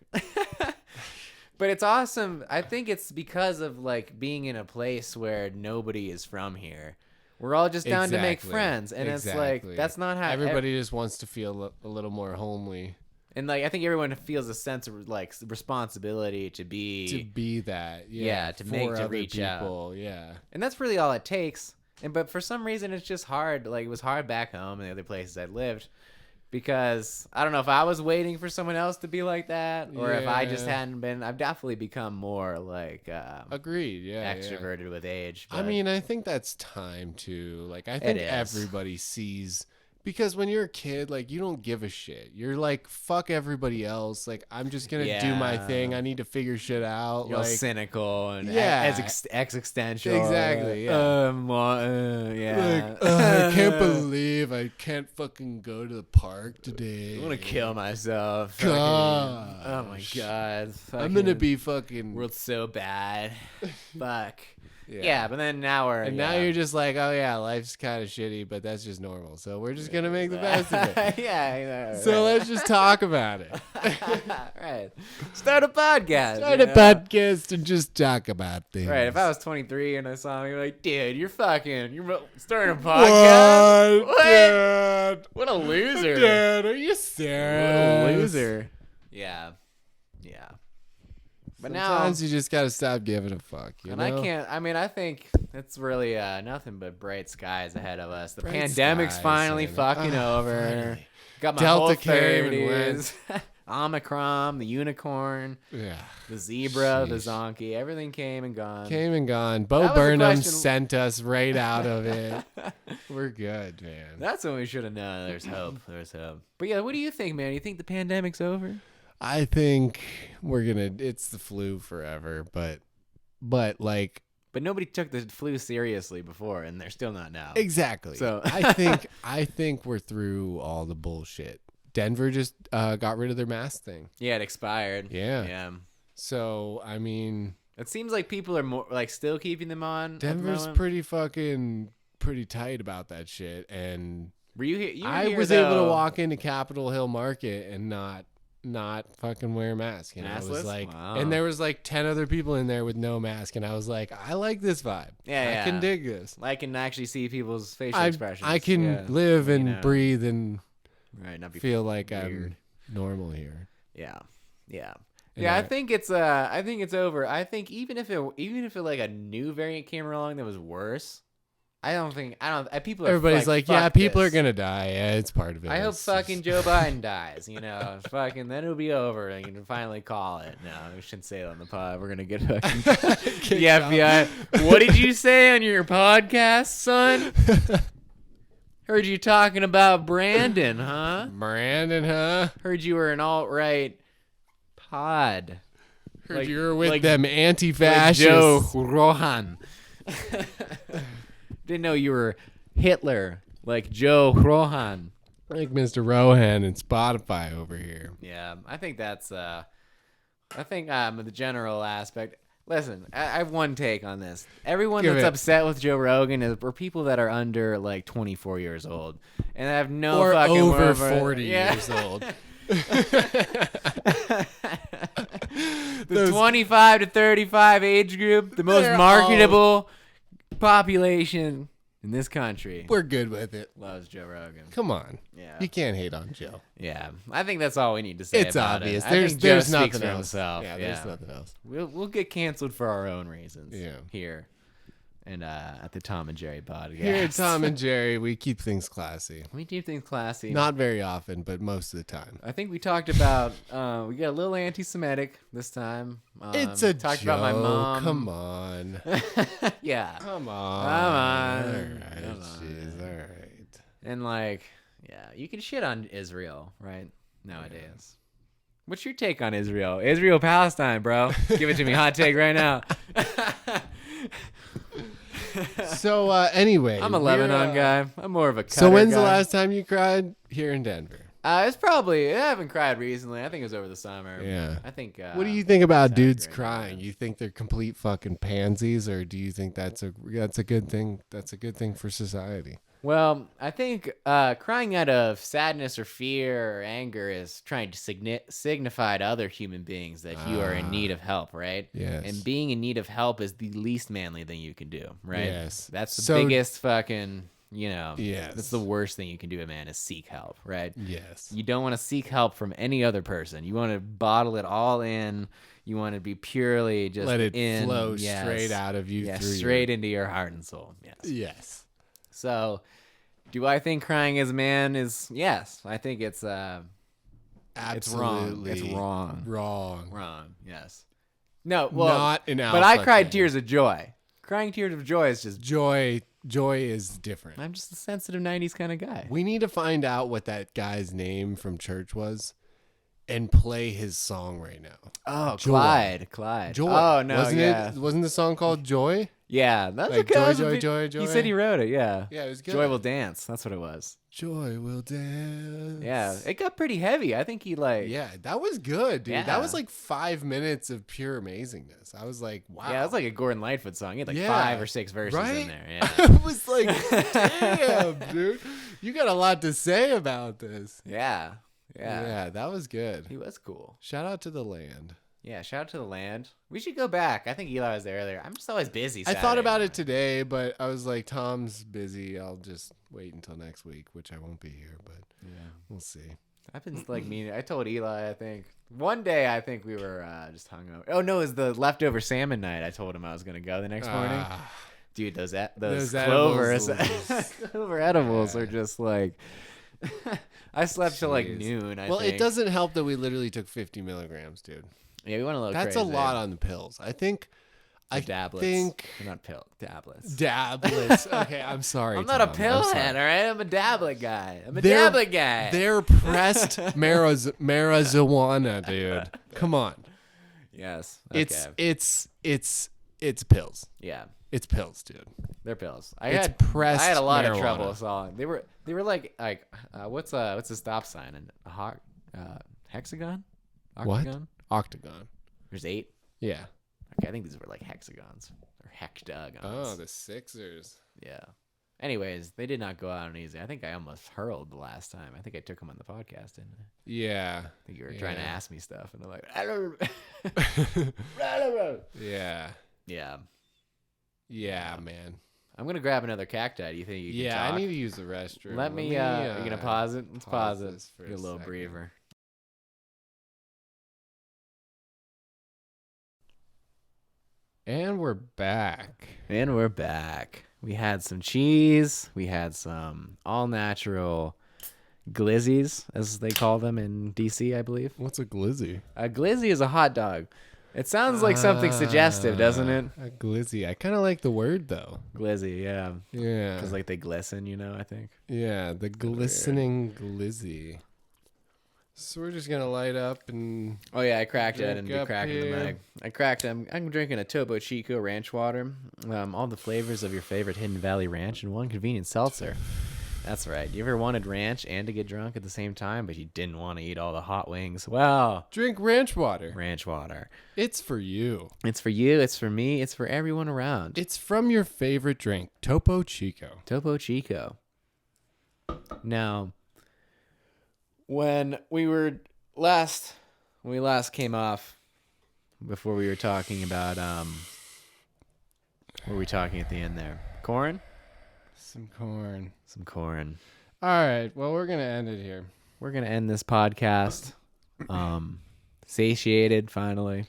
Speaker 1: But it's awesome. I think it's because of like being in a place where nobody is from here. We're all just down to make friends, and it's like that's not how
Speaker 2: everybody just wants to feel a little more homely.
Speaker 1: And like I think everyone feels a sense of like responsibility to be
Speaker 2: that,
Speaker 1: to reach out,
Speaker 2: yeah.
Speaker 1: And that's really all it takes. But for some reason, it's just hard. Like it was hard back home and the other places I lived, because I don't know if I was waiting for someone else to be like that, or if I just hadn't been. I've definitely become more like
Speaker 2: agreed,
Speaker 1: extroverted with age. But
Speaker 2: I mean, I think that's time too. Like I think everybody sees. Because when you're a kid, like, you don't give a shit. You're like, fuck everybody else. Like, I'm just going to do my thing. I need to figure shit out.
Speaker 1: You're
Speaker 2: like
Speaker 1: cynical and existential.
Speaker 2: Exactly, yeah.
Speaker 1: Yeah.
Speaker 2: Like, I can't believe I can't fucking go to the park today.
Speaker 1: I want to kill myself.
Speaker 2: God.
Speaker 1: Oh, my God.
Speaker 2: I'm going to be fucking...
Speaker 1: World's so bad. Fuck. Yeah, but then now
Speaker 2: now you're just like, oh yeah, life's kind of shitty, but that's just normal. So we're just gonna make the best of it.
Speaker 1: Yeah.
Speaker 2: So let's just talk about it.
Speaker 1: Right. Start a podcast.
Speaker 2: Start a podcast and just talk about things.
Speaker 1: Right. If I was 23 and I saw me, like, dude, you're starting a podcast.
Speaker 2: What? Dad?
Speaker 1: What a loser.
Speaker 2: Dad, are you serious?
Speaker 1: What a loser. Yeah. But
Speaker 2: sometimes you just gotta stop giving a fuck. You know?
Speaker 1: I think it's really nothing but bright skies ahead of us. The
Speaker 2: Bright
Speaker 1: pandemic's
Speaker 2: skies,
Speaker 1: finally fucking over.
Speaker 2: Finally.
Speaker 1: Got my
Speaker 2: Delta
Speaker 1: whole
Speaker 2: came and
Speaker 1: 30s. Omicron, the unicorn, the zebra, the zonkey, everything came and gone.
Speaker 2: Bo Burnham sent us right out of it. We're good, man.
Speaker 1: That's when we should have known. There's hope. But yeah, what do you think, man? You think the pandemic's over?
Speaker 2: I think it's the flu forever, but
Speaker 1: nobody took the flu seriously before, and they're still not now.
Speaker 2: Exactly.
Speaker 1: So
Speaker 2: I think we're through all the bullshit. Denver just got rid of their mask thing.
Speaker 1: Yeah, it expired.
Speaker 2: Yeah. So I mean,
Speaker 1: it seems like people are more like still keeping them on.
Speaker 2: Denver's pretty tight about that shit, and
Speaker 1: were you here?
Speaker 2: I was able to walk into Capitol Hill Market and not fucking wear a mask, and
Speaker 1: Maskless?
Speaker 2: I was like,
Speaker 1: wow.
Speaker 2: And there was like 10 other people in there with no mask, and I was like, I like this vibe. I can dig this.
Speaker 1: I can actually see people's facial expressions.
Speaker 2: I can live and breathe and
Speaker 1: not be
Speaker 2: feel like
Speaker 1: weird.
Speaker 2: I'm normal here.
Speaker 1: Yeah.
Speaker 2: And
Speaker 1: I think it's over. I think even if it like a new variant came along that was worse, people are
Speaker 2: everybody's like yeah, people are gonna die. Yeah, it's part of it.
Speaker 1: I hope fucking Joe Biden dies, fucking then it'll be over and you can finally call it. No, we shouldn't say it on the pod. We're gonna get fucking the FBI. What did you say on your podcast, son? Heard you talking about Brandon, huh? Heard you were an alt-right pod.
Speaker 2: Heard you were with them anti-fascists.
Speaker 1: Joe Rogan. Didn't know you were Hitler, like Joe Rogan.
Speaker 2: Like Mr. Rohan and Spotify over here.
Speaker 1: Yeah, I think that's the general aspect. Listen, I have one take on this. Everyone that's upset with Joe Rogan are people that are under like 24 years old and have no
Speaker 2: or
Speaker 1: fucking
Speaker 2: over 40
Speaker 1: years
Speaker 2: old.
Speaker 1: The 25 to 35 age group, the most marketable population in this country.
Speaker 2: We're good with it.
Speaker 1: Loves Joe Rogan.
Speaker 2: Come on.
Speaker 1: Yeah.
Speaker 2: You can't hate on Joe.
Speaker 1: Yeah. I think that's all we need to say
Speaker 2: It's
Speaker 1: about
Speaker 2: obvious.
Speaker 1: it. I think Joe
Speaker 2: There's
Speaker 1: speaks
Speaker 2: nothing
Speaker 1: for
Speaker 2: else.
Speaker 1: himself.
Speaker 2: Yeah, there's nothing else.
Speaker 1: We'll get canceled for our own reasons.
Speaker 2: Yeah.
Speaker 1: Here. And at the Tom and Jerry podcast.
Speaker 2: Here at Tom and Jerry, we keep things classy.
Speaker 1: We keep things classy.
Speaker 2: Not very often, but most of the time.
Speaker 1: I think we talked about we got a little anti-Semitic this time.
Speaker 2: It's a
Speaker 1: talked
Speaker 2: joke.
Speaker 1: about my mom.
Speaker 2: Come on.
Speaker 1: Yeah.
Speaker 2: Come on.
Speaker 1: Come on.
Speaker 2: All right. Jeez. All right.
Speaker 1: And like, yeah, you can shit on Israel, right? Nowadays. What's your take on Israel? Israel Palestine, bro. Give it to me. Hot take right now.
Speaker 2: So anyway,
Speaker 1: I'm a Lebanon guy. I'm more of a Qatar
Speaker 2: So when's
Speaker 1: guy.
Speaker 2: the last time you cried? Here in Denver.
Speaker 1: It's probably, I haven't cried recently. I think it was over the summer.
Speaker 2: Yeah.
Speaker 1: I think.
Speaker 2: What do you think about dudes
Speaker 1: great,
Speaker 2: crying? You think they're complete fucking pansies, or do you think that's a good thing? That's a good thing for society.
Speaker 1: Well, I think crying out of sadness or fear or anger is trying to signify to other human beings that you are in need of help, right?
Speaker 2: Yes.
Speaker 1: And being in need of help is the least manly thing you can do, right?
Speaker 2: Yes.
Speaker 1: That's the
Speaker 2: So-
Speaker 1: biggest fucking,
Speaker 2: Yes.
Speaker 1: that's the worst thing you can do, man, is seek help, right?
Speaker 2: Yes.
Speaker 1: You don't want to seek help from any other person. You want to bottle it all in. You want to be purely just
Speaker 2: Let it
Speaker 1: in.
Speaker 2: flow
Speaker 1: Yes.
Speaker 2: straight out of you.
Speaker 1: Yeah,
Speaker 2: through
Speaker 1: straight into your heart and soul. Yes.
Speaker 2: Yes.
Speaker 1: So, do I think crying as a man is? Yes, I think it's
Speaker 2: Absolutely.
Speaker 1: It's wrong.
Speaker 2: Wrong.
Speaker 1: Wrong. Yes. No. Well,
Speaker 2: Not an
Speaker 1: but I
Speaker 2: alpha
Speaker 1: cried
Speaker 2: thing.
Speaker 1: tears of joy. Crying tears of joy is just.
Speaker 2: Joy is different.
Speaker 1: I'm just a sensitive '90s kind of guy.
Speaker 2: We need to find out what that guy's name from church was and play his song right now.
Speaker 1: Oh,
Speaker 2: Joy.
Speaker 1: Clyde.
Speaker 2: Joy.
Speaker 1: Oh no,
Speaker 2: Wasn't Wasn't the song called Joy?
Speaker 1: Yeah, that's
Speaker 2: Like
Speaker 1: okay.
Speaker 2: joy,
Speaker 1: That's
Speaker 2: joy,
Speaker 1: a bit-
Speaker 2: joy, joy.
Speaker 1: He said he wrote it. Yeah.
Speaker 2: Yeah, it was good.
Speaker 1: Joy will dance. That's what it was.
Speaker 2: Joy will dance.
Speaker 1: Yeah, it got pretty heavy. I think he like.
Speaker 2: Yeah, that was good, dude.
Speaker 1: Yeah.
Speaker 2: That was like 5 minutes of pure amazingness. I was like, wow.
Speaker 1: Yeah, it was like a Gordon Lightfoot song. He had like
Speaker 2: Yeah.
Speaker 1: 5 or 6 verses
Speaker 2: Right?
Speaker 1: in there. Yeah.
Speaker 2: I was like, damn, dude. You got a lot to say about this.
Speaker 1: Yeah.
Speaker 2: Yeah, that was good.
Speaker 1: He was cool.
Speaker 2: Shout out to the land.
Speaker 1: Yeah, shout out to the land. We should go back. I think Eli was there earlier. I'm just always busy.
Speaker 2: I thought
Speaker 1: Saturday
Speaker 2: about it
Speaker 1: morning.
Speaker 2: today, but I was like, Tom's busy. I'll just wait until next week, which I won't be here, but
Speaker 1: Yeah.
Speaker 2: we'll see.
Speaker 1: I've been like meaning. I told Eli. I think one day. I think we were just hungover. Oh no, it was the leftover salmon night. I told him I was gonna go the next morning.
Speaker 2: Ah,
Speaker 1: Dude, those
Speaker 2: Those
Speaker 1: clover
Speaker 2: edibles
Speaker 1: clover edibles
Speaker 2: Yeah.
Speaker 1: are just like. I slept till like
Speaker 2: Jeez.
Speaker 1: noon. I
Speaker 2: well,
Speaker 1: think.
Speaker 2: it doesn't help that we literally took 50 milligrams, dude.
Speaker 1: Yeah, we went a little.
Speaker 2: That's
Speaker 1: crazy.
Speaker 2: a lot on the pills. I think. I
Speaker 1: Dablets.
Speaker 2: think
Speaker 1: They're not pill tablets.
Speaker 2: dablets. Okay, I'm sorry.
Speaker 1: I'm not a
Speaker 2: Tom.
Speaker 1: pill
Speaker 2: I'm sorry.
Speaker 1: head, all right? I'm a dablet guy. I'm a
Speaker 2: They're-
Speaker 1: dablet guy.
Speaker 2: They're pressed marijuana, dude. Come on.
Speaker 1: Yes. Okay.
Speaker 2: It's pills.
Speaker 1: Yeah.
Speaker 2: It's pills, dude.
Speaker 1: They're pills.
Speaker 2: It's pressed
Speaker 1: I had a lot of
Speaker 2: marijuana.
Speaker 1: trouble solving. They were like what's a stop sign and a hexagon?
Speaker 2: What?
Speaker 1: Octagon?
Speaker 2: Octagon.
Speaker 1: There's 8.
Speaker 2: Yeah.
Speaker 1: Okay, I think these were like hexagons or hectagons.
Speaker 2: Oh, the Sixers.
Speaker 1: Yeah. Anyways, they did not go out on easy. I think I almost hurled the last time. I think I took them on the podcast, didn't I?
Speaker 2: Yeah.
Speaker 1: I think you were trying to
Speaker 2: Yeah.
Speaker 1: ask me stuff, and I'm like, I don't.
Speaker 2: Yeah.
Speaker 1: Yeah.
Speaker 2: Yeah, man.
Speaker 1: I'm gonna grab another cacti. Do you think you can
Speaker 2: Yeah,
Speaker 1: talk?
Speaker 2: I need to use the restroom.
Speaker 1: Let me. Are you gonna pause it? Let's pause it.
Speaker 2: this for
Speaker 1: Get a little
Speaker 2: second.
Speaker 1: breather.
Speaker 2: And we're back.
Speaker 1: And we're back. We had some cheese. We had some all natural glizzies, as they call them in DC, I believe.
Speaker 2: What's a glizzy?
Speaker 1: A glizzy is a hot dog. It sounds like something suggestive, doesn't it?
Speaker 2: A glizzy. I kind of like the word though.
Speaker 1: Glizzy, yeah.
Speaker 2: Yeah.
Speaker 1: Because like they glisten, I think.
Speaker 2: Yeah, the glistening glizzy. So we're just gonna light up and
Speaker 1: Oh yeah, I cracked it and
Speaker 2: Drink
Speaker 1: be
Speaker 2: up
Speaker 1: cracking the
Speaker 2: here.
Speaker 1: mag. I cracked them. I'm drinking a Topo Chico ranch water. All the flavors of your favorite Hidden Valley ranch and one convenient seltzer. That's right. You ever wanted ranch and to get drunk at the same time, but you didn't want to eat all the hot wings? Well,
Speaker 2: drink ranch water.
Speaker 1: ranch water.
Speaker 2: It's for you.
Speaker 1: It's for you. It's for me. It's for everyone around.
Speaker 2: It's from your favorite drink, Topo Chico.
Speaker 1: Topo Chico. Now, when we were when we last came off, before we were talking about what were we talking at the end there? Corn?
Speaker 2: Some corn.
Speaker 1: Some corn.
Speaker 2: All right. Well, we're gonna end it here.
Speaker 1: We're gonna end this podcast. Satiated finally.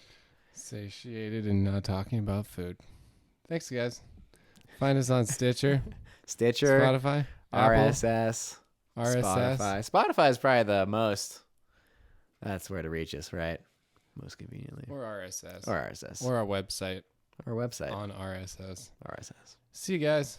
Speaker 2: Satiated and not talking about food. Thanks, guys. Find us on Stitcher, Spotify,
Speaker 1: RSS,
Speaker 2: RSS.
Speaker 1: Spotify is probably the most. That's where to reach us, right? Most conveniently.
Speaker 2: Or RSS.
Speaker 1: Or RSS.
Speaker 2: Or our website.
Speaker 1: Our website.
Speaker 2: On RSS.
Speaker 1: RSS.
Speaker 2: See you guys.